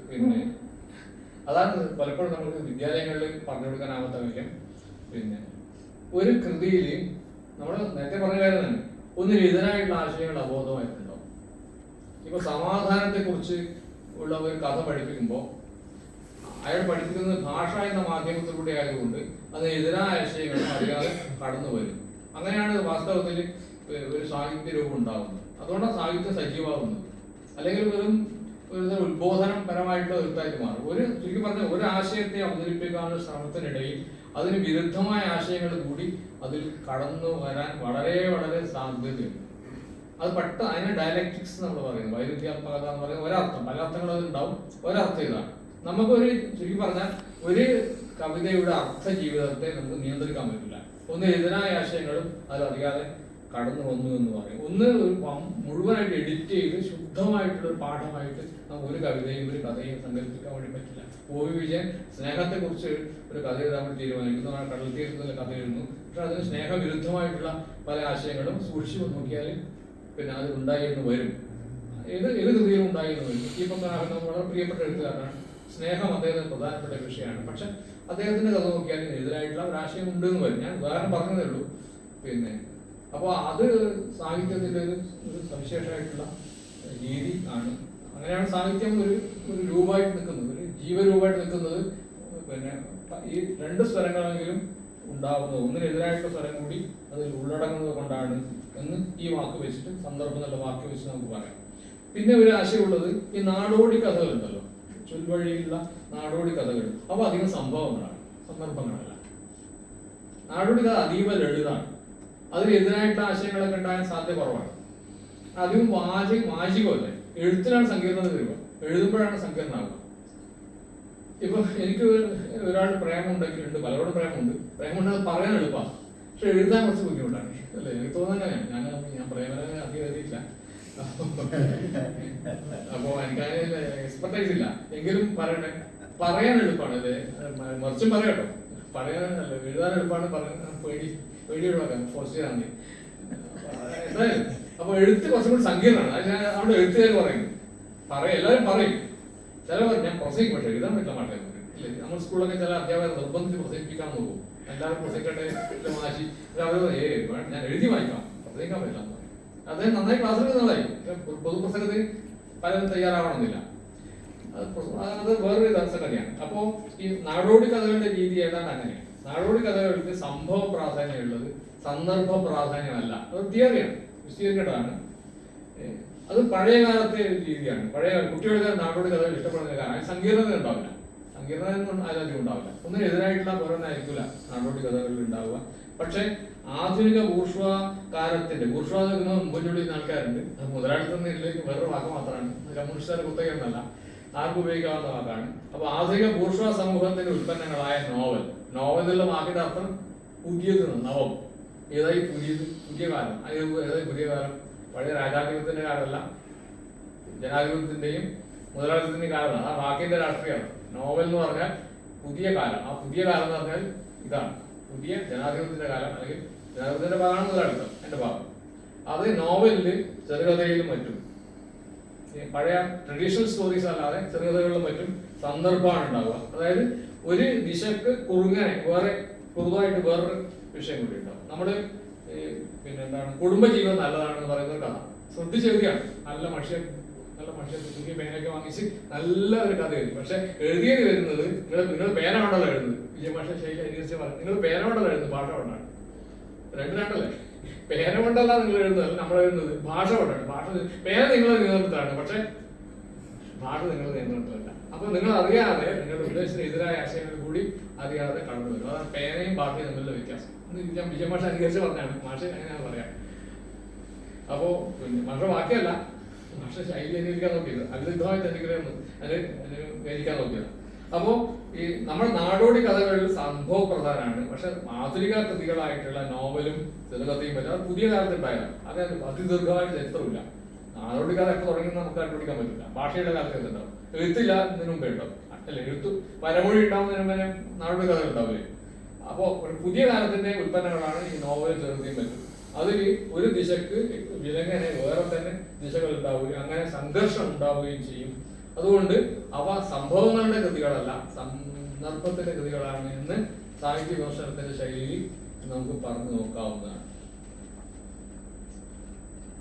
പിന്നെ അതാണ് പലപ്പോഴും നമുക്ക് വിദ്യാലയങ്ങളിൽ പറഞ്ഞു കൊടുക്കാനാവാത്ത കാര്യം. പിന്നെ ഒരു കൃതിയിൽ നമ്മൾ നേരത്തെ പറഞ്ഞ കാര്യം തന്നെ, ഒന്നിനെതിരായിട്ടുള്ള ആശയങ്ങൾ അബോധമായിട്ടുണ്ടാവും. ഇപ്പൊ സമാധാനത്തെ കുറിച്ച് ഉള്ള ഒരു കഥ പഠിപ്പിക്കുമ്പോൾ അയാൾ പഠിപ്പിക്കുന്നത് ഭാഷ എന്ന മാധ്യമത്തിലൂടെ ആയതുകൊണ്ട് അതിനെതിരായ ആശയങ്ങൾ അറിയാതെ കടന്നു വരും. അങ്ങനെയാണ് വാസ്തവത്തിൽ ഒരു സാഹിത്യ രൂപം ഉണ്ടാകുന്നത്. അതുകൊണ്ടാണ് സാഹിത്യം സജീവമാകുന്നത്. അല്ലെങ്കിൽ വെറും ഒരു ഉത്ബോധനം പരമായിട്ടുള്ള എഴുത്തായിട്ട് മാറും. ചുരുക്കി പറഞ്ഞ ഒരു ആശയത്തെ അവതരിപ്പിക്കാനുള്ള ശ്രമത്തിനിടയിൽ അതിന് വിരുദ്ധമായ ആശയങ്ങൾ കൂടി അതിൽ കടന്നു വരാൻ വളരെ വളരെ സാധ്യതയുണ്ട്. അത് അതിനെ ഡയലക്റ്റിക്സ് നമ്മൾ പറയുന്നത്, വൈരുദ്ധ്യാത്മകത എന്ന് പറയുന്നത് ഒരർത്ഥം, പല അർത്ഥങ്ങൾ അതിലുണ്ടാവും. ഒരർത്ഥം ഇതാണ്. നമുക്കൊരു ചുരുക്കി പറഞ്ഞാൽ ഒരു കവിതയുടെ അർത്ഥ ജീവിതത്തെ നമുക്ക് നിയന്ത്രിക്കാൻ പറ്റില്ല. എതിരായ ആശയങ്ങളും അതിലറിയാതെ കടന്നു വന്നു എന്ന് പറയും. ഒരു മുഴുവനായിട്ട് എഡിറ്റ് ചെയ്ത് ശുദ്ധമായിട്ടുള്ള ഒരു പാഠമായിട്ട് നമുക്ക് ഒരു കവിതയും ഒരു കഥയും സങ്കല്പിക്കാൻ വേണ്ടി പറ്റില്ല. ഒ.വി. വിജയൻ സ്നേഹത്തെ കുറിച്ച് ഒരു കഥ എഴുതാൻ വേണ്ടി തീരുമാനിക്കുന്നു. കടൽ തീരത്തിൽ കഥ എഴുതുന്നു. പക്ഷെ അതിന് സ്നേഹവിരുദ്ധമായിട്ടുള്ള പല ആശയങ്ങളും സൂക്ഷിച്ചു നോക്കിയാൽ പിന്നെ അത് ഉണ്ടായി എന്ന് വരും. ഏത് കൃതിയും ഉണ്ടായി എന്ന് വരും. ഈ പത്മനാഭൻ വളരെ പ്രിയപ്പെട്ട എഴുത്തുകാരനാണ്. സ്നേഹം അദ്ദേഹത്തിന് പ്രധാനപ്പെട്ട വിഷയമാണ്. പക്ഷെ അദ്ദേഹത്തിന്റെ കഥ നോക്കിയാൽ എതിരായിട്ടുള്ള ഒരു ആശയം ഉണ്ട് എന്ന് വരും. ഞാൻ ഉദാഹരണം പറഞ്ഞതേ ഉള്ളൂ. പിന്നെ അപ്പോൾ അത് സാഹിത്യത്തിന്റെ ഒരു സവിശേഷമായിട്ടുള്ള രീതി ആണ്. അങ്ങനെയാണ് സാഹിത്യം ഒരു രൂപമായിട്ട് നിൽക്കുന്നത്, ഒരു ജീവരൂപമായിട്ട് നിൽക്കുന്നത്. പിന്നെ ഈ രണ്ട് സ്വരങ്ങളെങ്കിലും ഉണ്ടാവുന്നത്, ഒന്നിനെതിരായിട്ടുള്ള സ്വരം കൂടി അതിൽ ഉള്ളടങ്ങുന്നത് കൊണ്ടാണ് എന്ന് ഈ വാക്ക് വെച്ചിട്ട്, സന്ദർഭം എന്നുള്ള വാക്ക് വെച്ച് നമുക്ക് പറയാം. പിന്നെ ഒരു ആശയമുള്ളത് ഈ നാടോടി കഥകളുണ്ടല്ലോ, ചൊൽവഴിയിലുള്ള നാടോടി കഥകൾ. അപ്പോൾ അധികം സംഭവങ്ങളാണ്, സന്ദർഭങ്ങളല്ല. നാടോടി കഥ അതീവ ലളിതാണ്. അതിനെതിരായിട്ടുള്ള ആശയങ്ങളൊക്കെ ഉണ്ടാകാൻ സാധ്യത കുറവാണ്. അധികം വാചികമല്ലേ, എഴുത്തിലാണ് സങ്കീർണത വരിക, എഴുതുമ്പോഴാണ് സങ്കീർണമാകുക. ഇപ്പൊ എനിക്ക് ഒരാൾ പ്രേമം ഉണ്ടെങ്കിലുണ്ട്, പലരോടും പ്രേമമുണ്ടെങ്കിൽ പറയാൻ എളുപ്പമാണ്, പക്ഷെ എഴുതാൻ കുറച്ച് ബുദ്ധിമുട്ടാണ് അല്ലേ? എനിക്ക് തോന്നുന്നത് ഞാൻ പ്രേമനെ അധികം എഴുതിയില്ല, അപ്പോ എനിക്ക് എക്സ്പെർട്ടൈസ് ഇല്ല. എങ്കിലും പറയാൻ എളുപ്പമാണ്. ഇത് മറിച്ചും പറയാട്ടോ, പറയാനല്ല എഴുതാൻ എളുപ്പമാണ്, പറയാൻ പേടി ഒഴിവാക്കാൻ ഫോഴ്സ് ചെയ്താൽ മതി. എന്തായാലും അപ്പൊ എഴുത്ത് കുറച്ചും കൂടി സങ്കീർണമാണ്. അത് ഞാൻ അവിടെ എഴുത്തുകാർ പറയുന്നു, എല്ലാവരും പറയും. ചിലവർ ഞാൻ പ്രസംഗിക്കും, പക്ഷെ എഴുതാൻ പറ്റില്ല മാട്ടേ ഇല്ലേ. നമ്മൾ സ്കൂളിലൊക്കെ ചില അധ്യാപകർ നിർബന്ധിച്ച് പ്രസംഗിപ്പിക്കാൻ നോക്കും, എല്ലാവരും പ്രസംഗിക്കട്ടെ മാശി. അവർ ഞാൻ എഴുതി വായിക്കാം, പ്രസംഗിക്കാൻ പറ്റില്ല എന്ന് പറയും. അദ്ദേഹം നന്നായി ക്ലാസ്സിൽ നന്നായി, പൊതുപ്രസംഗത്തിന് പലരും തയ്യാറാവണമെന്നില്ല. അത് വേറൊരു സംഗതിയാണ്. അപ്പോ ഈ നാടോടി കഥകളുടെ രീതി ഏതാണ്ട് അങ്ങനെയാണ്. നാടോടി കഥകൾക്ക് സംഭവ പ്രാധാന്യമുള്ളത്, സന്ദർഭ പ്രാധാന്യമല്ല. അത് തിയറിയാണ്, വിശദീകരിക്കേണ്ടതാണ്. അത് പഴയ കാലത്തെ രീതിയാണ്. പഴയ കുട്ടികൾക്ക് നാടോടി കഥകൾ ഇഷ്ടപ്പെടുന്ന കാരണം സങ്കീർണത ഉണ്ടാവില്ല, സങ്കീർണത അതിലധികം ഉണ്ടാവില്ല. ഒന്നിനെതിരായിട്ടുള്ള ഓരോന്നായിരിക്കില്ല നാടോടി കഥകളിൽ ഉണ്ടാവുക. പക്ഷെ ആധുനിക ബൂർഷ്വാ കാലത്തിന്റെ ബൂർഷ്വാ മുൻപൊഴി ആൾക്കാരുണ്ട്, അത് മുതലാളിത്തത്തിലേക്ക് വേറൊരു വാക്ക് മാത്രമാണ്, കമ്മ്യൂണിസ്റ്റുകാർ കുത്തകയൊന്നല്ല, ആർക്കും ഉപയോഗിക്കാവുന്ന വാക്കാണ്. അപ്പൊ ആധുനിക ബൂർഷ്വാ സമൂഹത്തിന്റെ ഉൽപ്പന്നങ്ങളായ നോവൽ എന്നുള്ള വാക്കിന്റെ അർത്ഥം പുതിയത്, നവം. ഏതായി പുതിയ കാലം, ഏതായി പുതിയ കാലം? പഴയ രാജാധിപത്യത്തിന്റെ കാലമല്ല, ജനാധിപത്യത്തിന്റെയും മുതലാളിത്തത്തിന്റെയും കാലമാണ്. ആ വാക്കിന്റെ രാഷ്ട്രീയമാണ്. നോവൽ എന്ന് പറഞ്ഞാൽ പുതിയ കാലം. ആ പുതിയ കാലം എന്ന് പറഞ്ഞാൽ ഇതാണ്, പുതിയ ജനാധിപത്യത്തിന്റെ കാലം, അല്ലെങ്കിൽ ജനാധിപത്യത്തിന്റെ ഭാഗമാണ് മുതലാളിത്തം, എന്റെ ഭാഗം. അത് നോവലില് ചെറുകഥയിലും മറ്റും, പഴയ ട്രഡീഷണൽ സ്റ്റോറീസ് അല്ലാതെ ചെറുകഥകളിലും മറ്റും സന്ദർഭമാണ് ഉണ്ടാവുക. അതായത് ഒരു ദിശക്ക് കുറുങ്ങനെ പൊതുവായിട്ട് വേറൊരു വിഷയം കൂടി ഉണ്ടാവും. നമ്മള് പിന്നെ എന്താണ്, കുടുംബജീവിതം നല്ലതാണെന്ന് പറയുന്ന ഒരു കഥ ശ്രദ്ധിച്ചെഴുതിയാണ്, നല്ല മനുഷ്യ പുതിയ പേനൊക്കെ വാങ്ങിച്ച് നല്ല ഒരു കഥ എഴുതി. പക്ഷെ എഴുതിയത് വരുന്നത് നിങ്ങൾ പേന കൊണ്ടല്ല എഴുതുന്നത്. വിജയമാഷ ശൈലി അനുസരിച്ച് പറഞ്ഞു, നിങ്ങൾ പേന കൊണ്ടല്ല എഴുതുന്നത്, ഭാഷ കൊണ്ടാണ്. രണ്ടല്ലേ, പേന കൊണ്ടല്ല നിങ്ങൾ എഴുതുന്നത്, നമ്മൾ എഴുതുന്നത് ഭാഷ കൊണ്ടാണ്. പേന നിങ്ങളുടെ നിയന്ത്രണത്തിലാണ്, പക്ഷെ ഭാഷ നിങ്ങളുടെ നിയന്ത്രണത്തിലല്ല. അപ്പൊ നിങ്ങൾ അറിയാതെ നിങ്ങളുടെ ഉദ്ദേശത്തിന് എതിരായ ആശയങ്ങൾ കൂടി അറിയാതെ കടന്നു വരും. അതാണ് പേനയും ഭാഷയും തമ്മിലുള്ള വ്യത്യാസം. ഞാൻ വിജയമാഷ അനുകരിച്ച് പറഞ്ഞാണ്, ഭാഷ അങ്ങനെയാണ് പറയാം. അപ്പോ പിന്നെ ഭാഷ വാക്യല്ല, ഭാഷ ശൈലി അനുകരിക്കാൻ നോക്കിയത്, അവിരുദ്ധമായി അനുകരിക്കാൻ നോക്കിയത്. അപ്പോ ഈ നമ്മുടെ നാടോടി കഥകളിൽ സംഭവ പ്രധാനമാണ്. പക്ഷെ ആധുനിക കൃതികളായിട്ടുള്ള നോവലും ചെറുകഥയും പറ്റും, അത് പുതിയ കാലത്തുണ്ടായതാണ്. അത് അതിദീർഘമായ ചരിത്രമില്ല. നാടോടി കഥ എപ്പോൾ തുടങ്ങി നമുക്ക് കണ്ടുപിടിക്കാൻ പറ്റില്ല. ഭാഷയുടെ കാലത്ത് എന്തുണ്ടാവും, എഴുത്തില്ല ഇതിനു മുമ്പേ ഉണ്ടാവും, അല്ലെ? എഴുത്തു പരമൊഴി ഉണ്ടാവുന്നതിന് മുമ്പേ നാടോടി കഥ ഉണ്ടാവില്ലേ? അപ്പോ ഒരു പുതിയ കാലത്തിന്റെ ഉൽപ്പന്നങ്ങളാണ് ഈ നോവലും ചെറുകഥയും പറ്റും. അതിൽ ഒരു ദിശക്ക് വിലങ്ങനെ വേറെ തന്നെ ദിശകൾ ഉണ്ടാവുകയും അങ്ങനെ സംഘർഷം ഉണ്ടാവുകയും ചെയ്യും. അതുകൊണ്ട് അവ സംഭവങ്ങളുടെ കൃതികളല്ല, സന്ദർഭത്തിന്റെ കൃതികളാണ് എന്ന് സാഹിത്യ വിമർശനത്തിന്റെ ശൈലിയിൽ നമുക്ക് പറഞ്ഞു നോക്കാവുന്നതാണ്.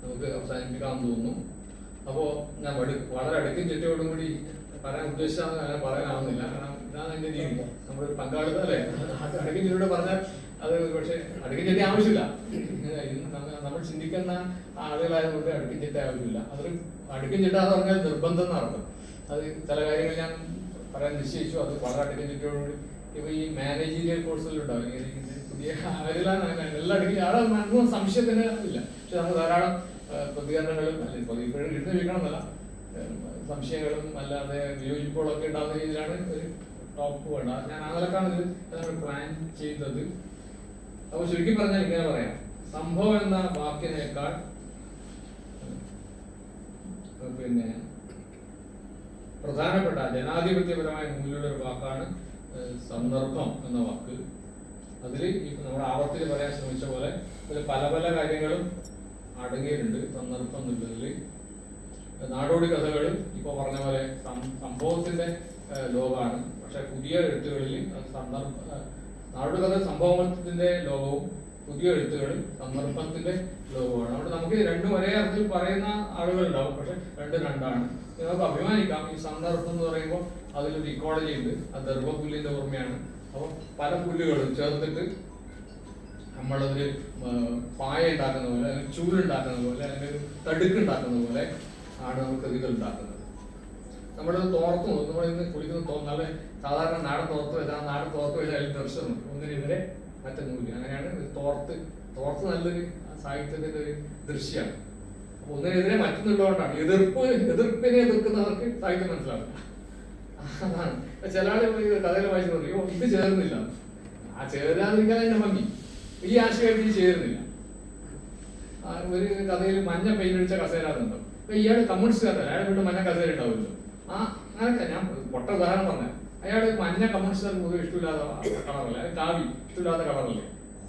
നമുക്ക് അവസാനിപ്പിക്കാൻ തോന്നുന്നു. അപ്പോ ഞാൻ വളരെ അടുക്കും ചിട്ടയോടും കൂടി പറയാൻ ഉദ്ദേശിച്ചാന്ന് അങ്ങനെ പറയാനാവുന്നില്ല. കാരണം ഇതാണ് അതിന്റെ രീതി. നമ്മളൊരു പങ്കാളിത്തം അല്ലേ, അടുക്കും ചിട്ടയോട് പറഞ്ഞാൽ അത് പക്ഷെ അടുക്കും ചിട്ട ആവശ്യമില്ല. നമ്മൾ ചിന്തിക്കുന്ന ആളുകളായതുകൊണ്ട് അടുക്കും ചിട്ട ആവശ്യമില്ല. അതൊരു അടുക്കും ചിട്ട എന്ന് പറഞ്ഞാൽ നിർബന്ധം എന്നർത്ഥം. അത് ചില കാര്യങ്ങൾ ഞാൻ പറയാൻ നിശ്ചയിച്ചു, അത് വളരെ അടുക്കും ചിട്ടയോടുകൂടി. ഇപ്പൊ ഈ മാനേജീരിയൽ കോഴ്സുകളുണ്ടാവും, പുതിയ അവരെല്ലാം എല്ലാം അടുക്കി ആളൊന്നും സംശയത്തിന് ഇല്ല. പക്ഷെ നമ്മൾ ധാരാളം പ്രതികരണങ്ങളും അല്ലെങ്കിൽ ഇപ്പോഴും ഇരുന്ന് വീക്കണമെന്നല്ല, സംശയങ്ങളും അല്ലാതെ വിയോജിപ്പുകളൊക്കെ ഉണ്ടാകുന്ന രീതിയിലാണ് ഒരു ടോപ്പ് വേണ്ട. ഞാൻ അതിലൊക്കെയാണ് ഇത് പ്ലാൻ ചെയ്തത്. അപ്പൊ ചുരുക്കി പറഞ്ഞാൽ ഇങ്ങനെ പറയാം, സംഭവം എന്ന വാക്കിനേക്കാൾ പിന്നെ പ്രധാനപ്പെട്ട ജനാധിപത്യപരമായ മൂല്യമുള്ള ഒരു വാക്കാണ് സന്ദർഭം എന്ന വാക്ക്. അതിൽ നമ്മൾ ആവർത്തിച്ച് പറയാൻ ശ്രമിച്ച പോലെ അതിൽ പല പല കാര്യങ്ങളും അടങ്ങിയിട്ടുണ്ട്. സന്ദർഭം എന്നുള്ളതിൽ നാടോടി കഥകൾ ഇപ്പൊ പറഞ്ഞ പോലെ സംഭവത്തിന്റെ ലോകമാണ്. പക്ഷെ പുതിയ എഴുത്തുകളിൽ നാടോടി കഥ സംഭവത്തിന്റെ ലോകവും പുതിയ എഴുത്തുകളിൽ സന്ദർഭത്തിന്റെ ലോകമാണ്. അവിടെ നമുക്ക് രണ്ടും ഒരേ അർത്ഥത്തിൽ പറയുന്ന ആളുകൾ ഉണ്ടാവും, പക്ഷെ രണ്ടാണ്. നമുക്ക് അഭിമാനിക്കാം. ഈ സന്ദർഭം എന്ന് പറയുമ്പോൾ അതിലൊരു ഇക്കോളജി ഉണ്ട്. അത് ദർഭപുല്ലിന്റെ ഓർമ്മയാണ്. അപ്പോൾ പല പുല്ലുകളും ചേർത്തിട്ട് നമ്മളൊരു പായ ഉണ്ടാക്കുന്ന പോലെ, അല്ലെങ്കിൽ ചൂലുണ്ടാക്കുന്ന പോലെ, അല്ലെങ്കിൽ തടുക്കുണ്ടാക്കുന്ന പോലെ ആണ് നമ്മൾ കൃതികൾ ഉണ്ടാക്കുന്നത്. നമ്മളത് തോർത്തു നോക്കും. നമ്മൾ ഇന്ന് കുളിക്കുന്ന നല്ല സാധാരണ നാടൻ തോർത്ത് വെച്ചാൽ നാടൻ തോർത്ത് വെച്ചാൽ അതിൽ ദർശനം ഒന്നിനെതിരെ മറ്റൊന്നുമില്ല. അങ്ങനെയാണ് തോർത്ത് നല്ലൊരു സാഹിത്യത്തിന്റെ ഒരു ദൃശ്യമാണ്. അപ്പൊ ഒന്നിനെതിരെ മറ്റൊന്നുള്ളതുകൊണ്ടാണ് എതിർപ്പിനെ എതിർക്കുന്നവർക്ക് സാഹിത്യം മനസ്സിലാവില്ല. അതാണ് ചില ആളുകൾ കഥയിൽ വായിച്ചു പറയും ഇത് ചേർന്നില്ല, ആ ചേരാതിരിക്കാൻ തന്നെ ഭംഗി, ഈ ആശയമായിട്ട് ഈ ചേരുന്നില്ല. ഒരു കഥയിൽ മഞ്ഞ പെയിന്റ് അടിച്ച കസേരാന്നുണ്ടോ, അപ്പൊ ഇയാൾ കമ്മ്യൂണിസ്റ്റുകാരല്ല, അയാൾ വീണ്ടും മഞ്ഞ കസേര ഉണ്ടാവില്ലോ. അങ്ങനൊക്കെ ഞാൻ പൊട്ട ഉദാഹരണം പറഞ്ഞ അയാൾ മഞ്ഞ കമ്മ്യൂണിസ്റ്റുകാർക്ക് പൊതുവെ ഇഷ്ടമില്ലാത്ത കളറല്ലേ, കാവി ഇഷ്ടമില്ലാത്ത കളറല്ലേ.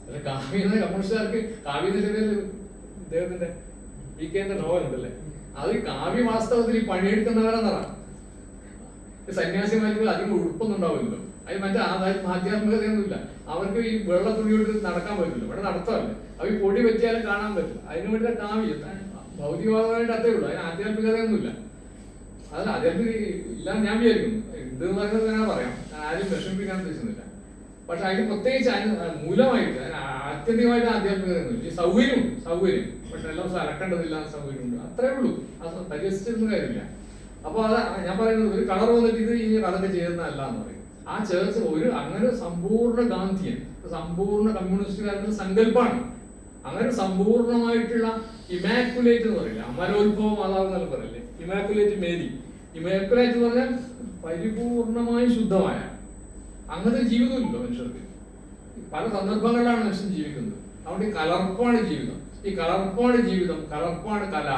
അല്ലെ കാവി എന്ന കമ്മ്യൂണിസ്റ്റുകാർക്ക് കാവ്യ ഇദ്ദേഹത്തിന്റെ VK നോവൽ ഉണ്ടല്ലേ, അത് കാവ്യ വാസ്തവത്തിൽ ഈ പണിയെടുക്കുന്നവരെന്നറ സന്യാസിമാർക്ക് അധികം ഉടുപ്പൊന്നും ഉണ്ടാവില്ലല്ലോ. അതിന് മറ്റേ ആധ്യാത്മികതയൊന്നുമില്ല. അവർക്ക് ഈ വെള്ള തുണിയോട്ട് നടക്കാൻ പറ്റില്ല, ഇവിടെ നടത്താറില്ല. അവ ഈ പൊടി പറ്റിയാലും കാണാൻ പറ്റില്ല. അതിന് വേണ്ടി കാവ്യ ഭൗതികവാദമായിട്ട് അത്രേ ഉള്ളൂ, അതിന് ആധ്യാത്മികതയൊന്നുമില്ല. അതല്ല ആധ്യാത്മിക ഇല്ല ഞാൻ വിചാരിക്കുന്നു. ഇതെന്ന് പറയുന്നത് ഞാൻ പറയാം, ആരും വിഷമിപ്പിക്കാൻ ഉദ്ദേശിക്കുന്നില്ല. പക്ഷെ അതിന് പ്രത്യേകിച്ച് അതിന് മൂലമായിട്ട് അതിന് ആത്യന്തികമായിട്ട് ആധ്യാത്മികതയൊന്നുമില്ല. ഈ സൗകര്യം പക്ഷെ എല്ലാം അലക്കേണ്ടതില്ല, സൗകര്യമുണ്ട്, അത്രേ ഉള്ളൂ. അത് പരിഹസിച്ചിരുന്ന കാര്യമില്ല. അപ്പൊ അത് ഞാൻ പറയുന്നത് ഒരു കളർ വന്നിട്ട് ഇത് ഈ കളർക്ക് ചേരുന്നതല്ല എന്ന് പറയും. ആ ചേർച്ച ഒരു അങ്ങനെ സമ്പൂർണ്ണ ഗാന്ധിയൻ, സമ്പൂർണ്ണ കമ്മ്യൂണിസ്റ്റുകാരുടെ സങ്കല്പമാണ്. അങ്ങനെ സമ്പൂർണമായിട്ടുള്ള ഇമാക്കുലേറ്റ് എന്ന് പറയില്ല, അമരോത്ഭവ മാതാവ് എന്നൊക്കെ പറയില്ലേ, ഇമാക്കുലേറ്റ് മേരി. ഇമാക്കുലേറ്റ് എന്ന് പറഞ്ഞാൽ പരിപൂർണമായി ശുദ്ധമായ അങ്ങനത്തെ ജീവിതമില്ലല്ലോ മനുഷ്യർക്ക്. പല സന്ദർഭങ്ങളിലാണ് മനുഷ്യൻ ജീവിക്കുന്നത്. അതുകൊണ്ട് ഈ കലർപ്പാണ് ജീവിതം, ഈ കലർപ്പാണ് ജീവിതം, കലർപ്പാണ് കല.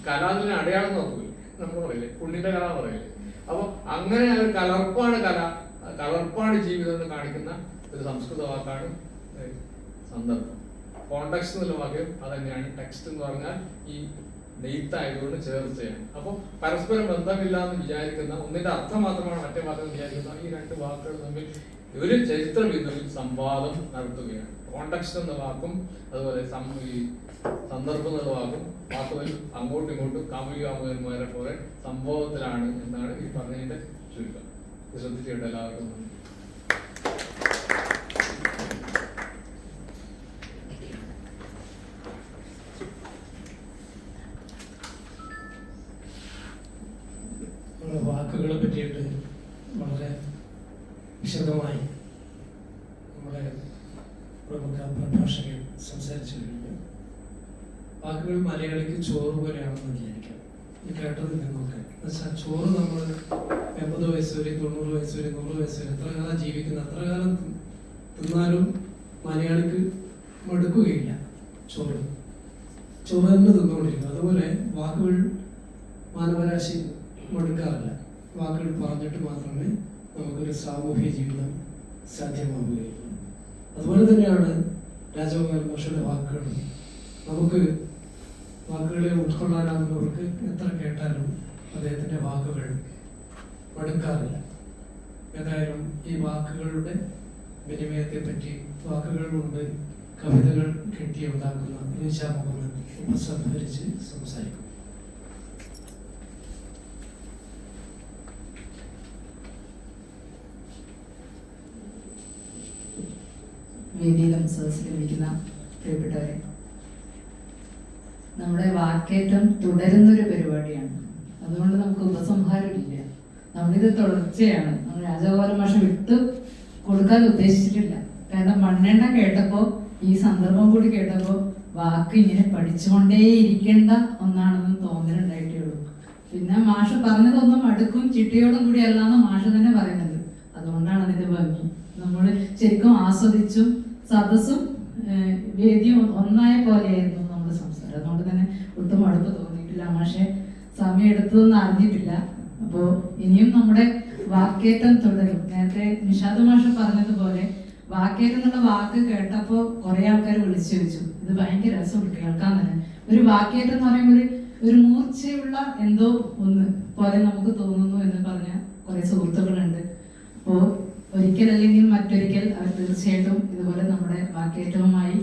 കലാതിന് അടയാളം നോക്കില്ല, നമ്മൾ പറയില്ലേ പുണ്ണിന്റെ കല പറയില്ലേ. അപ്പൊ അങ്ങനെ കലർപ്പാണ് കല, കലർപ്പാണ് ജീവിതം എന്ന് കാണിക്കുന്ന ഒരു സംസ്കൃത വാക്കാണ് സന്ദർഭം. കോണ്ടെക്സ്റ്റ് എന്നുള്ള വാക്യം അതന്നെയാണ്. ടെക്സ്റ്റ് എന്ന് പറഞ്ഞാൽ ഈ നെയ്ത്തായതുകൊണ്ട് ചേർച്ചയാണ്. അപ്പൊ പരസ്പരം ബന്ധമില്ല എന്ന് വിചാരിക്കുന്ന ഒന്നിന്റെ അർത്ഥം മാത്രമാണ് മറ്റേ വാക്ക് വിചാരിക്കുന്ന ഈ രണ്ട് വാക്കുകൾ തമ്മിൽ ഒരു ചരിത്ര ബിന്ദുവിൽ സംവാദം നടത്തുകയാണ്. കോണ്ടെക്സ്റ്റ് എന്ന വാക്കും അതുപോലെ ഈ സന്ദർഭം എന്നുള്ള വാക്കുകൾ അങ്ങോട്ടും ഇങ്ങോട്ടും കാമുകന്മാരെ പോലെ സംഭവത്തിലാണ് എന്നാണ് ഈ പറഞ്ഞതിന്റെ ചുരുക്കം. ശ്രദ്ധിച്ചിട്ടുണ്ട് എല്ലാവർക്കും. വാക്കുകളെ പറ്റിയിട്ട് വളരെ വിശദമായി നമ്മുടെ പ്രമുഖ പ്രഭാഷകൻ സംസാരിച്ചു കഴിഞ്ഞു. വാക്കുകൾ മലയാളിക്ക് ചോറ് പോലെയാണെന്ന് വിചാരിക്കാം. ഈ കേട്ടതിൽ നിന്നൊക്കെ എന്നുവെച്ചാൽ ചോറ് നമ്മൾ 80 വയസ്സ് വരെ 90 വയസ്സ് വരെ 100 വയസ്സ് വരെ എത്ര കാലം ജീവിക്കുന്ന അത്ര കാലം തിന്നാലും മലയാളിക്ക് മടുക്കുകയില്ല. ചോറ് തന്നെ തിന്നുകൊണ്ടിരിക്കും. അതുപോലെ വാക്കുകൾ മാനവരാശി മടുക്കാറില്ല. വാക്കുകൾ പറഞ്ഞിട്ട് മാത്രമേ നമുക്കൊരു സാമൂഹ്യ ജീവിതം സാധ്യമാവുകയുള്ളൂ. അതുപോലെ തന്നെയാണ് രാജഗോപാൽ മാഷയുടെ വാക്കുകൾ. നമുക്ക് വാക്കുകളെ ഉൾക്കൊള്ളാനാകുന്നവർക്ക് എത്ര കേട്ടാലും അദ്ദേഹത്തിൻ്റെ വാക്കുകൾ മടുക്കാറില്ല. ഏതായാലും ഈ വാക്കുകളുടെ വിനിമയത്തെ പറ്റി വാക്കുകൾ കൊണ്ട് കവിതകൾ കെട്ടിയുണ്ടാക്കുന്ന നിശാമുഖം ഉപസംഹരിച്ച് സംസാരിക്കും. വേദിയിലും സദസ്സിലിരിക്കുന്ന പ്രിയപ്പെട്ടവരെ, നമ്മുടെ വാക്കേറ്റം തുടരുന്നൊരു പരിപാടിയാണ്. അതുകൊണ്ട് നമുക്ക് ഉപസംഹാരമില്ല, നമ്മളിത് തുടർച്ചയാണ്. നമ്മൾ രാജഗോപാല മാഷ് വിട്ടു കൊടുക്കാൻ ഉദ്ദേശിച്ചിട്ടില്ല. കാരണം മണ്ണെണ്ണ കേട്ടപ്പോൾ ഈ സന്ദർഭം കൂടി കേട്ടപ്പോൾ വാക്ക് ഇങ്ങനെ പഠിച്ചുകൊണ്ടേയിരിക്കേണ്ട ഒന്നാണെന്ന് തോന്നലുണ്ടായിട്ടേ ഉള്ളൂ. പിന്നെ മാഷ് പറഞ്ഞതൊന്നും അടുക്കും ചിട്ടിയോടും കൂടി അല്ലാന്ന് മാഷ് തന്നെ പറയുന്നത്. അതുകൊണ്ടാണ് അതിന്റെ ഭംഗി. നമ്മൾ ശരിക്കും ആസ്വദിച്ചും സദസ്സും വേദിയും ഒന്നായ പോലെയായിരുന്നു നമ്മുടെ സംസാരം. അതുകൊണ്ട് തന്നെ ഒട്ടും അടുപ്പ് തോന്നിയിട്ടില്ല. മാഷെ സമയം എടുത്തതൊന്നും അറിഞ്ഞിട്ടില്ല. അപ്പോൾ ഇനിയും നമ്മുടെ വാക്കേറ്റം തുടരും. നേരത്തെ നിഷാദ് മാഷ് പറഞ്ഞതുപോലെ വാക്കേറ്റം എന്നുള്ള വാക്ക് കേട്ടപ്പോൾ കുറെ ആൾക്കാർ വിളിച്ചു ചോദിച്ചു, ഇത് ഭയങ്കര രസമുണ്ട് കേൾക്കാൻ തന്നെ. ഒരു വാക്കേറ്റം എന്ന് പറയുമ്പോൾ ഒരു മൂർച്ചയുള്ള എന്തോ ഒന്ന് പോലെ നമുക്ക് തോന്നുന്നു എന്ന് പറഞ്ഞ കുറെ സുഹൃത്തുക്കളുണ്ട്. അപ്പോൾ ഒരിക്കലല്ലെങ്കിൽ മറ്റൊരിക്കൽ അവർ തീർച്ചയായിട്ടും ഇതുപോലെ നമ്മുടെ വാക്കേറ്റവുമായി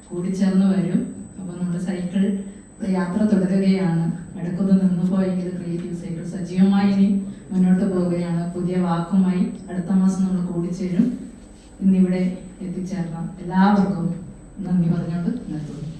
കൂടിച്ചേർന്ന് വരും. അപ്പോൾ നമ്മുടെ സൈക്കിൾ യാത്ര തുടരുകയാണ്. ഇടക്കൊന്ന് നിന്നു പോയെങ്കിൽ ക്രിയേറ്റീവ് സൈക്കിൾ സജീവമായി ഇനി മുന്നോട്ട് പോവുകയാണ്. പുതിയ വാക്കുമായി അടുത്ത മാസം നമ്മൾ കൂടിച്ചേരും. ഇന്നിവിടെ എത്തിച്ചേർന്ന എല്ലാവർക്കും നന്ദി പറഞ്ഞുകൊണ്ട് നിർത്തുന്നു.